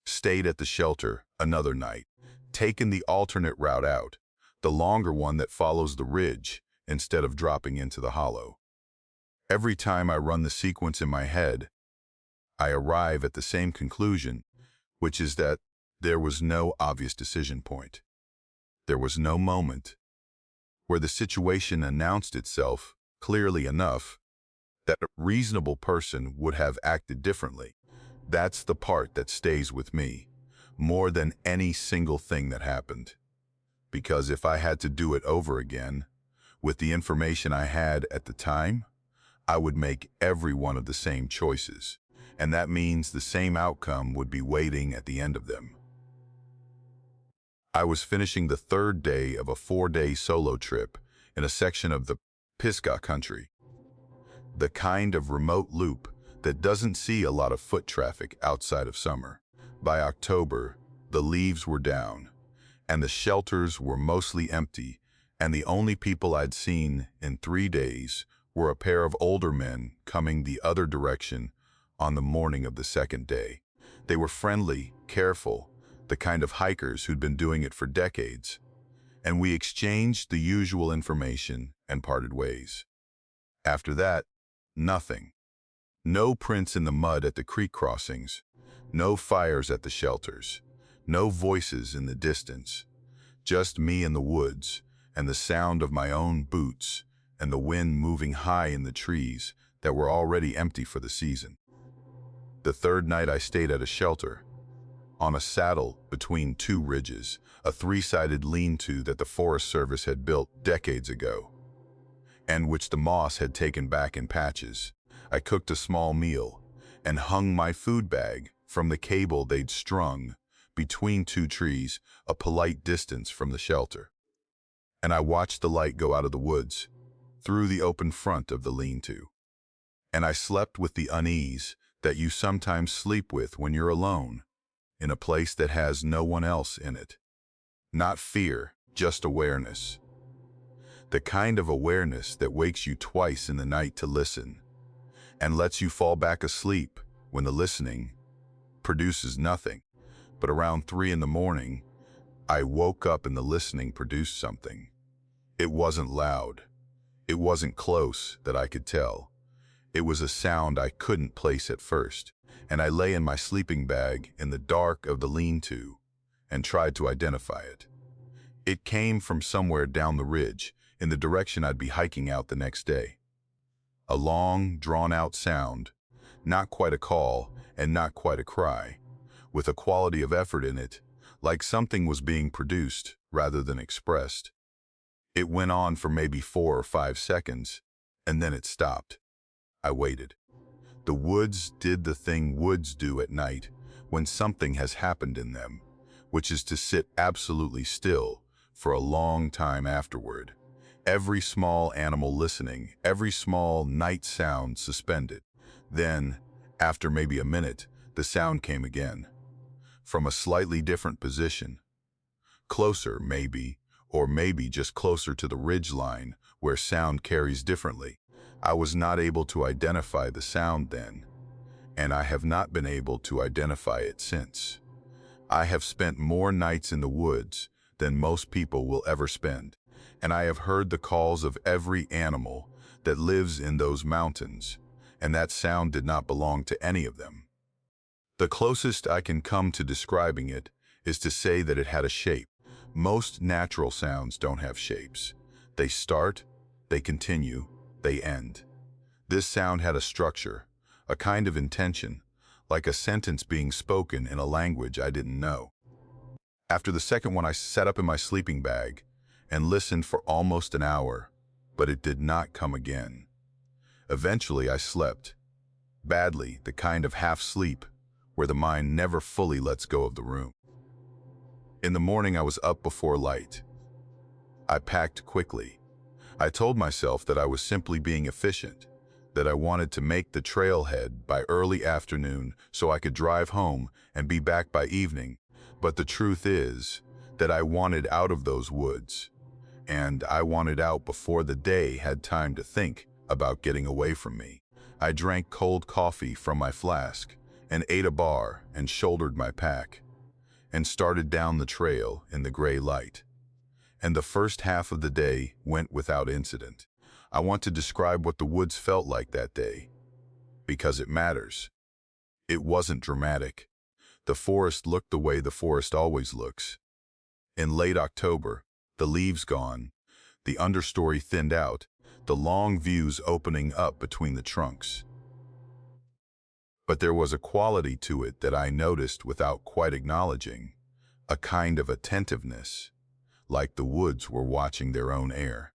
stayed at the shelter another night, taken the alternate route out, the longer one that follows the ridge instead of dropping into the hollow. Every time I run the sequence in my head, I arrive at the same conclusion, which is that there was no obvious decision point. There was no moment where the situation announced itself clearly enough that a reasonable person would have acted differently. That's the part that stays with me, more than any single thing that happened. Because if I had to do it over again, with the information I had at the time, I would make every one of the same choices, and that means the same outcome would be waiting at the end of them. I was finishing the third day of a 4-day solo trip in a section of the Pisgah country, the kind of remote loop that doesn't see a lot of foot traffic outside of summer. By October, the leaves were down, and the shelters were mostly empty, and the only people I'd seen in 3 days were a pair of older men coming the other direction on the morning of the second day. They were friendly, careful, the kind of hikers who'd been doing it for decades, and we exchanged the usual information and parted ways. After that, nothing. No prints in the mud at the creek crossings, no fires at the shelters, no voices in the distance, just me in the woods and the sound of my own boots and the wind moving high in the trees that were already empty for the season. The third night I stayed at a shelter. on a saddle between two ridges, a three-sided lean-to that the Forest Service had built decades ago, and which the moss had taken back in patches. I cooked a small meal and hung my food bag from the cable they'd strung between two trees, a polite distance from the shelter. And I watched the light go out of the woods, through the open front of the lean-to. And I slept with the unease that you sometimes sleep with when you're alone, in a place that has no one else in it. Not fear, just awareness. The kind of awareness that wakes you twice in the night to listen, and lets you fall back asleep when the listening produces nothing. But around 3 in the morning, I woke up and the listening produced something. It wasn't loud. It wasn't close that I could tell. It was a sound I couldn't place at first, and I lay in my sleeping bag in the dark of the lean-to and tried to identify it. It came from somewhere down the ridge, in the direction I'd be hiking out the next day. A long, drawn-out sound, not quite a call and not quite a cry, with a quality of effort in it, like something was being produced rather than expressed. It went on for maybe 4 or 5 seconds, and then it stopped. I waited. The woods did the thing woods do at night when something has happened in them, which is to sit absolutely still for a long time afterward. Every small animal listening, every small night sound suspended. Then, after maybe a minute, the sound came again, from a slightly different position. Closer, maybe, or maybe just closer to the ridge line, where sound carries differently. I was not able to identify the sound then, and I have not been able to identify it since. I have spent more nights in the woods than most people will ever spend, and I have heard the calls of every animal that lives in those mountains, and that sound did not belong to any of them. The closest I can come to describing it is to say that it had a shape. Most natural sounds don't have shapes. They start, they continue, they end. This sound had a structure, a kind of intention, like a sentence being spoken in a language I didn't know. After the second one, I sat up in my sleeping bag and listened for almost an hour, but it did not come again. Eventually, I slept. Badly, the kind of half-sleep where the mind never fully lets go of the room. In the morning, I was up before light. I packed quickly. I told myself that I was simply being efficient, that I wanted to make the trailhead by early afternoon so I could drive home and be back by evening. But the truth is that I wanted out of those woods, and I wanted out before the day had time to think about getting away from me. I drank cold coffee from my flask and ate a bar and shouldered my pack and started down the trail in the gray light. And the first half of the day went without incident. I want to describe what the woods felt like that day, because it matters. It wasn't dramatic. The forest looked the way the forest always looks. In late October, the leaves gone, the understory thinned out, the long views opening up between the trunks. But there was a quality to it that I noticed without quite acknowledging, a kind of attentiveness, like the woods were watching their own air.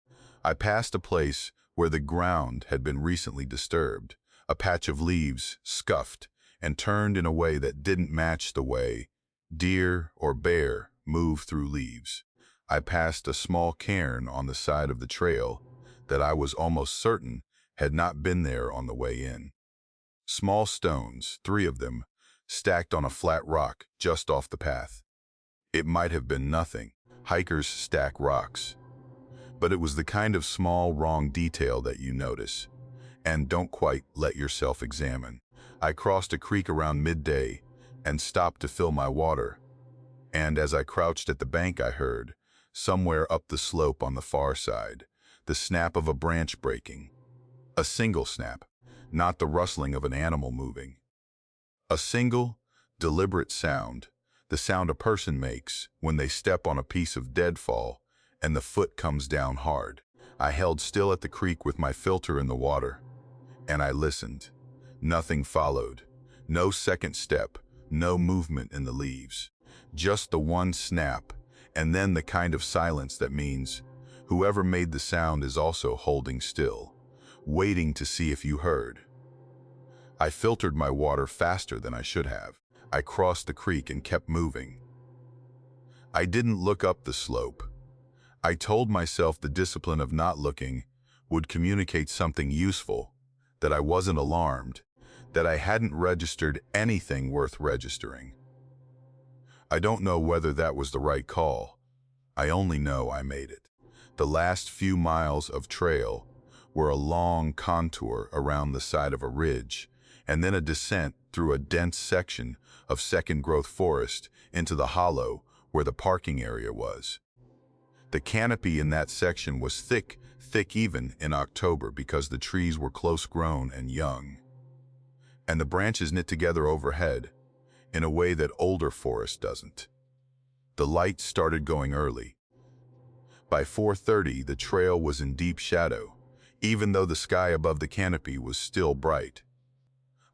I passed a place where the ground had been recently disturbed, a patch of leaves scuffed and turned in a way that didn't match the way deer or bear move through leaves. I passed a small cairn on the side of the trail that I was almost certain had not been there on the way in. Small stones, 3 of them, stacked on a flat rock just off the path. It might have been nothing. Hikers stack rocks. But it was the kind of small, wrong detail that you notice and don't quite let yourself examine. I crossed a creek around midday and stopped to fill my water. And as I crouched at the bank, I heard, somewhere up the slope on the far side, the snap of a branch breaking. A single snap, not the rustling of an animal moving. A single, deliberate sound, the sound a person makes when they step on a piece of deadfall and the foot comes down hard. I held still at the creek with my filter in the water, and I listened. Nothing followed. No second step, No movement in the leaves. Just the one snap, and then the kind of silence that means whoever made the sound is also holding still, waiting to see if you heard. I filtered my water faster than I should have. I crossed the creek and kept moving. I didn't look up the slope. I told myself the discipline of not looking would communicate something useful, that I wasn't alarmed, that I hadn't registered anything worth registering. I don't know whether that was the right call. I only know I made it. The last few miles of trail were a long contour around the side of a ridge, and then a descent through a dense section of second-growth forest into the hollow where the parking area was. The canopy in that section was thick even in October because the trees were close-grown and young, and the branches knit together overhead in a way that older forest doesn't. The light started going early. By 4:30, the trail was in deep shadow, even though the sky above the canopy was still bright.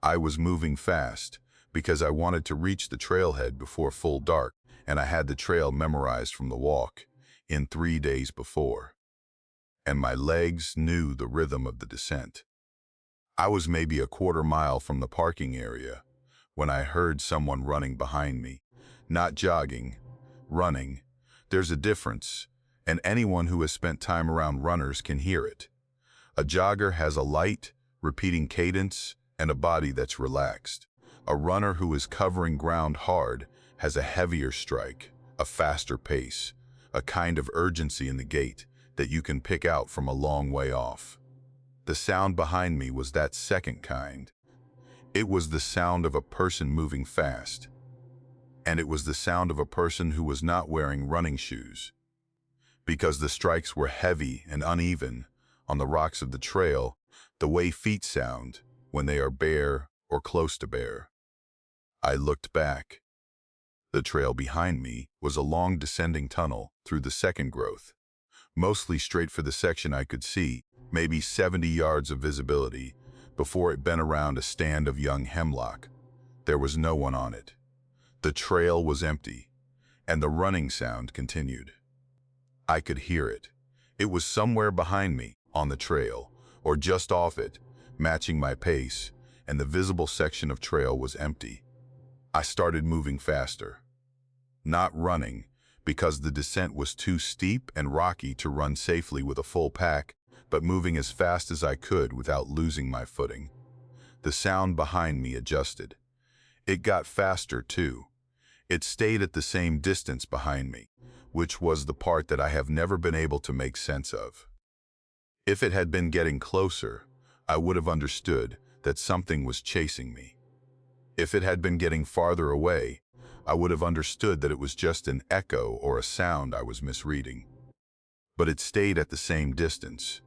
I was moving fast because I wanted to reach the trailhead before full dark, and I had the trail memorized from the walk in 3 days before. And my legs knew the rhythm of the descent. I was maybe a quarter mile from the parking area when I heard someone running behind me. Not jogging, running. There's a difference, and anyone who has spent time around runners can hear it. A jogger has a light, repeating cadence and a body that's relaxed. A runner who is covering ground hard has a heavier strike, a faster pace, a kind of urgency in the gait that you can pick out from a long way off. The sound behind me was that second kind. It was the sound of a person moving fast, and it was the sound of a person who was not wearing running shoes. Because the strikes were heavy and uneven on the rocks of the trail, the way feet sound when they are bare or close to bare. I looked back. The trail behind me was a long descending tunnel through the second growth, mostly straight for the section I could see, maybe 70 yards of visibility, before it bent around a stand of young hemlock. There was no one on it. The trail was empty, and the running sound continued. I could hear it. It was somewhere behind me, on the trail, or just off it, matching my pace, and the visible section of trail was empty. I started moving faster. Not running, because the descent was too steep and rocky to run safely with a full pack, but moving as fast as I could without losing my footing. The sound behind me adjusted. It got faster too. It stayed at the same distance behind me, which was the part that I have never been able to make sense of. If it had been getting closer, I would have understood that something was chasing me. If it had been getting farther away, I would have understood that it was just an echo or a sound I was misreading. But it stayed at the same distance.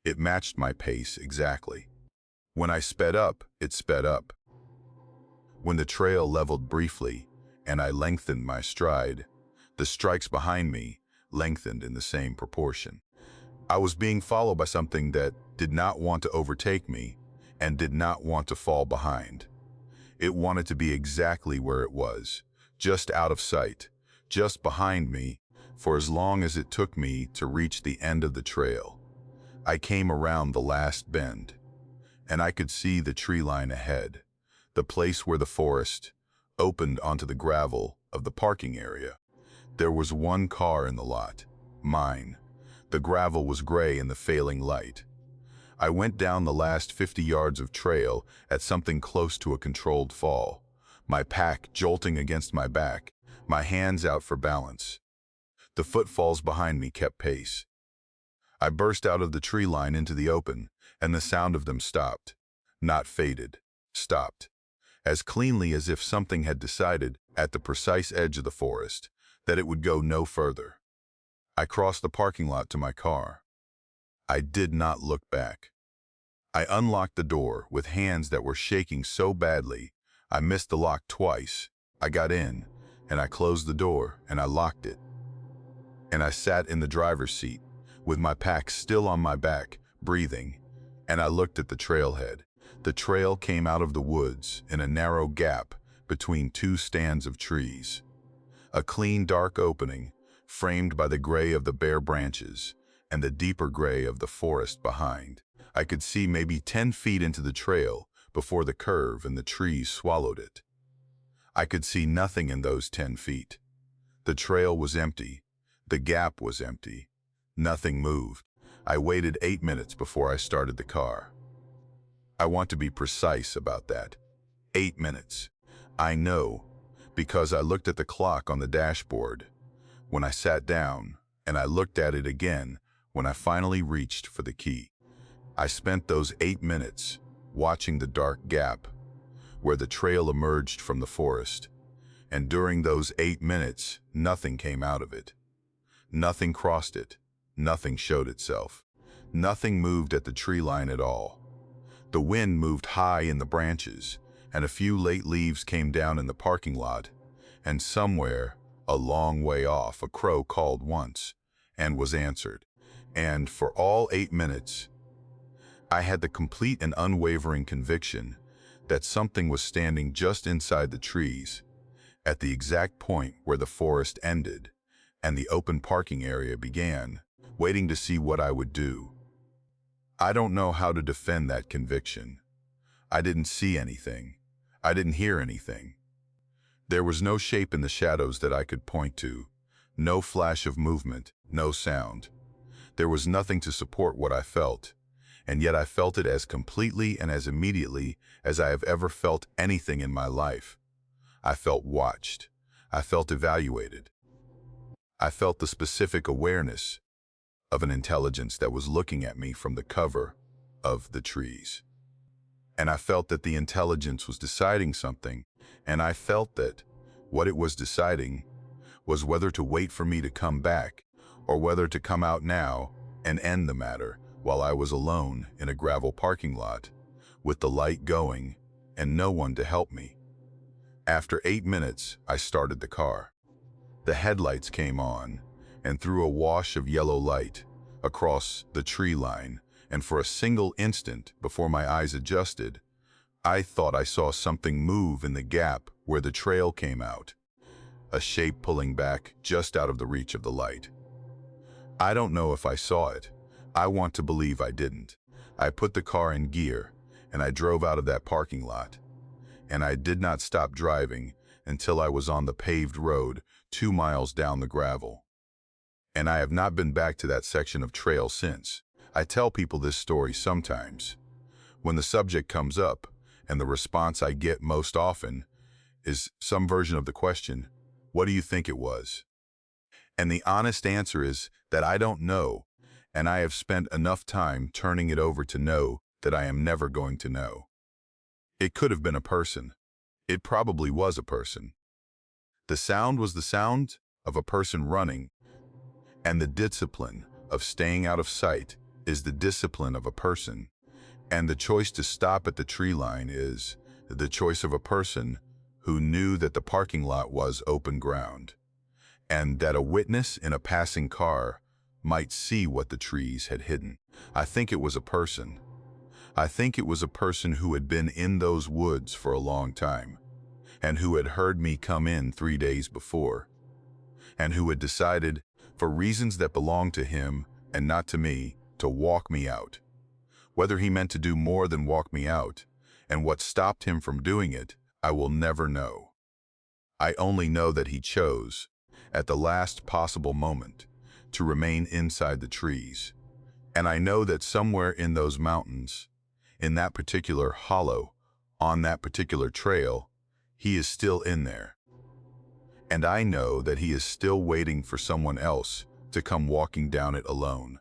It matched my pace exactly. When I sped up, it sped up. When the trail leveled briefly, and I lengthened my stride, the strikes behind me lengthened in the same proportion. I was being followed by something that did not want to overtake me and did not want to fall behind. It wanted to be exactly where it was, just out of sight, just behind me, for as long as it took me to reach the end of the trail. I came around the last bend, and I could see the tree line ahead, the place where the forest opened onto the gravel of the parking area. There was one car in the lot, mine. The gravel was gray in the failing light. I went down the last 50 yards of trail at something close to a controlled fall, my pack jolting against my back, my hands out for balance. The footfalls behind me kept pace. I burst out of the tree line into the open, and the sound of them stopped. Not faded, stopped. As cleanly as if something had decided, at the precise edge of the forest, that it would go no further. I crossed the parking lot to my car. I did not look back. I unlocked the door with hands that were shaking so badly, I missed the lock twice. I got in, and I closed the door, and I locked it. And I sat in the driver's seat, with my pack still on my back, breathing, and I looked at the trailhead. The trail came out of the woods in a narrow gap between two stands of trees. A clean, dark opening, framed by the gray of the bare branches and the deeper gray of the forest behind. I could see maybe 10 feet into the trail before the curve and the trees swallowed it. I could see nothing in those 10 feet. The trail was empty. The gap was empty. Nothing moved. I waited 8 minutes before I started the car. I want to be precise about that. 8 minutes. I know, because I looked at the clock on the dashboard when I sat down, and I looked at it again when I finally reached for the key. I spent those 8 minutes watching the dark gap where the trail emerged from the forest, and during those 8 minutes, nothing came out of it. Nothing crossed it. Nothing showed itself. Nothing moved at the tree line at all. The wind moved high in the branches, and a few late leaves came down in the parking lot, and somewhere, a long way off, a crow called once, and was answered. And for all 8 minutes, I had the complete and unwavering conviction that something was standing just inside the trees, at the exact point where the forest ended and the open parking area began, waiting to see what I would do. I don't know how to defend that conviction. I didn't see anything. I didn't hear anything. There was no shape in the shadows that I could point to, no flash of movement, no sound. There was nothing to support what I felt, and yet I felt it as completely and as immediately as I have ever felt anything in my life. I felt watched. I felt evaluated. I felt the specific awareness of an intelligence that was looking at me from the cover of the trees. And I felt that the intelligence was deciding something, and I felt that what it was deciding was whether to wait for me to come back or whether to come out now and end the matter while I was alone in a gravel parking lot with the light going and no one to help me. After 8 minutes, I started the car. The headlights came on and threw a wash of yellow light across the tree line, and for a single instant before my eyes adjusted, I thought I saw something move in the gap where the trail came out, a shape pulling back just out of the reach of the light. I don't know if I saw it. I want to believe I didn't. I put the car in gear, and I drove out of that parking lot. And I did not stop driving until I was on the paved road 2 miles down the gravel. And I have not been back to that section of trail since. I tell people this story sometimes, when the subject comes up, and the response I get most often is some version of the question, "What do you think it was?" And the honest answer is that I don't know, and I have spent enough time turning it over to know that I am never going to know. It could have been a person. It probably was a person. The sound was the sound of a person running, and the discipline of staying out of sight is the discipline of a person, and the choice to stop at the tree line is the choice of a person who knew that the parking lot was open ground, and that a witness in a passing car might see what the trees had hidden. I think it was a person. I think it was a person who had been in those woods for a long time, and who had heard me come in 3 days before, and who had decided, for reasons that belonged to him and not to me, to walk me out. Whether he meant to do more than walk me out, and what stopped him from doing it, I will never know. I only know that he chose, at the last possible moment, to remain inside the trees. And I know that somewhere in those mountains, in that particular hollow, on that particular trail, he is still in there. And I know that he is still waiting for someone else to come walking down it alone.